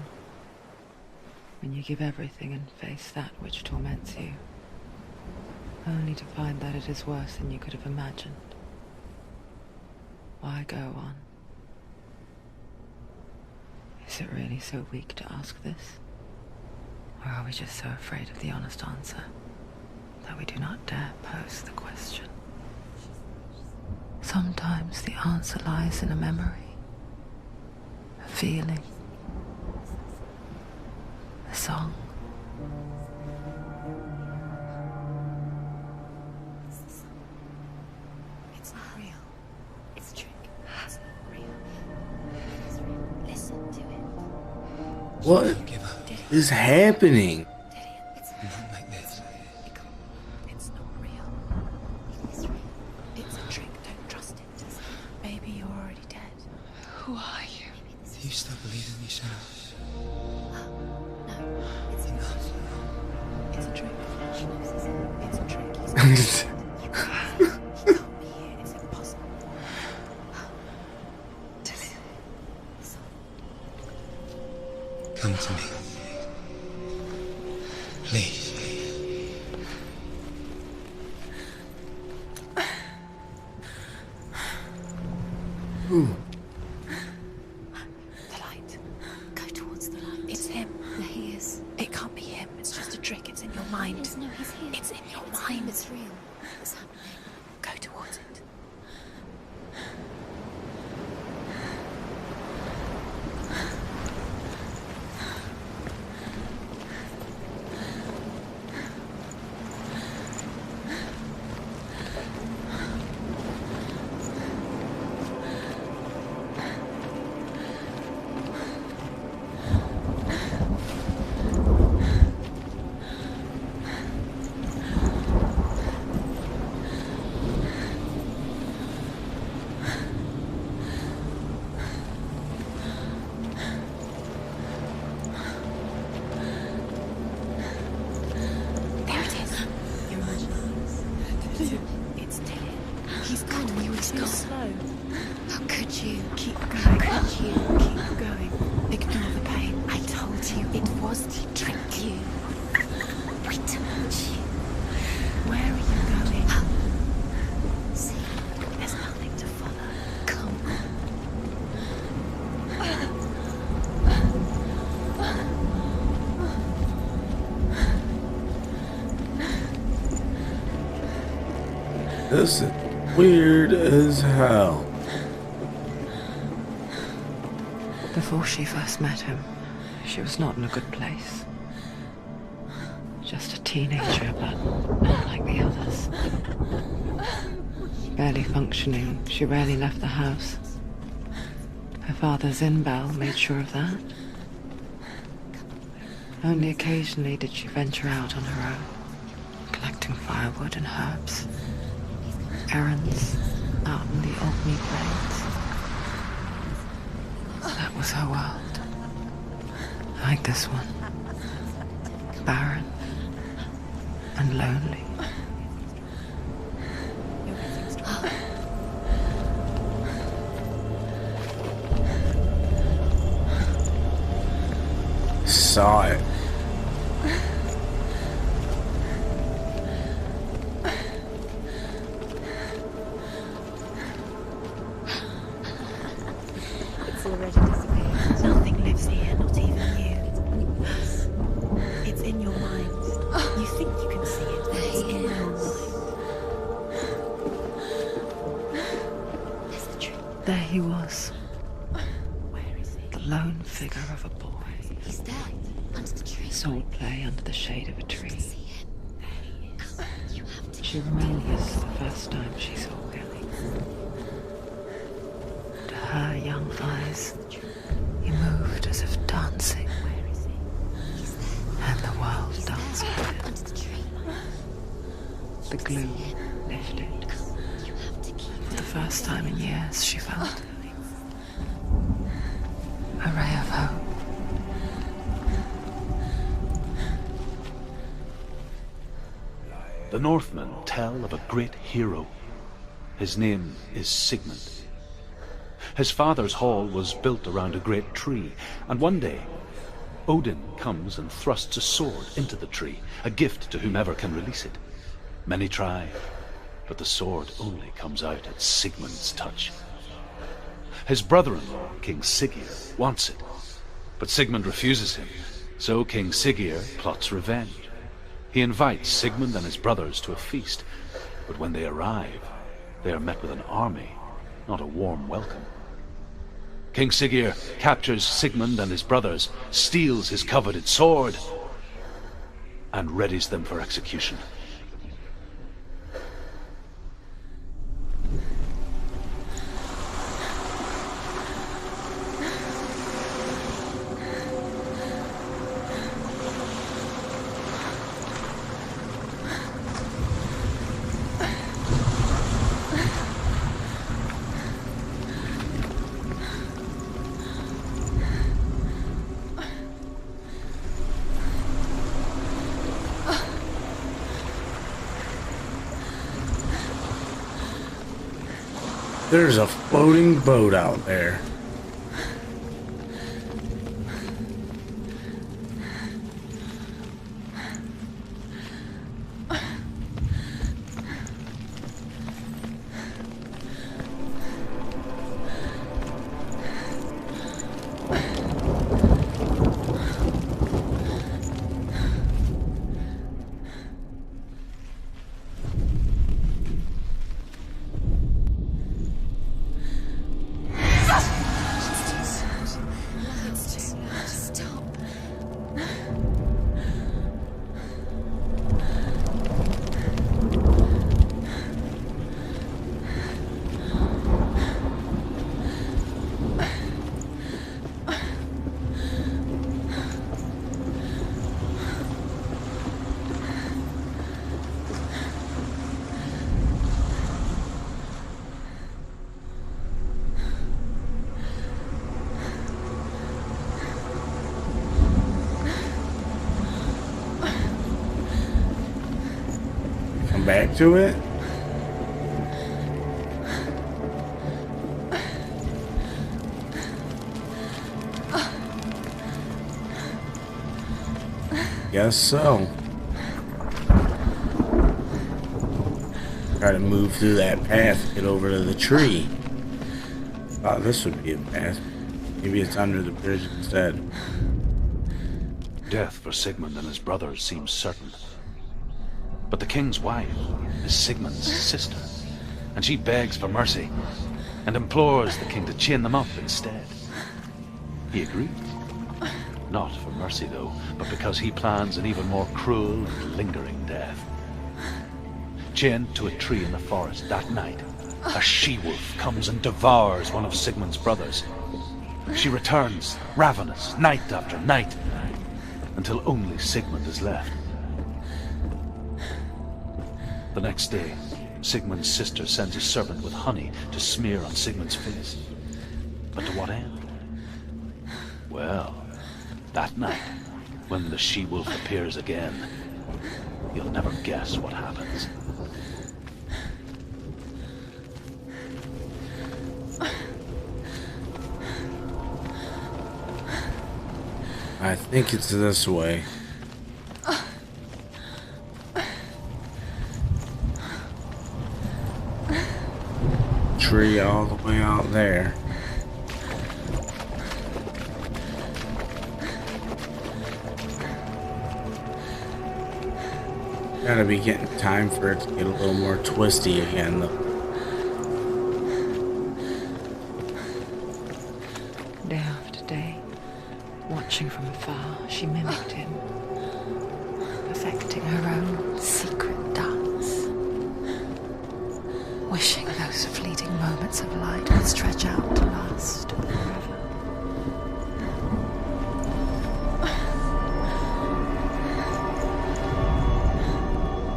when you give everything and face that which torments you, only to find that it is worse than you could have imagined? Why go on? Is it really so weak to ask this? Or are we just so afraid of the honest answer that we do not dare pose the question? Sometimes the answer lies in a memory, a feeling, a song. It's not real. It's a trick. It's not real. It's real. Listen to it. What is happening? Not like this. It's not real. It's real. It's a trick. Don't trust it. Maybe you're already dead. Who are you? Do you still believe in yourself? No, it's not. It's a trick. It's a trick. You can't be here. It's impossible. Come to me. Please. The light. Go towards the light. It's him. There he is. It can't be him. It's just a trick. It's in your mind. No, he's here. It's in your mind. It's real. It's happening. Go towards it. to. It's dead. He's gone. You were too slow. How could you? Keep going. How could you? Keep going. Ignore the pain. I told you it was to trick you. I told you. Where are you going? See, there's nothing to follow. Come on. This is weird as hell. Before she first met him, she was not in a good place. Just a teenager, but not like the others. Barely functioning, she rarely left the house. Her father's in-bell made sure of that. Only occasionally did she venture out on her own, collecting firewood and herbs. Errands out in the Orkney Plains. That was her world. Like this one. Barren and lonely. Saw it. It's already disappeared. Nothing lives here, not even you. It's in your mind. You think you can see it, but it's in your mind. That's the truth. There he was. Where is he? The lone figure of a boy. He's there, under the tree. Soul play under the shade of a tree. See him? There he is. You have to. She remembers the first time she saw him. To her young eyes, he moved as if dancing. Where is he? He's there. And the world danced with him. Under the tree. The gloom lifted. You have to keep For the first time in years, she felt a ray of hope. The Northmen tell of a great hero. His name is Sigmund. His father's hall was built around a great tree, and one day, Odin comes and thrusts a sword into the tree, a gift to whomever can release it. Many try, but the sword only comes out at Sigmund's touch. His brother-in-law, King Siggeir, wants it, but Sigmund refuses him, so King Siggeir plots revenge. He invites Sigmund and his brothers to a feast, but when they arrive, they are met with an army, not a warm welcome. King Siggeir captures Sigmund and his brothers, steals his coveted sword, and readies them for execution. There's a floating boat out there. Back to it. Guess so. Try to move through that path, get over to the tree. Thought this would be a path. Maybe it's under the bridge instead. Death for Sigmund and his brothers seems certain. But the king's wife is Sigmund's sister, and she begs for mercy and implores the king to chain them up instead. He agrees. Not for mercy, though, but because he plans an even more cruel and lingering death. Chained to a tree in the forest that night, a she-wolf comes and devours one of Sigmund's brothers. She returns, ravenous, night after night, until only Sigmund is left. The next day, Sigmund's sister sends a servant with honey to smear on Sigmund's face. But to what end? Well, that night, when the she-wolf appears again, you'll never guess what happens. I think it's this way. Tree all the way out there. Gotta be getting time for it to get a little more twisty again, though. Day after day, watching from afar, she mimicked him, perfecting her own secret dance, wishing those fleeting moments of light would stretch out to last forever.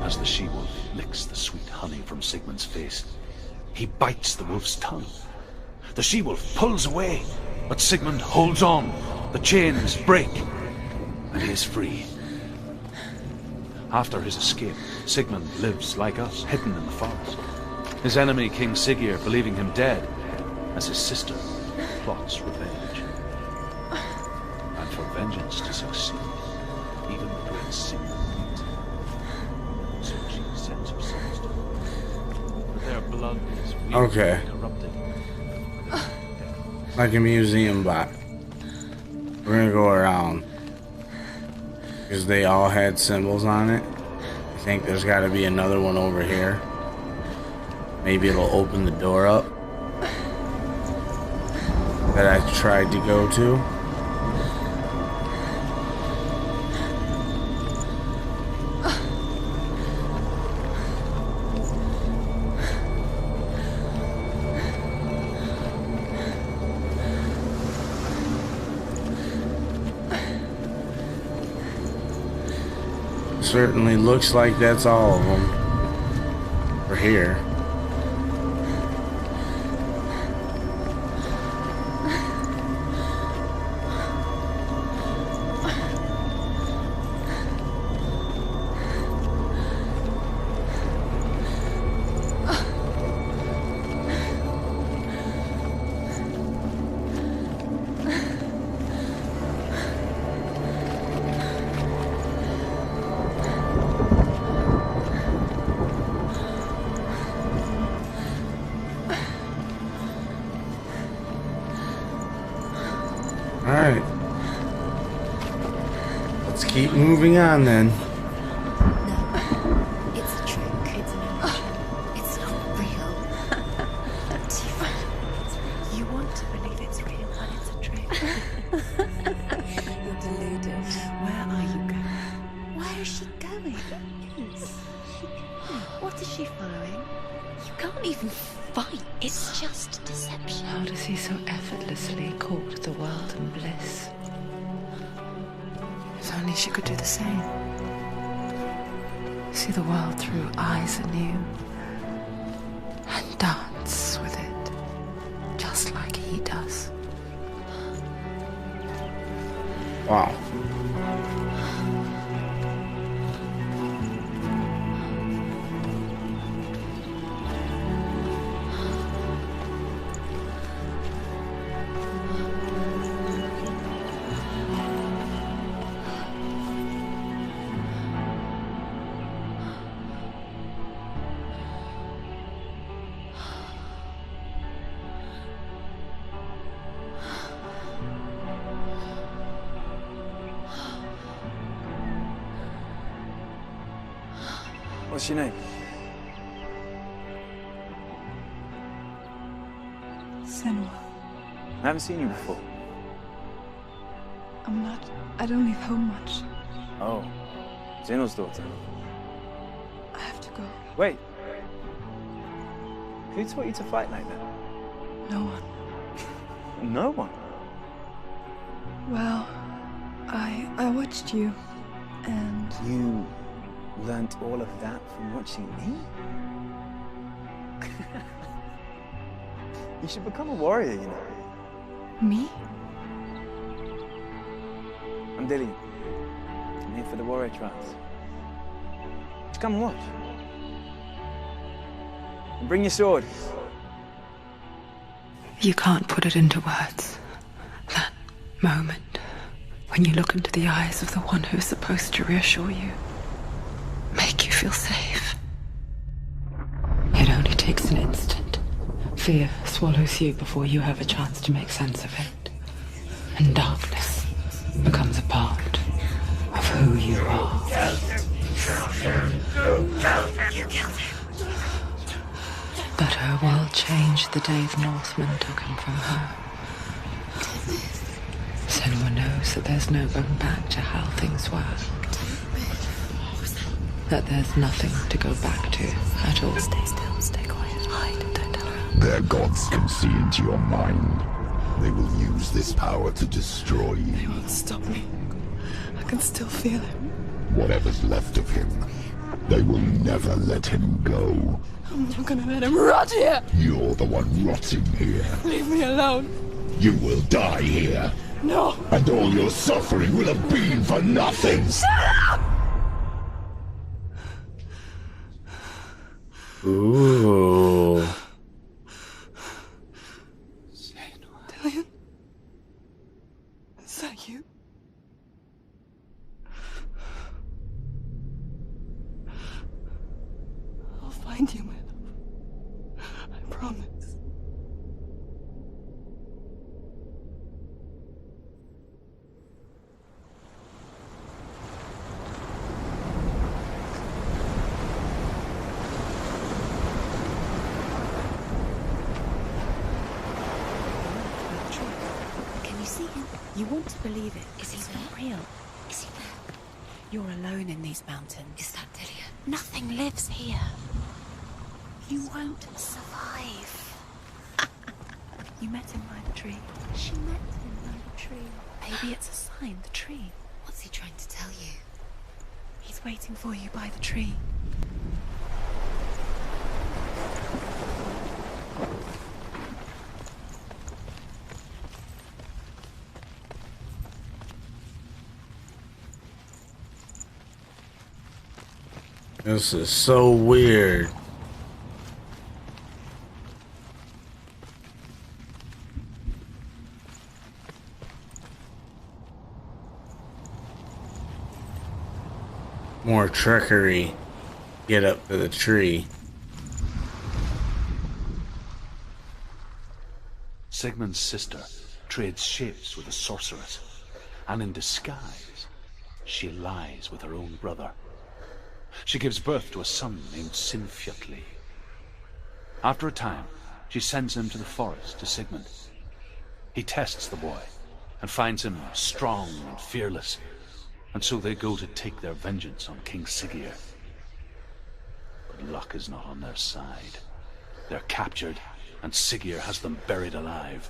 As the she-wolf licks the sweet honey from Sigmund's face, he bites the wolf's tongue. The she-wolf pulls away, but Sigmund holds on. The chains break, and he is free. After his escape, Sigmund lives like us, hidden in the forest. His enemy, King Siggeir, believing him dead, as his sister plots revenge. And for vengeance to succeed, even the great Sigmund needs it. So she sends her sons to him. But their blood is weak Okay. and corrupted. Like a museum bot. We're gonna go around. Because they all had symbols on it. I think there's gotta be another one over here. Maybe it'll open the door up that I tried to go to. Certainly looks like that's all of them for here. Alright. Let's keep moving on then. No. It's a trick. It's an illusion. It's not real. Tifa. You want to believe it's real, but it's a trick. You're deluded. Where are you going? Where is she going? What is she following? You can't even fight. It's just deception. How does he so effortlessly court the world and bliss? If only she could do the same. See the world through eyes anew and dance with it, just like he does. Wow. What's your name? Sinua. I haven't seen you before. I don't leave home much. Oh, Zeno's daughter. I have to go. Wait. Who taught you to fight like that? No one. No one? Well, I watched you, and... You learnt all of that from watching me? You should become a warrior, you know. Me? I'm Dillian. I'm here for the warrior trials. Just come and watch. And bring your sword. You can't put it into words. That moment when you look into the eyes of the one who is supposed to reassure you, make you feel safe. It only takes an instant. Fear swallows you before you have a chance to make sense of it. And darkness becomes a part of who you are. But her world changed the day the Northmen took him from her. Sinua knows that there's no going back to how things were. That there's nothing to go back to at all. Stay still, stay quiet, hide, don't tell her. Their gods can see into your mind. They will use this power to destroy you. They won't stop me. I can still feel him. Whatever's left of him, they will never let him go. I'm not gonna let him rot here! You're the one rotting here. Leave me alone. You will die here. No! And all your suffering will have been for nothing! Shut up! Ooh. Dillian? Is that you? I'll find you, my love. I promise. Can you see him? You want to believe it. Is he not real? Is he there? You're alone in these mountains. Is that Dillian? Nothing lives here. You won't survive. You met him by the tree. She met him by the tree. Maybe it's a sign, the tree. What's he trying to tell you? He's waiting for you by the tree. This is so weird. More trickery. Get up to the tree. Sigmund's sister trades shapes with a sorceress, and in disguise, she lies with her own brother. She gives birth to a son named Sinfjotli. After a time, she sends him to the forest to Sigmund. He tests the boy and finds him strong and fearless, and so they go to take their vengeance on King Siggeir. But luck is not on their side. They're captured, and Siggeir has them buried alive.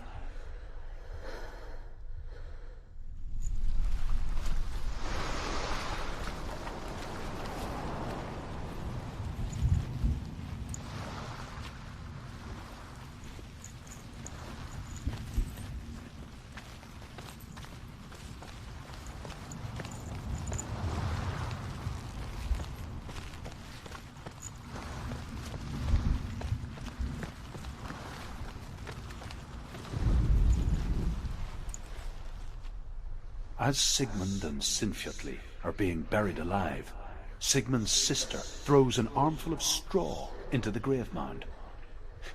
As Sigmund and Sinfjotli are being buried alive, Sigmund's sister throws an armful of straw into the grave mound.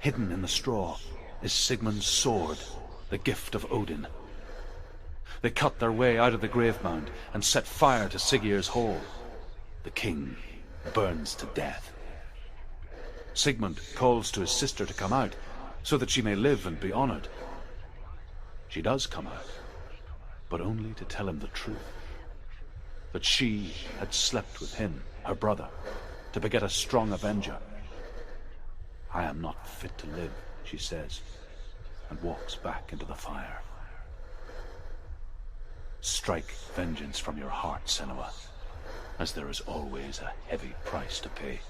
Hidden in the straw is Sigmund's sword, the gift of Odin. They cut their way out of the grave mound and set fire to Siggeir's hall. The king burns to death. Sigmund calls to his sister to come out, so that she may live and be honored. She does come out, but only to tell him the truth. That she had slept with him, her brother, to beget a strong avenger. I am not fit to live, she says, and walks back into the fire. Strike vengeance from your heart, Sinua, as there is always a heavy price to pay.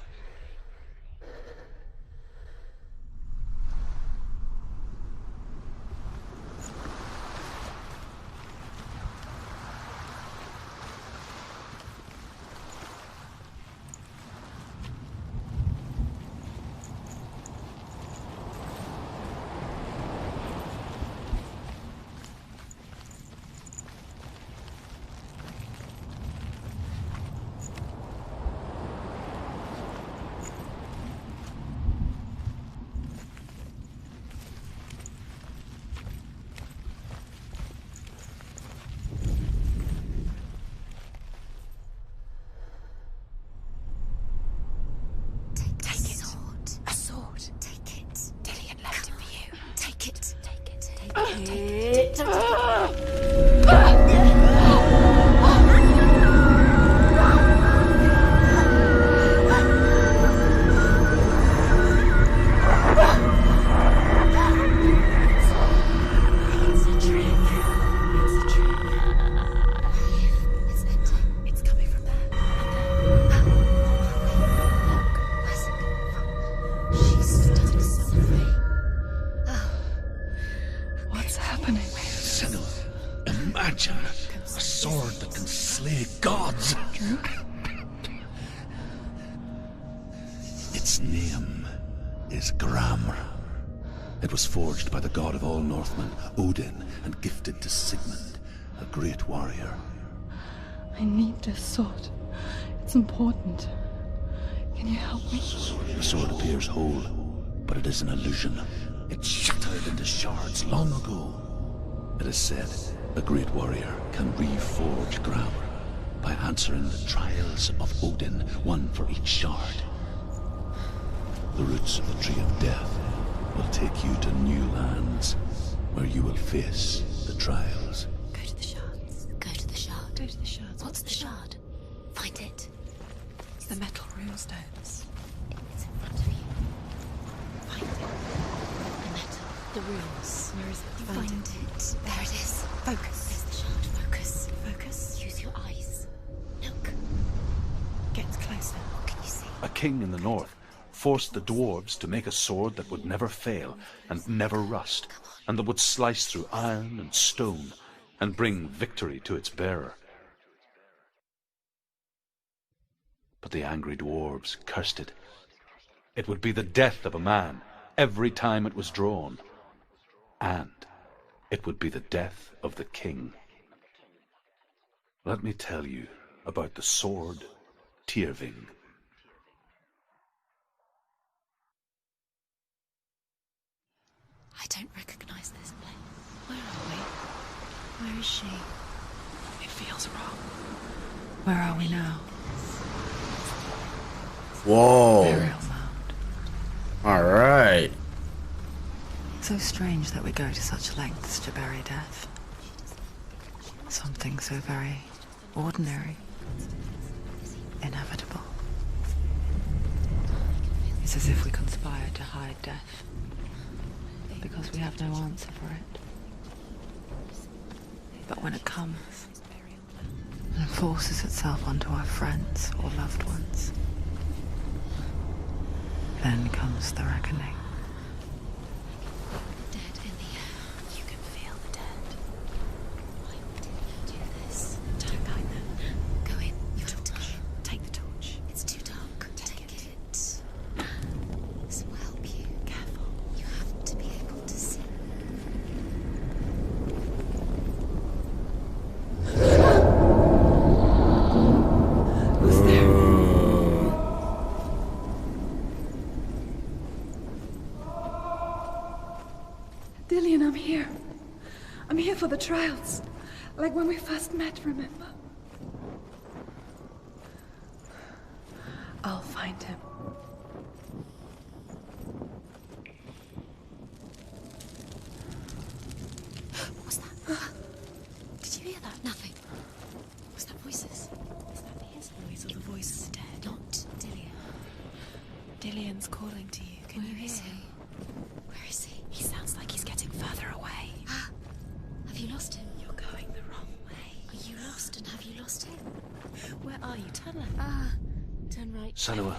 Its name is Gramr. It was forged by the god of all Northmen, Odin, and gifted to Sigmund, a great warrior. I need this sword. It's important. Can you help me? The sword appears whole, but it is an illusion. It shattered into shards long ago. It is said a great warrior can reforge Gramr by answering the trials of Odin, one for each shard. The roots of the Tree of Death will take you to new lands, where you will face the trials. Go to the shards. Go to the shard. Go to the shards. What's the shard? Find it. It's the metal runestones. It's in front of you. Find it. The metal. The runes. Where is it? Find it. There it is. Focus. There's the shard. Focus. Focus. Use your eyes. Look. Get closer. What can you see? A king in the north forced the dwarves to make a sword that would never fail and never rust, and that would slice through iron and stone and bring victory to its bearer. But the angry dwarves cursed it. It would be the death of a man every time it was drawn, and it would be the death of the king. Let me tell you about the sword Tyrving. I don't recognize this place. Where are we? Where is she? It feels wrong. Where are we now? Whoa. Burial mound. Alright. So strange that we go to such lengths to bury death. Something so very ordinary, inevitable. It's as if we conspired to hide death, because we have no answer for it. But when it comes and forces itself onto our friends or loved ones, then comes the reckoning. Dead in the air. You can feel the dead. Why did you do this? Don't hide them. Go in. You have to go. Take the torch. It's too dark. Take it. This will help you. Careful. You have to be able to see. Who's there? Dillian, I'm here. I'm here for the trials. Like when we first met, remember? I'll find him. What was that? Did you hear that? Nothing. Was that voices? Is that his voice or the voice of the dead? Not Dillian. Dillian's calling to you. Can you hear him? Where is he? He sounds like he's getting further away. Have you lost him? You're going the wrong way. Are you lost and have you lost him? Where are you? Turn left. Turn right. Sinua,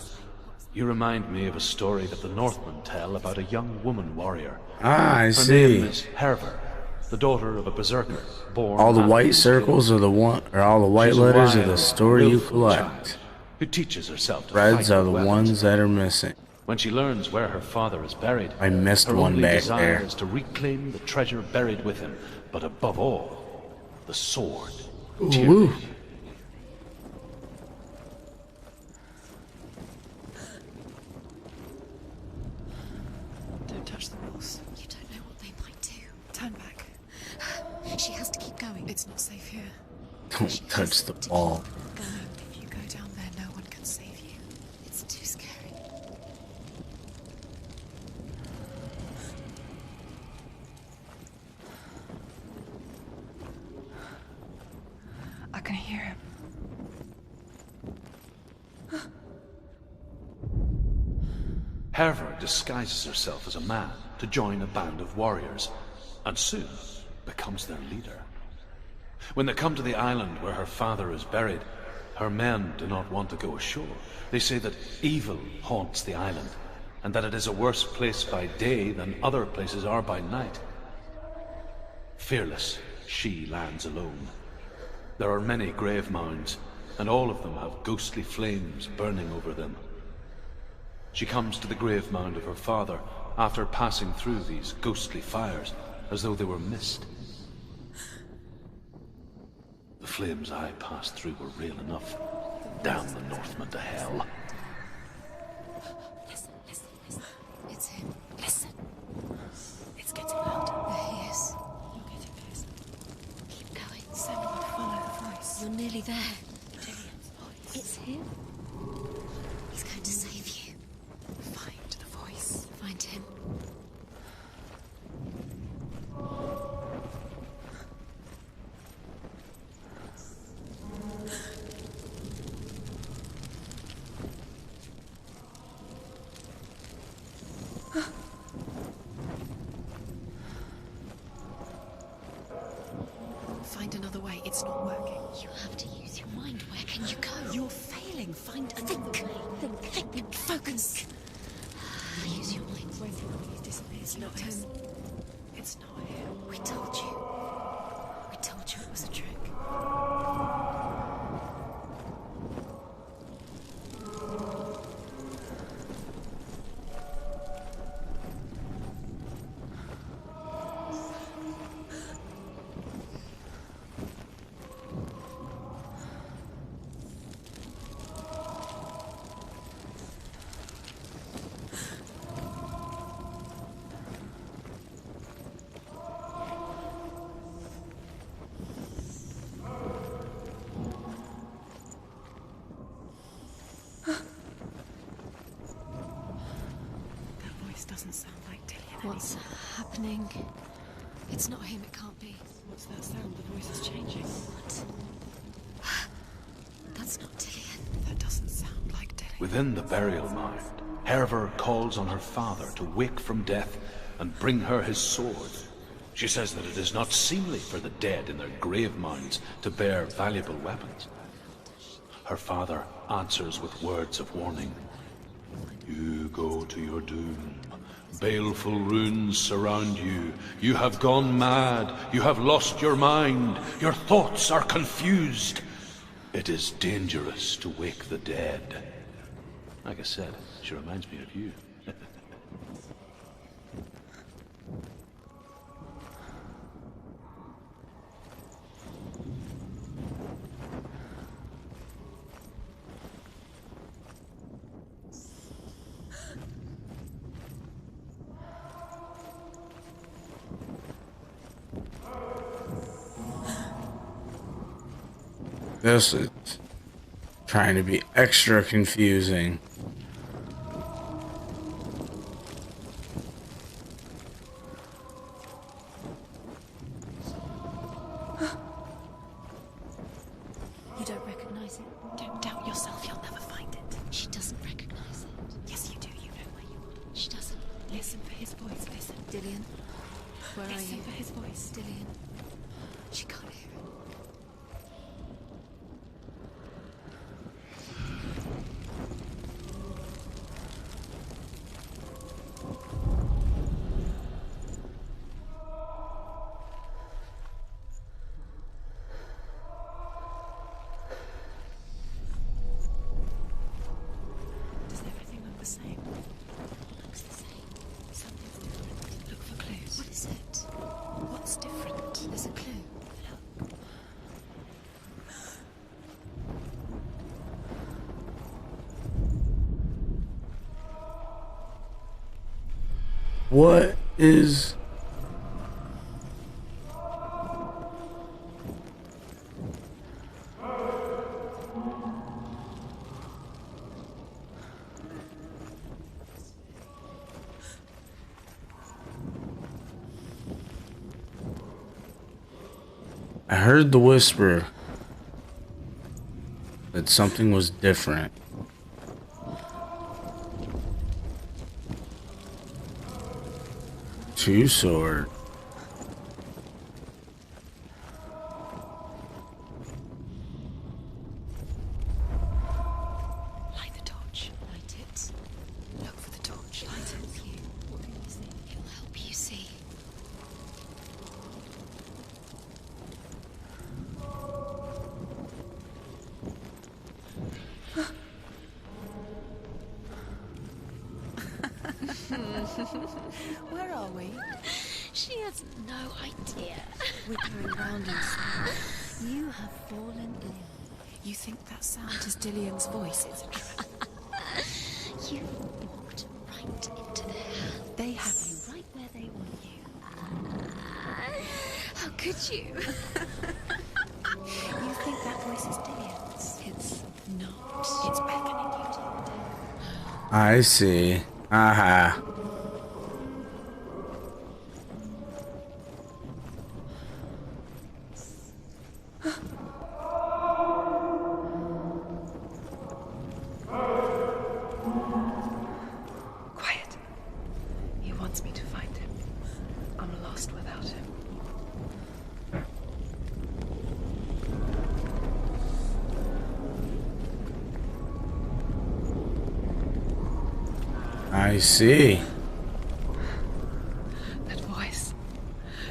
you remind me of a story that the Northmen tell about a young woman warrior. I Her see. name is Herver, the daughter of a berserker, born All the after white he was circles killed. are the one, or all the white She's a letters are wild, the story you willful collect. child who teaches herself to Reds fight are the with ones weapons. that are missing. When she learns where her father is buried, I missed her one only back desire there. is to reclaim the treasure buried with him, but above all, the sword. Ooh. Don't touch the walls. You don't know what they might do. Turn back. She has to keep going. It's not safe here. Don't touch the ball. Going. If you go down there, no one can save you. It's too scary. I can hear him. Herver disguises herself as a man to join a band of warriors, and soon becomes their leader. When they come to the island where her father is buried, her men do not want to go ashore. They say that evil haunts the island, and that it is a worse place by day than other places are by night. Fearless, she lands alone. There are many grave mounds, and all of them have ghostly flames burning over them. She comes to the grave mound of her father after passing through these ghostly fires as though they were mist. The flames I passed through were real enough. Damn the Northmen to hell. Listen, listen, listen. It's him. Listen. It's getting louder. There he is. You're getting closer. Keep going. Sinua, follow the voice. You're nearly there. Dillian's voice. It's him. He's going to save you. Find the voice. Find him. Find another way. It's not working. You have to use your mind. Where can you go? You're failing. Find another way. Think. Focus. Use your mind. Where's he gone? He's disappeared. It's not him. It's not him. We told you. We told you it was a trick. That voice doesn't sound like Dillian What's anymore. happening? It's not him. It can't be. What's that sound? The voice is changing. What? That's not Dillian. That doesn't sound like Dillian. Within the burial mound, Herver calls on her father to wake from death and bring her his sword. She says that it is not seemly for the dead in their grave mounds to bear valuable weapons. Her father answers with words of warning. You go to your doom. Baleful runes surround you. You have gone mad. You have lost your mind. Your thoughts are confused. It is dangerous to wake the dead. Like I said, she reminds me of you. This is trying to be extra confusing. You don't recognize it? Don't doubt yourself, you'll never find it. She doesn't recognize it. Yes, you do. You know where you are. She doesn't. Listen for his voice. Listen. Dillian, where are Listen you? for his voice. Dillian. She can't hear it. Does everything look the same? Looks the same. Something's different. Look for clues. What is it? What's different? There's a clue. Look. What is... I heard the whisper that something was different. Two sword. Light the torch. Light it. Look for the torch. Light it. What can you see? It'll help you see. Where are we? She has no idea. We're going round in circles. You have fallen ill. You think that sound is Dillian's voice? It's a trap. You walked right into their hands. They have you. Right where they want you. How could you? You think that voice is Dillian's? It's not. It's beckoning you to your death. I see. Aha. Quiet. He wants me to find him. I'm lost without him. I see. That voice.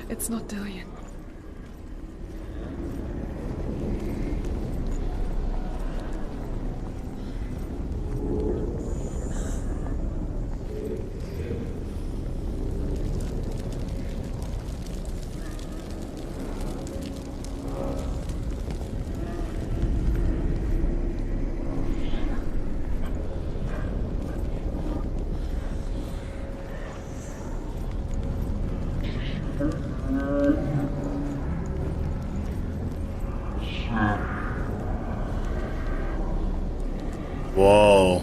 It's not Dillian. Whoa.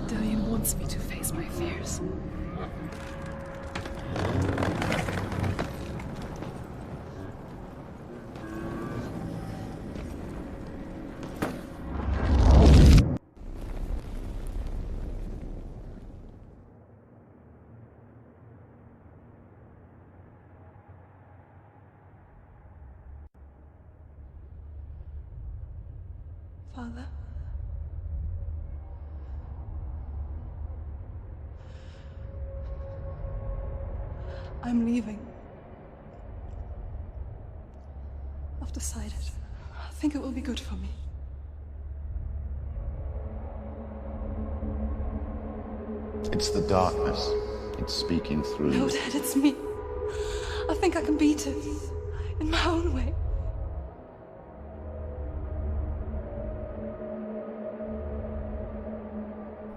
Dillian wants me to face my fears. Father? I'm leaving. I've decided. I think it will be good for me. It's the darkness. It's speaking through No, you. Dad, it's me. I think I can beat it. In my own way.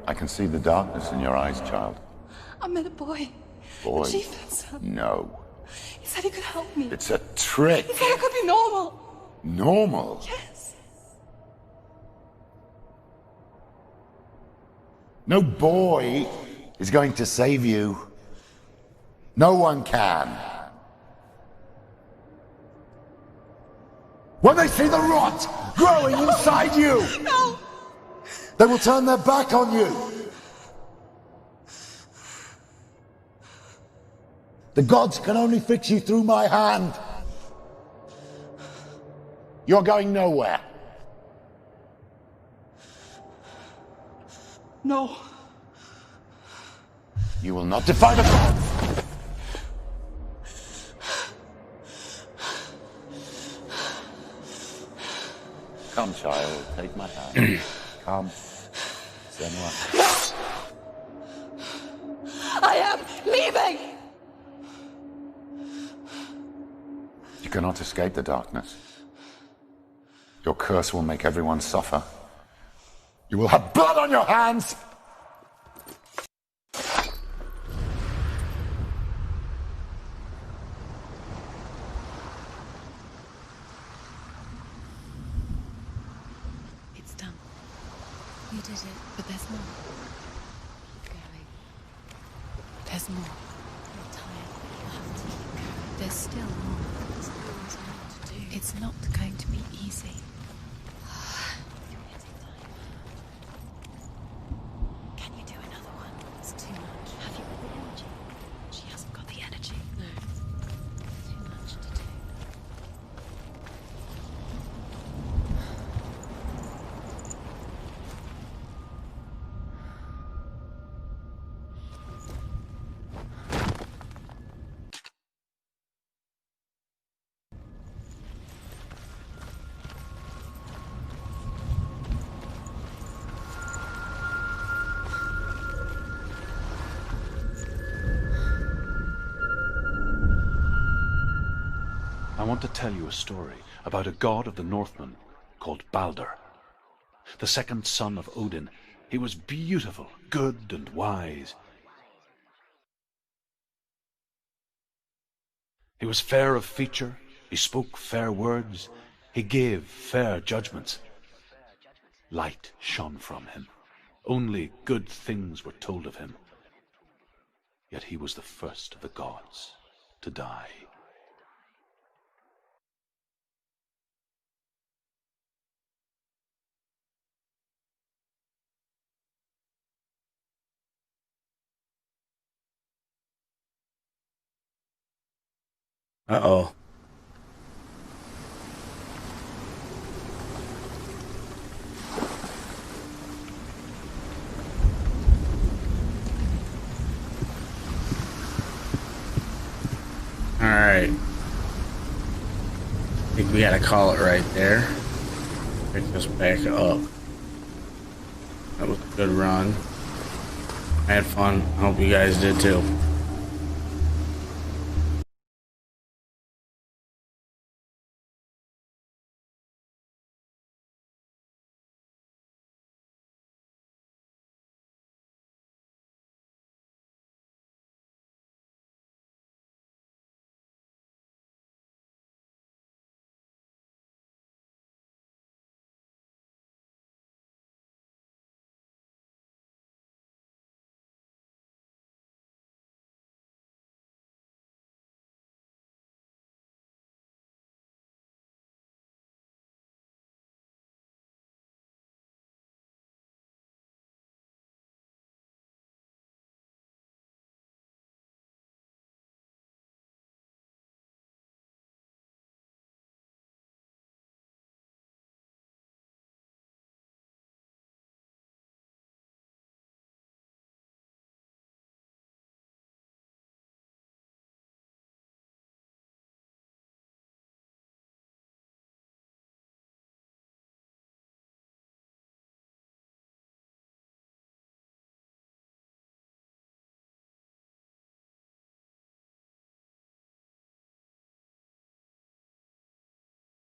I can see the darkness in your eyes, child. I met a boy. Boy. A chieftain's son. No. He said he could help me. It's a trick. He said I could be normal. Normal? Yes. No boy is going to save you. No one can. When they see the rot growing inside you, No. they will turn their back on you. The gods can only fix you through my hand. You're going nowhere. No. You will not defy the gods. Come, child, take my hand. Come. Sinua. I am leaving! You cannot escape the darkness. Your curse will make everyone suffer. You will have blood on your hands! It's done. You did it, but there's more. Keep going. There's more. You're tired, but you have to keep going. There's still more. There's always more to do. It's not going to be easy. Can you do another one? It's too much. Have you got the energy? She hasn't got the energy. No. Too much to do. I want to tell you a story about a god of the Northmen called Balder. The second son of Odin. He was beautiful, good, and wise. He was fair of feature, he spoke fair words, he gave fair judgments. Light shone from him. Only good things were told of him. Yet he was the first of the gods to die. Uh-oh. Alright. I think we gotta call it right there. Pick us back up. That was a good run. I had fun. I hope you guys did too.